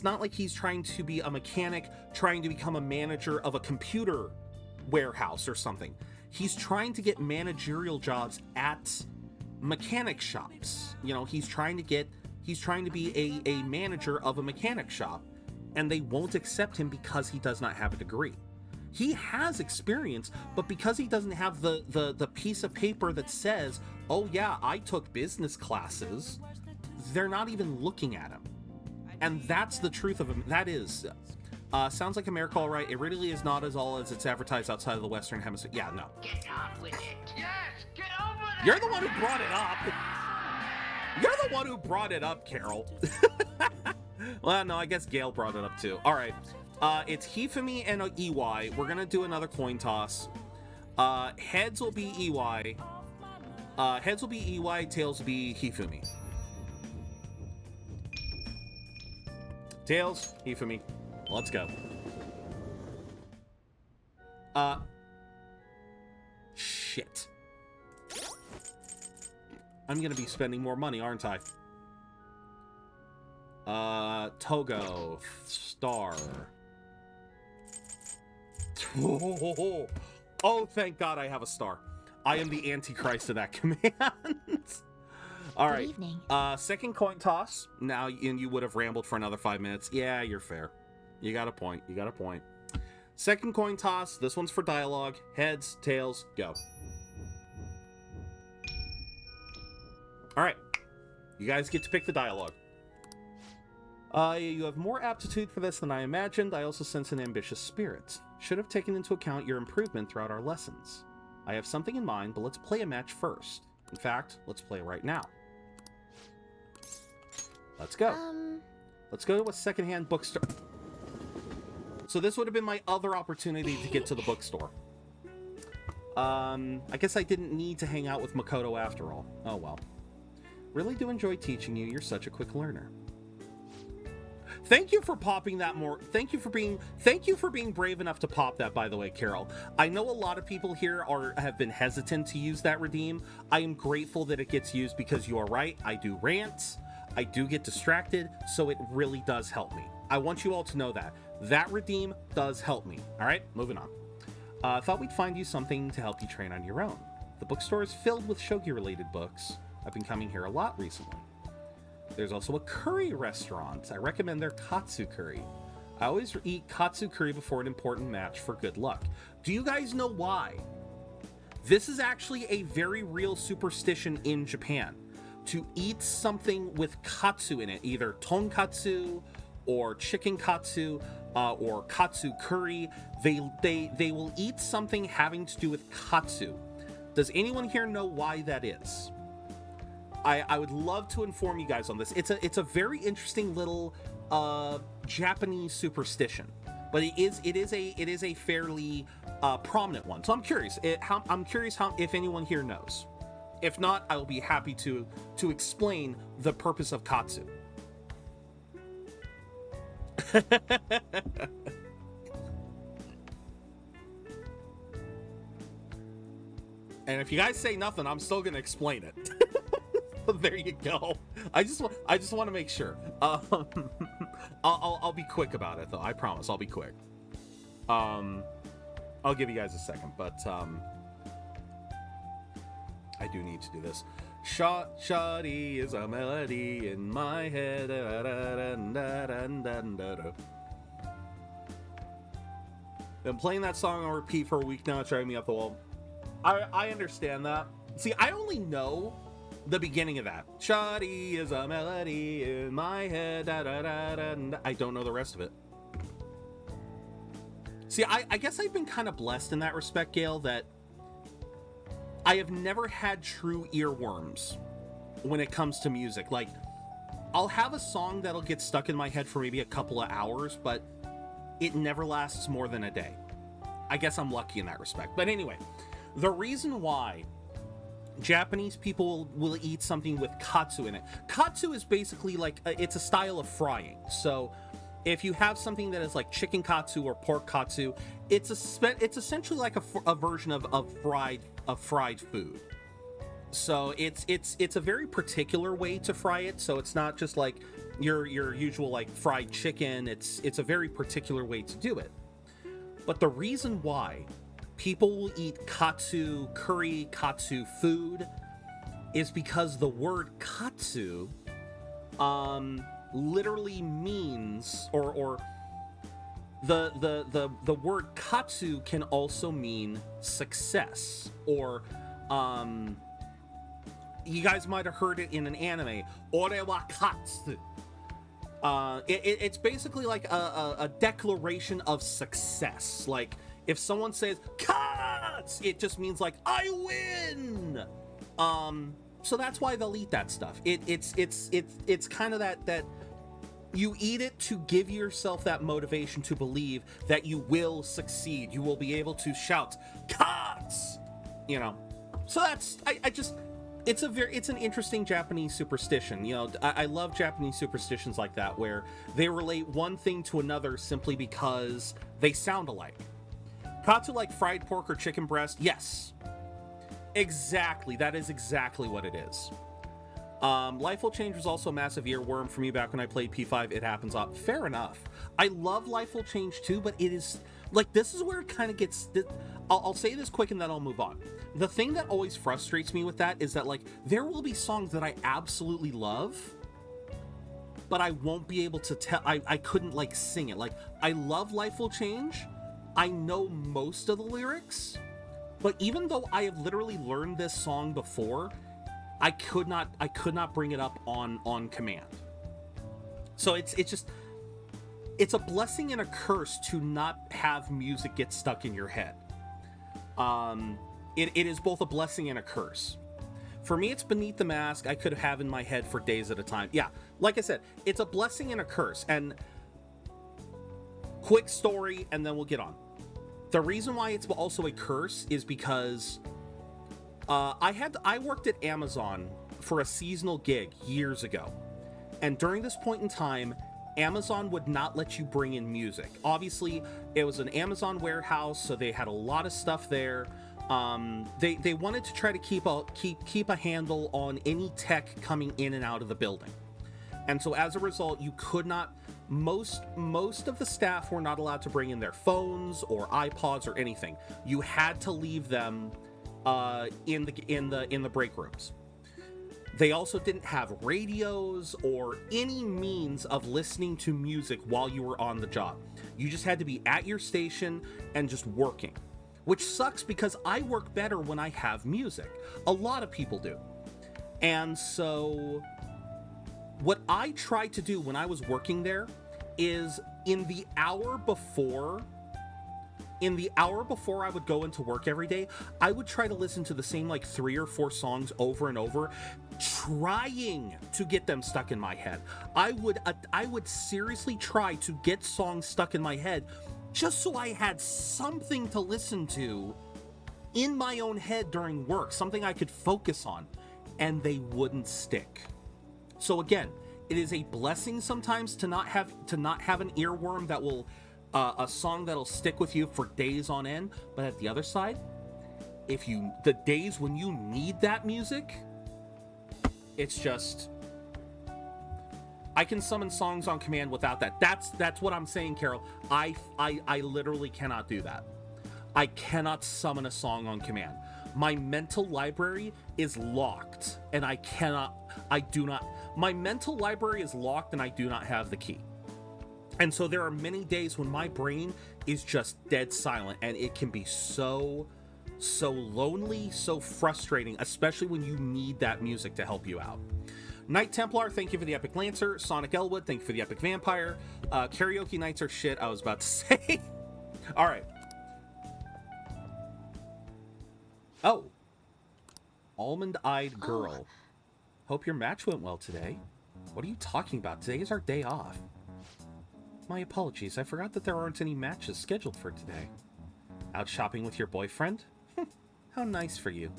not like he's trying to be a mechanic trying to become a manager of a computer warehouse or something. He's trying to get managerial jobs at mechanic shops. You know, he's trying to be a manager of a mechanic shop, and they won't accept him because he does not have a degree. He has experience, but because he doesn't have the piece of paper that says, oh yeah, I took business classes, they're not even looking at him. And that's the truth of him. That is, sounds like America all right. It really is not as all as it's advertised outside of the Western Hemisphere. Yeah, no. Get on with it. Yes, get over there. You're the one who brought it up. You're the one who brought it up, Carol. Well, no, I guess Gail brought it up too. All right. It's Hifumi and EY. We're going to do another coin toss. Heads will be EY. Tails will be Hifumi. Tails, Hifumi. Let's go. Shit. I'm gonna be spending more money, aren't I? Togo. Star. Oh, thank God I have a star. I am the Antichrist of that command. All right. Good evening. Second coin toss. Now, and you would have rambled for another 5 minutes. Yeah, you're fair. You got a point. Second coin toss. This one's for dialogue. Heads, tails, go. All right. You guys get to pick the dialogue. You have more aptitude for this than I imagined. I also sense an ambitious spirit. Should have taken into account your improvement throughout our lessons. I have something in mind, but let's play a match first. In fact, let's play right now. Let's go. Let's go to a secondhand bookstore. So this would have been my other opportunity to get to the bookstore. I guess I didn't need to hang out with Makoto after all. Oh well. Really do enjoy teaching you. You're such a quick learner. Thank you for popping that more. Thank you for being brave enough to pop that, by the way, Carol. I know a lot of people here have been hesitant to use that redeem. I am grateful that it gets used because you are right. I do rant. I do get distracted, so it really does help me. I want you all to know that. That redeem does help me. All right, moving on. Thought we'd find you something to help you train on your own. The bookstore is filled with shogi-related books. I've been coming here a lot recently. There's also a curry restaurant. I recommend their katsu curry. I always eat katsu curry before an important match for good luck. Do you guys know why? This is actually a very real superstition in Japan. To eat something with katsu in it, either tonkatsu or chicken katsu or katsu curry, they will eat something having to do with katsu. Does anyone here know why that is? I would love to inform you guys on this. It's a very interesting little Japanese superstition, but it is a fairly prominent one. So I'm curious. If anyone here knows. If not, I will be happy to explain the purpose of katsu. And if you guys say nothing, I'm still gonna explain it. There you go. I just want to make sure. I'll be quick about it though. I promise I'll be quick. I'll give you guys a second, but I do need to do this. Shoddy is a melody in my head. Been playing that song on repeat for a week now. It's driving me up the wall. I understand that. See, I only know the beginning of that. Shoddy is a melody in my head. I don't know the rest of it. See, I guess I've been kind of blessed in that respect, Gail, that I have never had true earworms when it comes to music. Like, I'll have a song that'll get stuck in my head for maybe a couple of hours, but it never lasts more than a day. I guess I'm lucky in that respect. But anyway, the reason why Japanese people will eat something with katsu in it. Katsu is basically like, it's a style of frying. So if you have something that is like chicken katsu or pork katsu, it's essentially like a version of fried food. So it's a very particular way to fry it. So it's not just like your usual like fried chicken. It's a very particular way to do it. But the reason why people will eat katsu curry, katsu food, is because the word katsu literally means, or the word katsu can also mean success, or you guys might have heard it in an anime, ore wa katsu. It's basically like a declaration of success. Like, if someone says "Cuts," it just means like I win. So that's why they'll eat that stuff. It's kind of that you eat it to give yourself that motivation to believe that you will succeed. You will be able to shout "Cuts," you know. So that's it's an interesting Japanese superstition. You know, I love Japanese superstitions like that, where they relate one thing to another simply because they sound alike. Katsu like fried pork or chicken breast? Yes. Exactly. That is exactly what it is. Life Will Change was also a massive earworm for me back when I played P5. It happens up. Fair enough. I love Life Will Change too, but it is like, this is where it kind of gets... I'll say this quick and then I'll move on. The thing that always frustrates me with that is that, like, there will be songs that I absolutely love, but I won't be able to tell... I couldn't, like, sing it. Like, I love Life Will Change. I know most of the lyrics, but even though I have literally learned this song before, I could not bring it up on command. So it's a blessing and a curse to not have music get stuck in your head. It is both a blessing and a curse. For me, it's Beneath the Mask. I could have in my head for days at a time. Yeah, like I said, it's a blessing and a curse. And quick story, and then we'll get on. The reason why it's also a curse is because I worked at Amazon for a seasonal gig years ago. And during this point in time, Amazon would not let you bring in music. Obviously, it was an Amazon warehouse, so they had a lot of stuff there. They wanted to try to keep a handle on any tech coming in and out of the building. And so as a result, you could not, most of the staff were not allowed to bring in their phones or iPods or anything. You had to leave them in the break rooms. They also didn't have radios or any means of listening to music while you were on the job. You just had to be at your station and just working, which sucks because I work better when I have music. A lot of people do. And so what I tried to do when I was working there is in the hour before I would go into work every day, I would try to listen to the same like 3 or 4 songs over and over, trying to get them stuck in my head. I would seriously try to get songs stuck in my head just so I had something to listen to in my own head during work, something I could focus on, and they wouldn't stick. So again, it is a blessing sometimes to not have an earworm that will a song that'll stick with you for days on end. But at the other side, the days when you need that music, it's just, I can summon songs on command without that. That's what I'm saying, Carol. I literally cannot do that. I cannot summon a song on command. My mental library is locked, and my mental library is locked, and I do not have the key. And so there are many days when my brain is just dead silent, and it can be so lonely, so frustrating, especially when you need that music to help you out. Knight Templar, thank you for the Epic Lancer. Sonic Elwood, thank you for the Epic Vampire. Karaoke nights are shit, I was about to say. All right. Oh. Almond-eyed girl. Hope your match went well today. What are you talking about? Today is our day off. My apologies, I forgot that there aren't any matches scheduled for today. Out shopping with your boyfriend? How nice for you.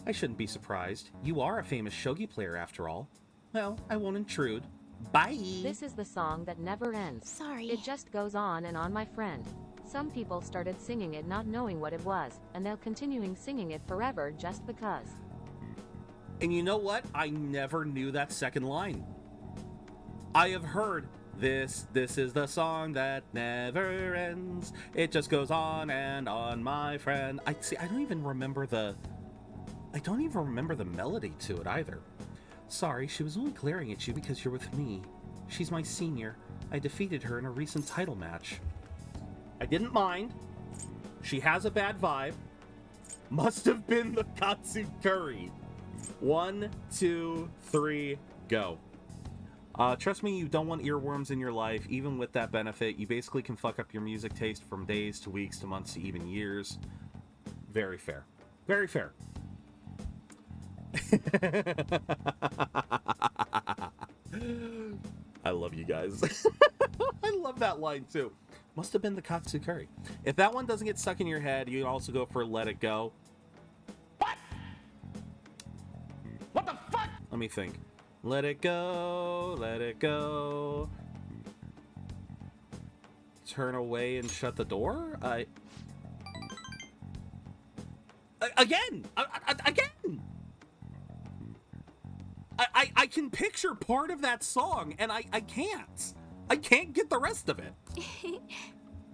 I shouldn't be surprised. You are a famous shogi player after all. Well, I won't intrude. Bye! This is the song that never ends. Sorry. It just goes on and on, my friend. Some people started singing it not knowing what it was, and they'll continuing singing it forever just because. And you know what? I never knew that second line. I have heard, this is the song that never ends. It just goes on and on, my friend. I don't even remember the melody to it either. Sorry, she was only glaring at you because you're with me. She's my senior. I defeated her in a recent title match. I didn't mind. She has a bad vibe. Must have been the katsu curry. 1, 2, 3, go. Trust me, you don't want earworms in your life. Even with that benefit, you basically can fuck up your music taste from days to weeks to months to even years. Very fair. Very fair. I love you guys. I love that line too. Must have been the katsu curry. If that one doesn't get stuck in your head, you can also go for Let It Go. What the fuck? Let me think. Let it go, let it go. Turn away and shut the door? Again! I can picture part of that song, and I can't. I can't get the rest of it.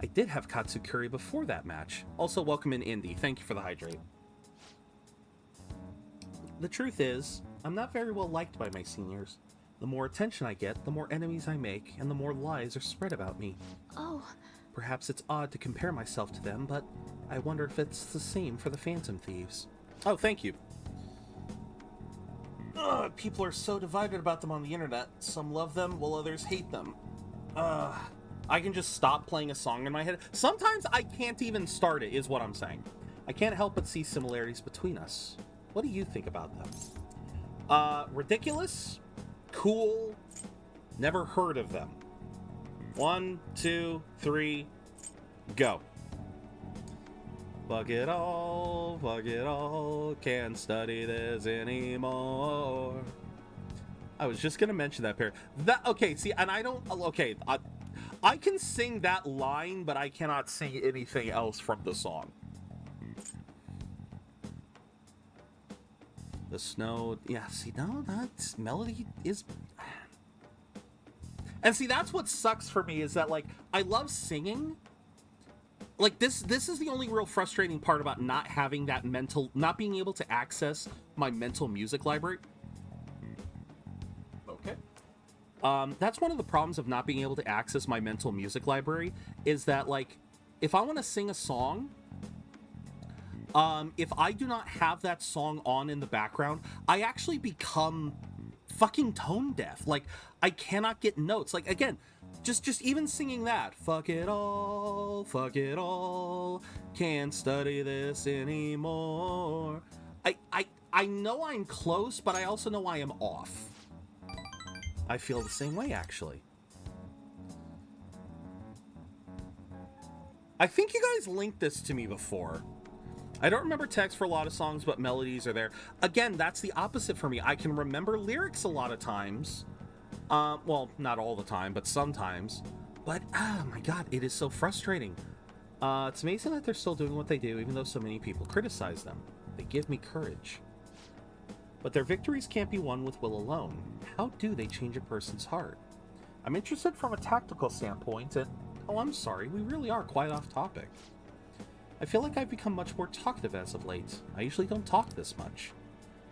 I did have katsu curry before that match. Also, welcome in Indy. Thank you for the hydrate. The truth is, I'm not very well liked by my seniors. The more attention I get, the more enemies I make, and the more lies are spread about me. Oh. Perhaps it's odd to compare myself to them, but I wonder if it's the same for the Phantom Thieves. Oh, thank you. Ugh, people are so divided about them on the internet. Some love them, while others hate them. I can just stop playing a song in my head. Sometimes I can't even start it, is what I'm saying. I can't help but see similarities between us. What do you think about them? Ridiculous, cool, never heard of them. 1, 2, 3, go. Fuck it all, can't study this anymore. I was just gonna mention that pair. Okay, see, and I don't, okay, I can sing that line, but I cannot sing anything else from the song. The snow, yeah, see, no, that melody is... And see, that's what sucks for me, is that, like, I love singing. Like, this is the only real frustrating part about not having that not being able to access my mental music library. Okay. That's one of the problems of not being able to access my mental music library, is that, like, if I want to sing a song, if I do not have that song on in the background, I actually become fucking tone deaf. Like, I cannot get notes. Like, again, just even singing that, fuck it all, can't study this anymore. I know I'm close, but I also know I am off. I feel the same way, actually. I think you guys linked this to me before. I don't remember text for a lot of songs, but melodies are there. Again, that's the opposite for me. I can remember lyrics a lot of times. Well, not all the time, but sometimes. But, oh my god, it is so frustrating. It's amazing that they're still doing what they do, even though so many people criticize them. They give me courage. But their victories can't be won with will alone. How do they change a person's heart? I'm interested from a tactical standpoint, and, oh, I'm sorry, we really are quite off topic. I feel like I've become much more talkative as of late. I usually don't talk this much.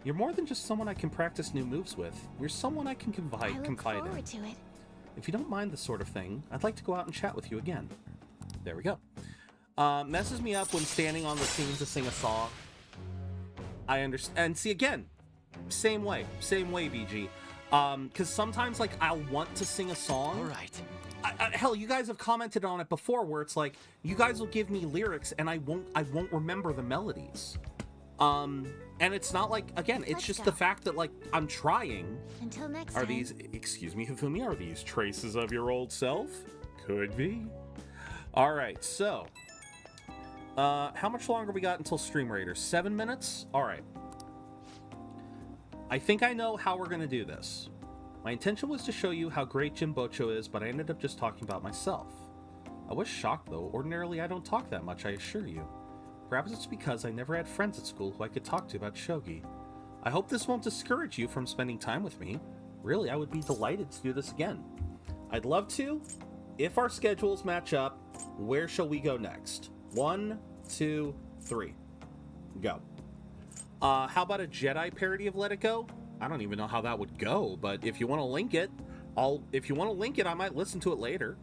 You're more than just someone I can practice new moves with. You're someone I can confide in. To it. If you don't mind this sort of thing, I'd like to go out and chat with you again. There we go. Messes me up when standing on the scene to sing a song. I understand. And see, again, same way, BG. Because sometimes, like, I'll want to sing a song. All right. Hell, you guys have commented on it before, where it's like, you guys will give me lyrics and I won't remember the melodies. And it's not like, again, it's just the fact that, like, I'm trying. Until next time. Are these, excuse me, Hifumi, are these traces of your old self? Could be. All right, so, how much longer we got until Stream Raiders? 7 minutes? All right. I think I know how we're gonna do this. My intention was to show you how great Jimbocho is, but I ended up just talking about myself. I was shocked, though. Ordinarily, I don't talk that much, I assure you. Perhaps it's because I never had friends at school who I could talk to about shogi. I hope this won't discourage you from spending time with me. Really, I would be delighted to do this again. I'd love to. If our schedules match up, where shall we go next? 1, 2, 3. Go. How about a Jedi parody of Let It Go? I don't even know how that would go, but if you want to link it, I might listen to it later.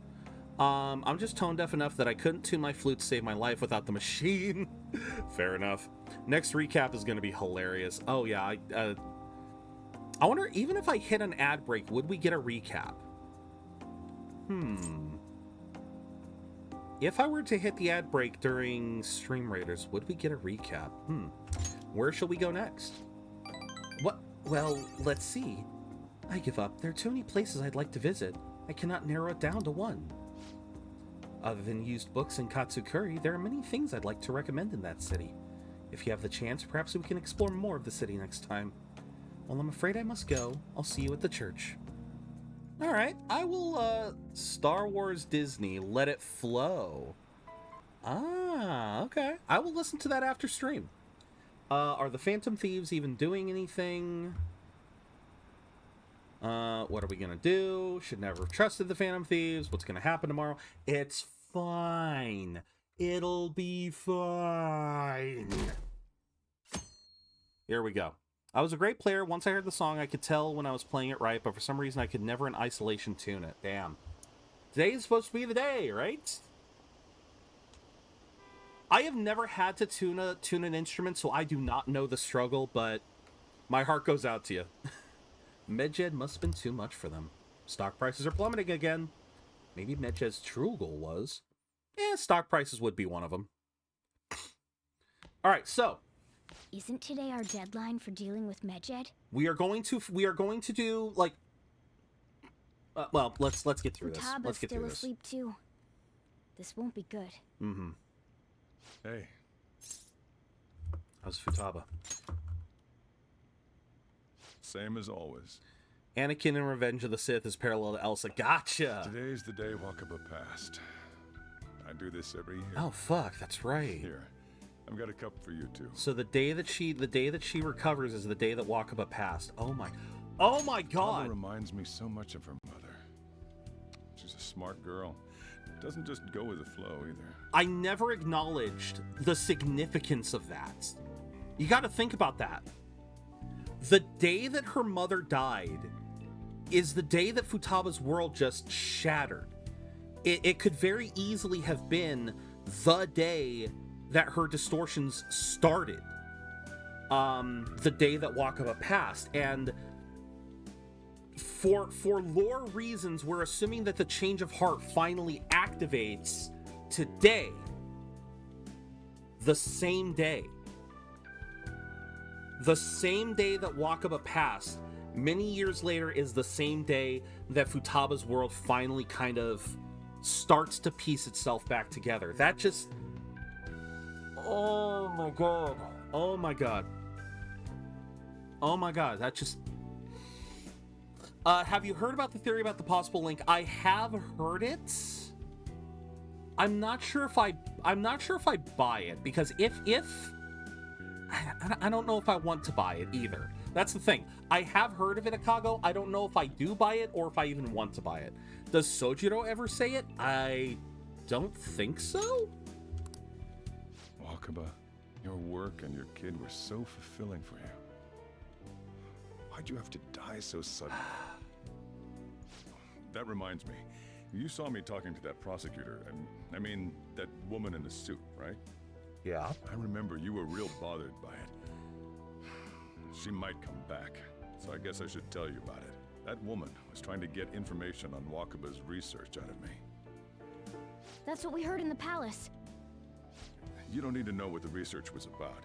I'm just tone deaf enough that I couldn't tune my flute to save my life without the machine. Fair enough. Next recap is going to be hilarious. Oh yeah, I wonder, even if I hit an ad break, would we get a recap? If I were to hit the ad break during Stream Raiders, would we get a recap? Where shall we go next? What? Well, let's see. I give up. There are too many places I'd like to visit. I cannot narrow it down to one. Other than used books and Katsukuri, there are many things I'd like to recommend in that city. If you have the chance, perhaps we can explore more of the city next time. Well, I'm afraid I must go. I'll see you at the church. Alright, I will, Star Wars Disney, Let It Flow. Ah, okay. I will listen to that after stream. Are the Phantom Thieves even doing anything? What are we gonna do? Should never have trusted the Phantom Thieves. What's gonna happen tomorrow? It's fine. It'll be fine. Here we go. I was a great player. Once I heard the song, I could tell when I was playing it right, but for some reason I could never in isolation tune it. Damn. Today is supposed to be the day, right? I have never had to tune an instrument, so I do not know the struggle, but my heart goes out to you. Medjed must have been too much for them. Stock prices are plummeting again. Maybe Medjed's true goal was. Stock prices would be one of them. Alright, so, Isn't today our deadline for dealing with Medjed? We are going to do like. Well, let's get through this. Futaba's Let's get still through this. asleep too. This won't be good. Mm-hmm. Hey. How's Futaba? Same as always. Anakin in Revenge of the Sith is parallel to Elsa. Gotcha! Today's the day Wakaba passed. I do this every year. Oh, fuck, that's right. Here, I've got a cup for you too. So the day that she recovers is the day that Wakaba passed. Oh my god! Futaba reminds me so much of her mother. She's a smart girl. Doesn't just go with the flow either. I never acknowledged the significance of that. You got to think about that. The day that her mother died is the day that Futaba's world just shattered. It could very easily have been the day that her distortions started. The day that Wakaba passed. And for lore reasons, we're assuming that the change of heart finally activates today. The same day. The same day that Wakaba passed, many years later, is the same day that Futaba's world finally kind of starts to piece itself back together. That just... Oh my god. Oh my god. Oh my god, that just... have you heard about the theory about the possible link? I have heard it. I'm not sure if I buy it, because if I don't know if I want to buy it either. That's the thing. I have heard of it, Akago. I don't know if I do buy it or if I even want to buy it. Does Sojiro ever say it? I don't think so. Wakaba, your work and your kid were so fulfilling for you. Why'd you have to die so suddenly? That reminds me. You saw me talking to that prosecutor, and I mean, that woman in the suit, right? Yeah. I remember you were real bothered by it. She might come back, so I guess I should tell you about it. That woman was trying to get information on Wakaba's research out of me. That's what we heard in the palace. You don't need to know what the research was about.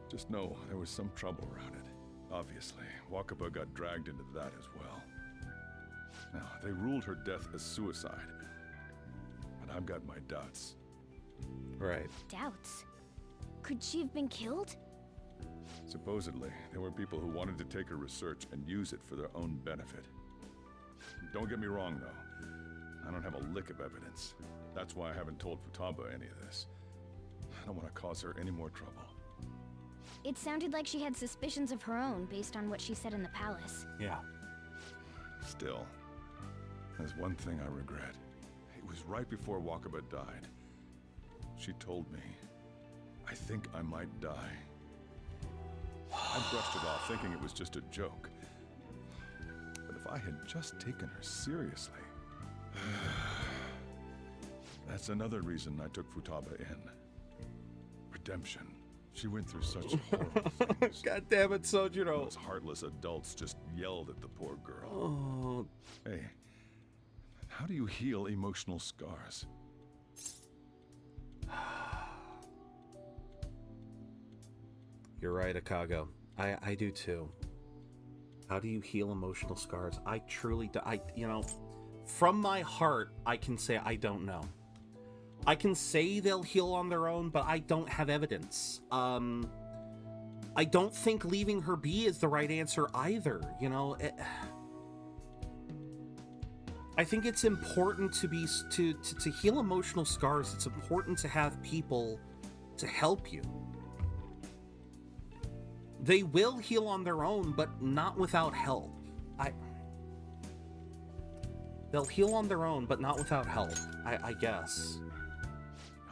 Just know there was some trouble around it. Obviously, Wakaba got dragged into that as well. Now, they ruled her death as suicide, but I've got my doubts. Right. Doubts? Could she have been killed? Supposedly, there were people who wanted to take her research and use it for their own benefit. Don't get me wrong, though. I don't have a lick of evidence. That's why I haven't told Futaba any of this. I don't want to cause her any more trouble. It sounded like she had suspicions of her own based on what she said in the palace. Yeah. Still, there's one thing I regret. It was right before Wakaba died. She told me, I think I might die. I brushed it off, thinking it was just a joke. But if I had just taken her seriously... That's another reason I took Futaba in. Redemption. She went through such horrible things. God damn it, Sojiro. Those heartless adults just yelled at the poor girl. Oh. Hey, how do you heal emotional scars? You're right, Akago. I do too. How do you heal emotional scars? I truly do. From my heart, I can say I don't know. I can say they'll heal on their own, but I don't have evidence. I don't think leaving her be is the right answer either. I think it's important to heal emotional scars. It's important to have people to help you. They will heal on their own, but not without help. They'll heal on their own, but not without help, I guess.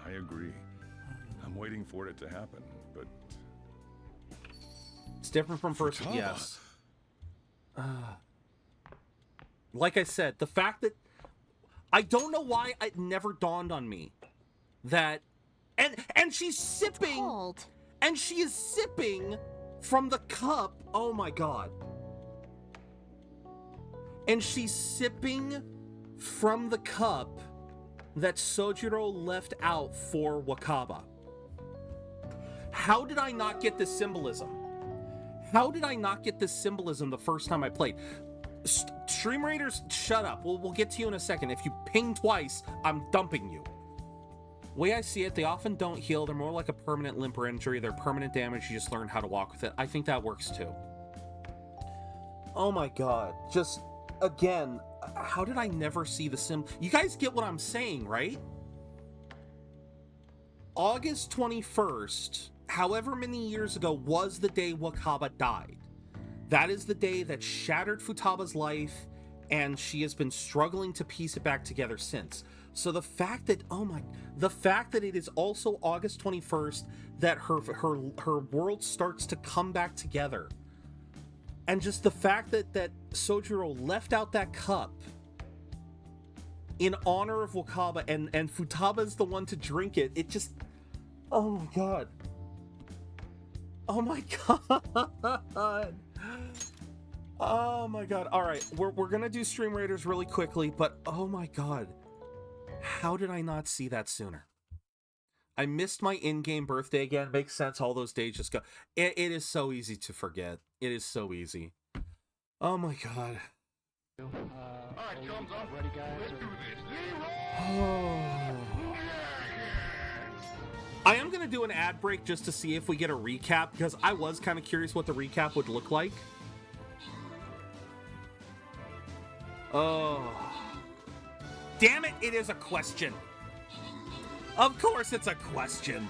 I agree. I'm waiting for it to happen, but... It's different from person, yes. Like I said, the fact that... I don't know why it never dawned on me that... And she's sipping... Cold. And she is sipping from the cup. Oh my god. And she's sipping from the cup that Sojiro left out for Wakaba. How did I not get this symbolism? How did I not get this symbolism the first time I played? Stream Raiders, shut up. We'll get to you in a second. If you ping twice, I'm dumping you. Way I see it, they often don't heal. They're more like a permanent limp or injury. They're permanent damage. You just learn how to walk with it. I think that works too. Oh my god. Just, again, how did I never see the sim? You guys get what I'm saying, right? August 21st, however many years ago, was the day Wakaba died. That is the day that shattered Futaba's life, and she has been struggling to piece it back together since. So the fact that, the fact that it is also August 21st that her world starts to come back together, and just the fact that Sojiro left out that cup in honor of Wakaba, and Futaba's the one to drink it, it just, oh my god. Oh my god. Oh my god. All right, we're gonna do Stream Raiders really quickly, but oh my god. How did I not see that sooner? I missed my in-game birthday again. Makes sense. All those days just go. It is so easy to forget. It is so easy. Oh my god. Alright, thumbs up. Ready, guys? Let's do this. I am going to do an ad break just to see if we get a recap, because I was kind of curious what the recap would look like. Oh. Damn it, it is a question. Of course it's a question.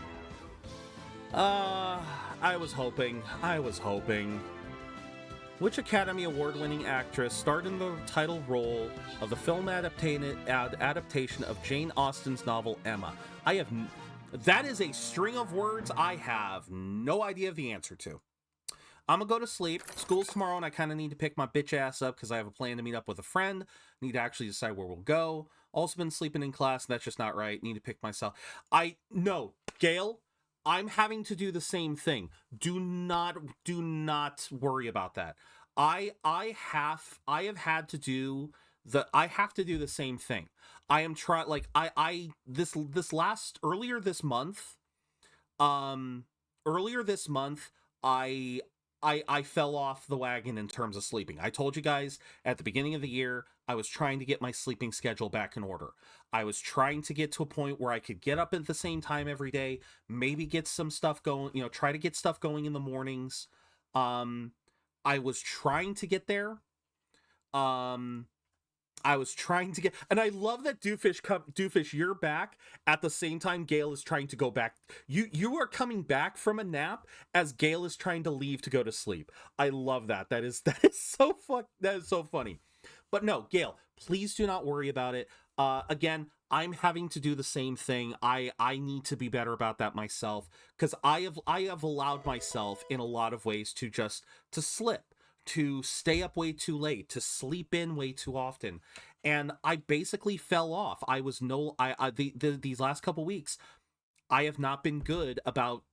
I was hoping. Which Academy Award-winning actress starred in the title role of the film adaptation of Jane Austen's novel Emma? That is a string of words I have no idea of the answer to. I'm gonna go to sleep. School's tomorrow, and I kind of need to pick my bitch ass up because I have a plan to meet up with a friend. Need to actually decide where we'll go. Also been sleeping in class, and that's just not right. Need to pick myself. No, Gail, I'm having to do the same thing. Do not worry about that. I have to do the same thing. I am trying, like, earlier this month, I fell off the wagon in terms of sleeping. I told you guys at the beginning of the year, I was trying to get my sleeping schedule back in order. I was trying to get to a point where I could get up at the same time every day, maybe get some stuff going, try to get stuff going in the mornings. I was trying to get there. And I love that Doofus, you're back at the same time Gale is trying to go back. You are coming back from a nap as Gale is trying to leave to go to sleep. I love that. That is so funny. But no, Gale, please do not worry about it. Again, I'm having to do the same thing. I need to be better about that myself, because I have allowed myself in a lot of ways to slip, to stay up way too late, to sleep in way too often, and I basically fell off. These last couple weeks, I have not been good about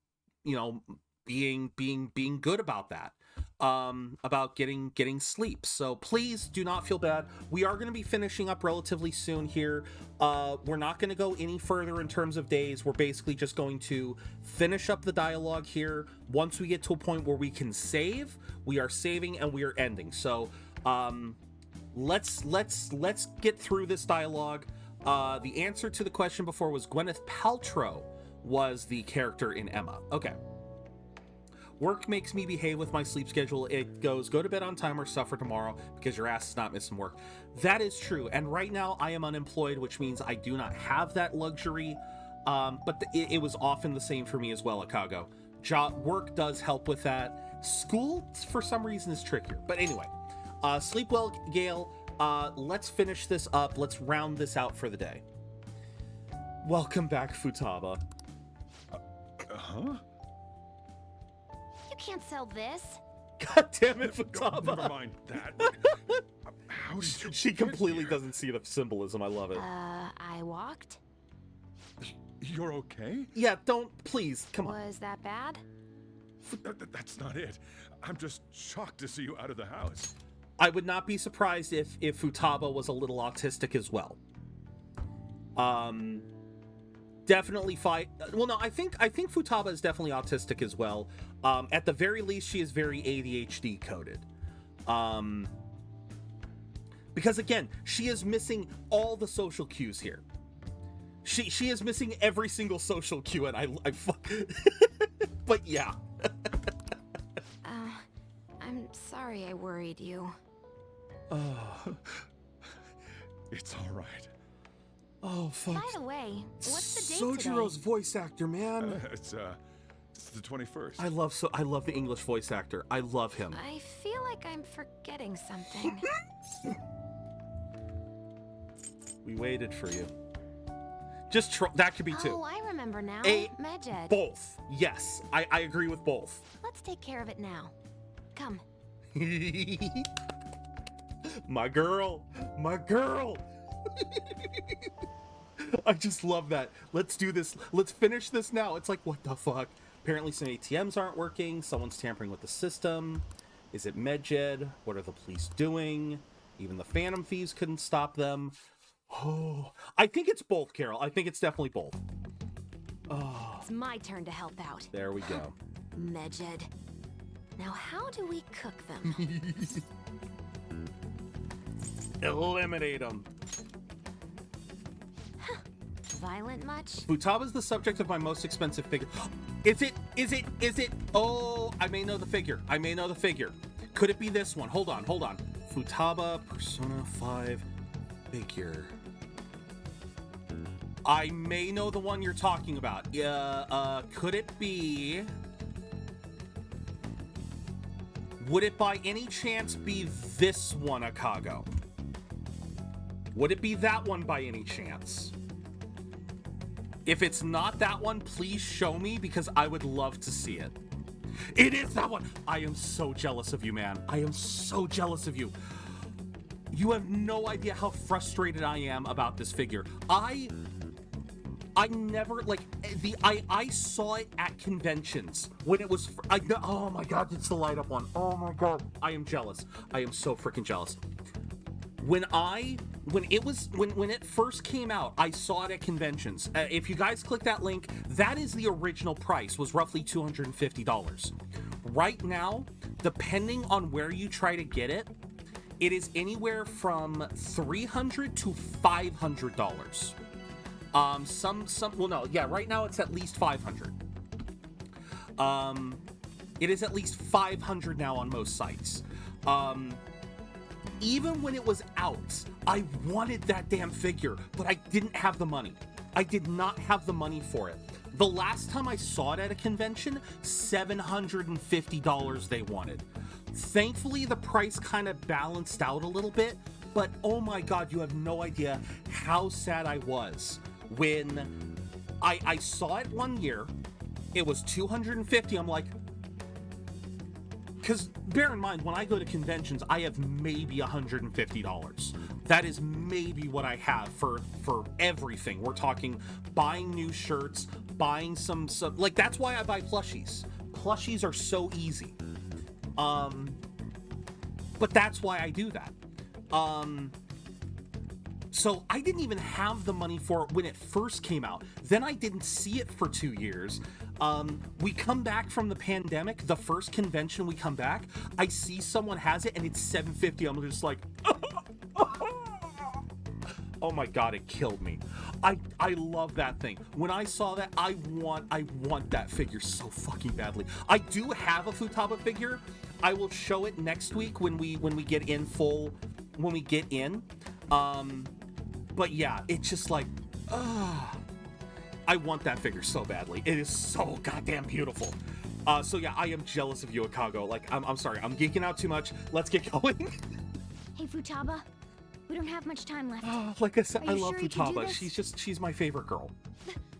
being good about that, about getting sleep. So please do not feel bad. We are going to be finishing up relatively soon here. We're not going to go any further in terms of days. We're basically just going to finish up the dialogue here. Once we get to a point where we can save, we are saving and we are ending. So let's get through this dialogue. The answer to the question before was Gwyneth Paltrow was the character in Emma. Okay. Work makes me behave with my sleep schedule. It goes, go to bed on time or suffer tomorrow because your ass is not missing work. That is true. And right now I am unemployed, which means I do not have that luxury. But it was often the same for me as well, Akago. Work does help with that. School, for some reason, is trickier. But anyway, sleep well, Gale. Let's finish this up. Let's round this out for the day. Welcome back, Futaba. Huh? You can't sell this. God damn it, Futaba. Never mind that. How did you She completely doesn't see the symbolism. I love it. I walked? You're okay? Yeah, please, come on. Was that bad? That's not it. I'm just shocked to see you out of the house. I would not be surprised if Futaba was a little autistic as well. definitely fight. Well, no, I think Futaba is definitely autistic as well. At the very least, she is very ADHD coded. Because again, she is missing all the social cues here. She is missing every single social cue, and I fuck. But yeah. I'm sorry I worried you. It's all right. Oh fuck. By the way, what's the date Sojiro's today? voice actor, man. It's the 21st. I love the English voice actor. I love him. I feel like I'm forgetting something. We waited for you. Just that could be two. Oh, I remember now. Medjed. Both. Yes, I agree with both. Let's take care of it now. Come. My girl. I just love that. Let's do this. Let's finish this now. It's like, what the fuck? Apparently some ATMs aren't working. Someone's tampering with the system. Is it Medjed? What are the police doing? Even the Phantom Thieves couldn't stop them. Oh, I think it's both, Carol. I think it's definitely both. Oh. It's my turn to help out. There we go. Medjed. Now how do we cook them? Eliminate them. Violent much? Futaba's the subject of my most expensive figure. Is it? Oh, I may know the figure. Could it be this one? Hold on. Futaba Persona 5 figure. I may know the one you're talking about. Yeah, could it be... Would it by any chance be this one, Akago? Would it be that one by any chance? If it's not that one, please show me, because I would love to see it. It is that one! I am so jealous of you, man. I am so jealous of you. You have no idea how frustrated I am about this figure. I never, like, I saw it at conventions when it was, oh my god, it's the light up one. Oh my god. I am jealous. I am so freaking jealous. When it first came out, I saw it at conventions. If you guys click that link, that is the original price, was roughly $250. Right now, depending on where you try to get it, it is anywhere from $300 to $500. Well, no, yeah, right now it's at least 500. It is at least 500 now on most sites. Even when it was out, I wanted that damn figure, but I didn't have the money. I did not have the money for it. The last time I saw it at a convention, $750 they wanted. Thankfully, the price kind of balanced out a little bit, but oh my god, you have no idea how sad I was when I saw it one year. It was $250. I'm like, because bear in mind, when I go to conventions, I have maybe $150. That is maybe what I have for everything. We're talking buying new shirts, buying some like, that's why I buy plushies. Plushies are so easy. But that's why I do that. So I didn't even have the money for it when it first came out. Then I didn't see it for 2 years. We come back from the pandemic, the first convention we come back, I see someone has it and it's $750. I'm just like, oh my god, it killed me. I love that thing. When I saw that, I want that figure so fucking badly. I do have a Futaba figure. I will show it next week when we get in full, when we get in. But yeah, it's just like, I want that figure so badly. It is so goddamn beautiful. So yeah, I am jealous of you, Akago. Like, I'm sorry, I'm geeking out too much. Let's get going. Hey, Futaba. We don't have much time left. Like I said, I love sure you can do Futaba. this? She's my favorite girl.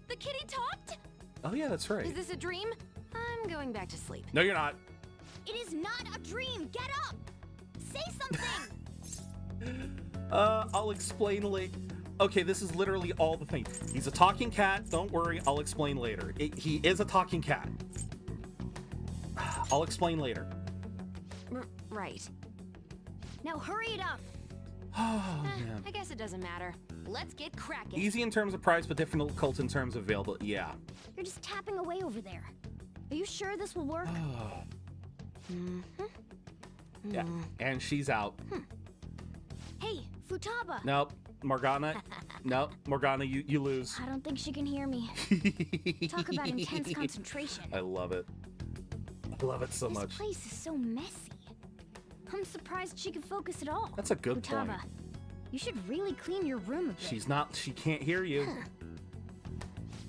The kitty talked? Oh yeah, that's right. Is this a dream? I'm going back to sleep. No, you're not. It is not a dream. Get up. Say something. I'll explain later. Okay, this is literally all the thing. He's a talking cat. Don't worry, I'll explain later. He is a talking cat. I'll explain later. Right. Now hurry it up. Oh, man. I guess it doesn't matter. Let's get cracking. Easy in terms of price, but difficult in terms of availability. Yeah. You're just tapping away over there. Are you sure this will work? Yeah. And she's out. Hey, Futaba! Nope. Morgana. Nope. Morgana, you lose. I don't think she can hear me. Talk about intense concentration. I love it. I love it so much. This place is so messy. I'm surprised she can focus at all. That's a good Futaba, point. You should really clean your room a bit. She can't hear you.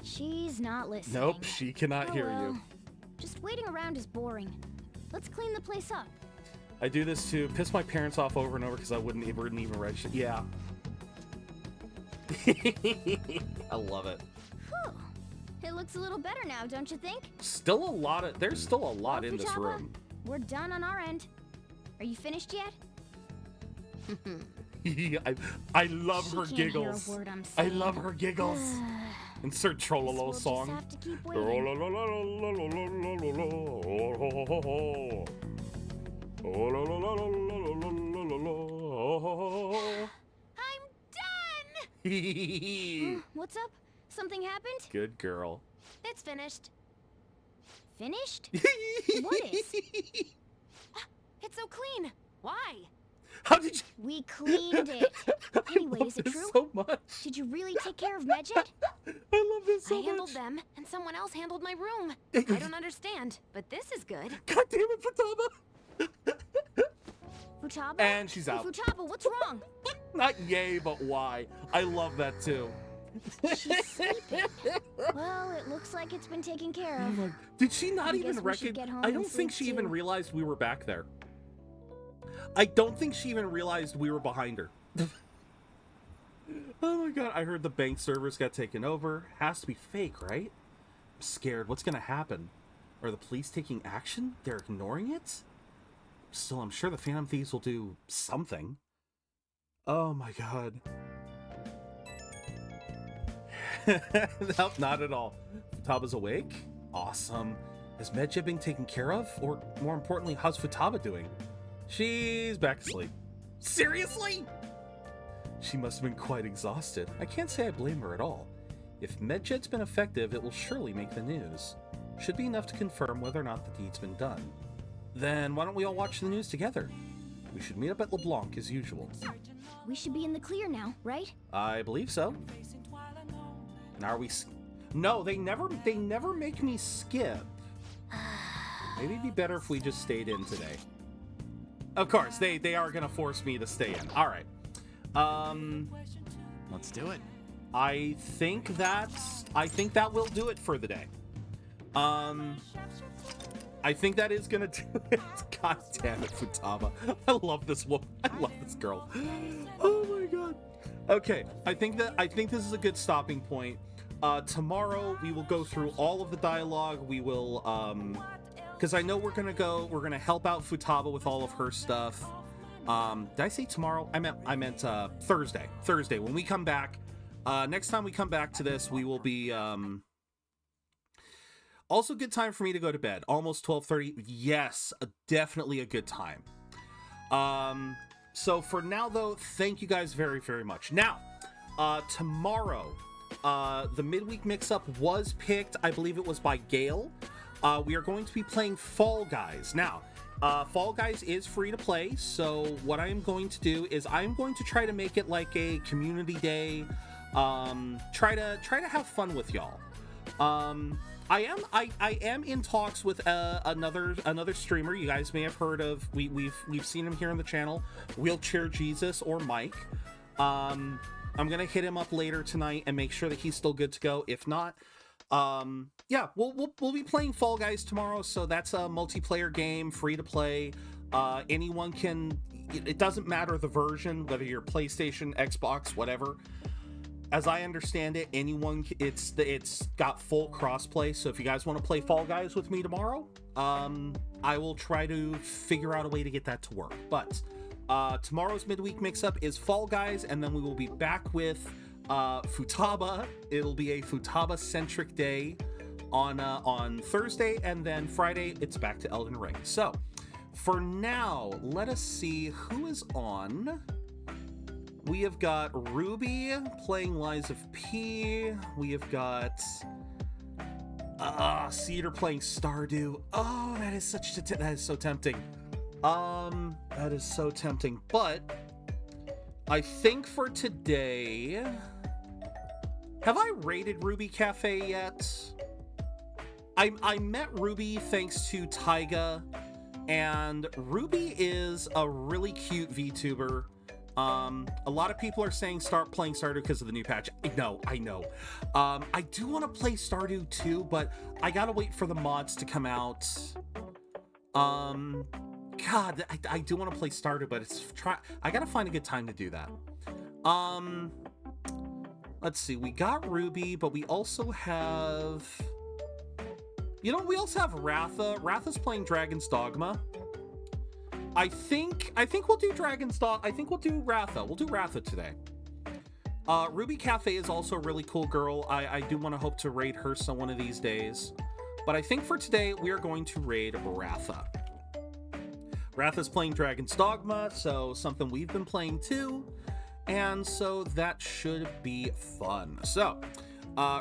She's not listening. Nope, she cannot hear well. you. Just waiting around is boring. Let's clean the place up. I do this to piss my parents off over and over because I wouldn't even register. Yeah. I love it. Whew. It looks a little better now, don't you think? There's still a lot in this Futaba, room. We're done on our end. Are you finished yet? I love her She can't giggles. hear a word I'm I saying. love her giggles. Insert Trololo Guess song. we'll just have to keep waiting. I'm done! What's up? Something happened? Good girl. It's finished. Finished? What is? It's so clean. Why? How did you? We cleaned it. Anyway, is it this true? so much. Did you really take care of Medjet? I love this so I handled much. them, and someone else handled my room. I don't understand, but this is good. God damn it, Futaba. Futaba? And she's Hey, out. Futaba, what's wrong? Not yay, but why? I love that too. She's sleeping. Well, it looks like it's been taken care of. Did she not I even guess we should get recognize? home I and don't think sleep she even too. realized we were back there. I don't think she even realized we were behind her. Oh my god, I heard the bank servers got taken over. Has to be fake, right? I'm scared. What's gonna happen? Are the police taking action? They're ignoring it? Still, I'm sure the Phantom Thieves will do something. Oh my god. Nope, not at all. Futaba's awake? Awesome. Is Medjet being taken care of? Or more importantly, how's Futaba doing? She's back asleep. Seriously? She must have been quite exhausted. I can't say I blame her at all. If Medjet's been effective, it will surely make the news. Should be enough to confirm whether or not the deed's been done. Then why don't we all watch the news together? We should meet up at LeBlanc as usual. We should be in the clear now, right? I believe so. Now are we? No, they never make me skip. Maybe it'd be better if we just stayed in today. Of course, they are gonna force me to stay in. All right. Let's do it. I think that will do it for the day. I think that is gonna do it. God damn it, Futaba. I love this woman. I love this girl. Oh my god. Okay, I think this is a good stopping point. Tomorrow we will go through all of the dialogue. We will because I know we're gonna help out Futaba with all of her stuff. Did I say tomorrow? I meant Thursday. Thursday when we come back. Next time we come back to this, we will be also good time for me to go to bed. Almost 12:30. Yes, definitely a good time. So for now though, thank you guys very, very much. Now, tomorrow, the midweek mix-up was picked. I believe it was by Gale. We are going to be playing Fall Guys. Now, Fall Guys is free to play, so what I am going to do is I'm going to try to make it like a community day. Try to have fun with y'all. I am in talks with another streamer you guys may have heard of. We've seen him here on the channel, Wheelchair Jesus or Mike. I'm gonna hit him up later tonight and make sure that he's still good to go. If not, yeah, we'll be playing Fall Guys tomorrow. So that's a multiplayer game, free to play. Anyone can. It doesn't matter the version, whether you're PlayStation, Xbox, whatever. As I understand it, anyone, it's got full crossplay. So if you guys want to play Fall Guys with me tomorrow, I will try to figure out a way to get that to work. But tomorrow's midweek mix-up is Fall Guys, and then we will be back with Futaba. It'll be a Futaba-centric day on Thursday, and then Friday it's back to Elden Ring. So for now, let us see who is on. We have got Ruby playing Lies of P. We have got Cedar playing Stardew. Oh, that is so tempting. That is so tempting. But I think for today, have I raided Ruby Cafe yet? I met Ruby thanks to Taiga, and Ruby is a really cute VTuber. A lot of people are saying start playing Stardew because of the new patch. I know. I do want to play Stardew too, but I gotta wait for the mods to come out. God, I do want to play Stardew, but I gotta find a good time to do that. Let's see. We got Ruby, but we also have... we also have Ratha. Ratha's playing Dragon's Dogma. I think we'll do Dragon's Dogma. I think we'll do Ratha. We'll do Ratha today. Ruby Cafe is also a really cool girl. I do want to hope to raid her one of these days. But I think for today, we are going to raid Ratha. Ratha's playing Dragon's Dogma, so something we've been playing too. And so that should be fun. So,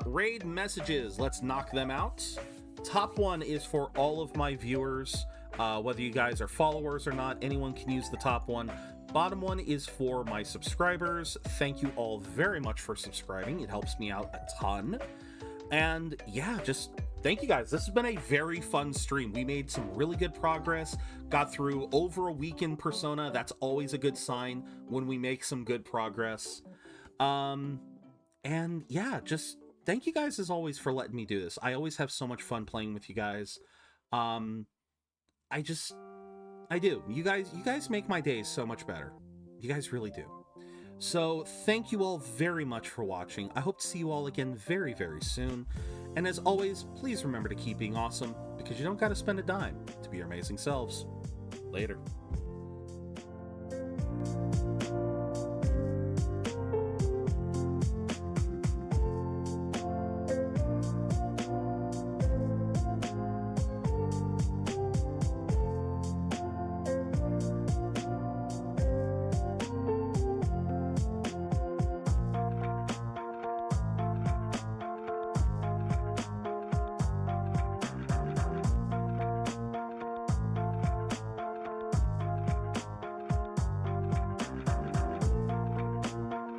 raid messages. Let's knock them out. Top one is for all of my viewers. Whether you guys are followers or not, anyone can use the top one. Bottom one is for my subscribers. Thank you all very much for subscribing. It helps me out a ton. And yeah, just thank you guys. This has been a very fun stream. We made some really good progress. Got through over a week in Persona. That's always a good sign when we make some good progress. And yeah, just thank you guys as always for letting me do this. I always have so much fun playing with you guys. I do. You guys make my days so much better. You guys really do. So thank you all very much for watching. I hope to see you all again very, very soon. And as always, please remember to keep being awesome, because you don't gotta spend a dime to be your amazing selves. Later.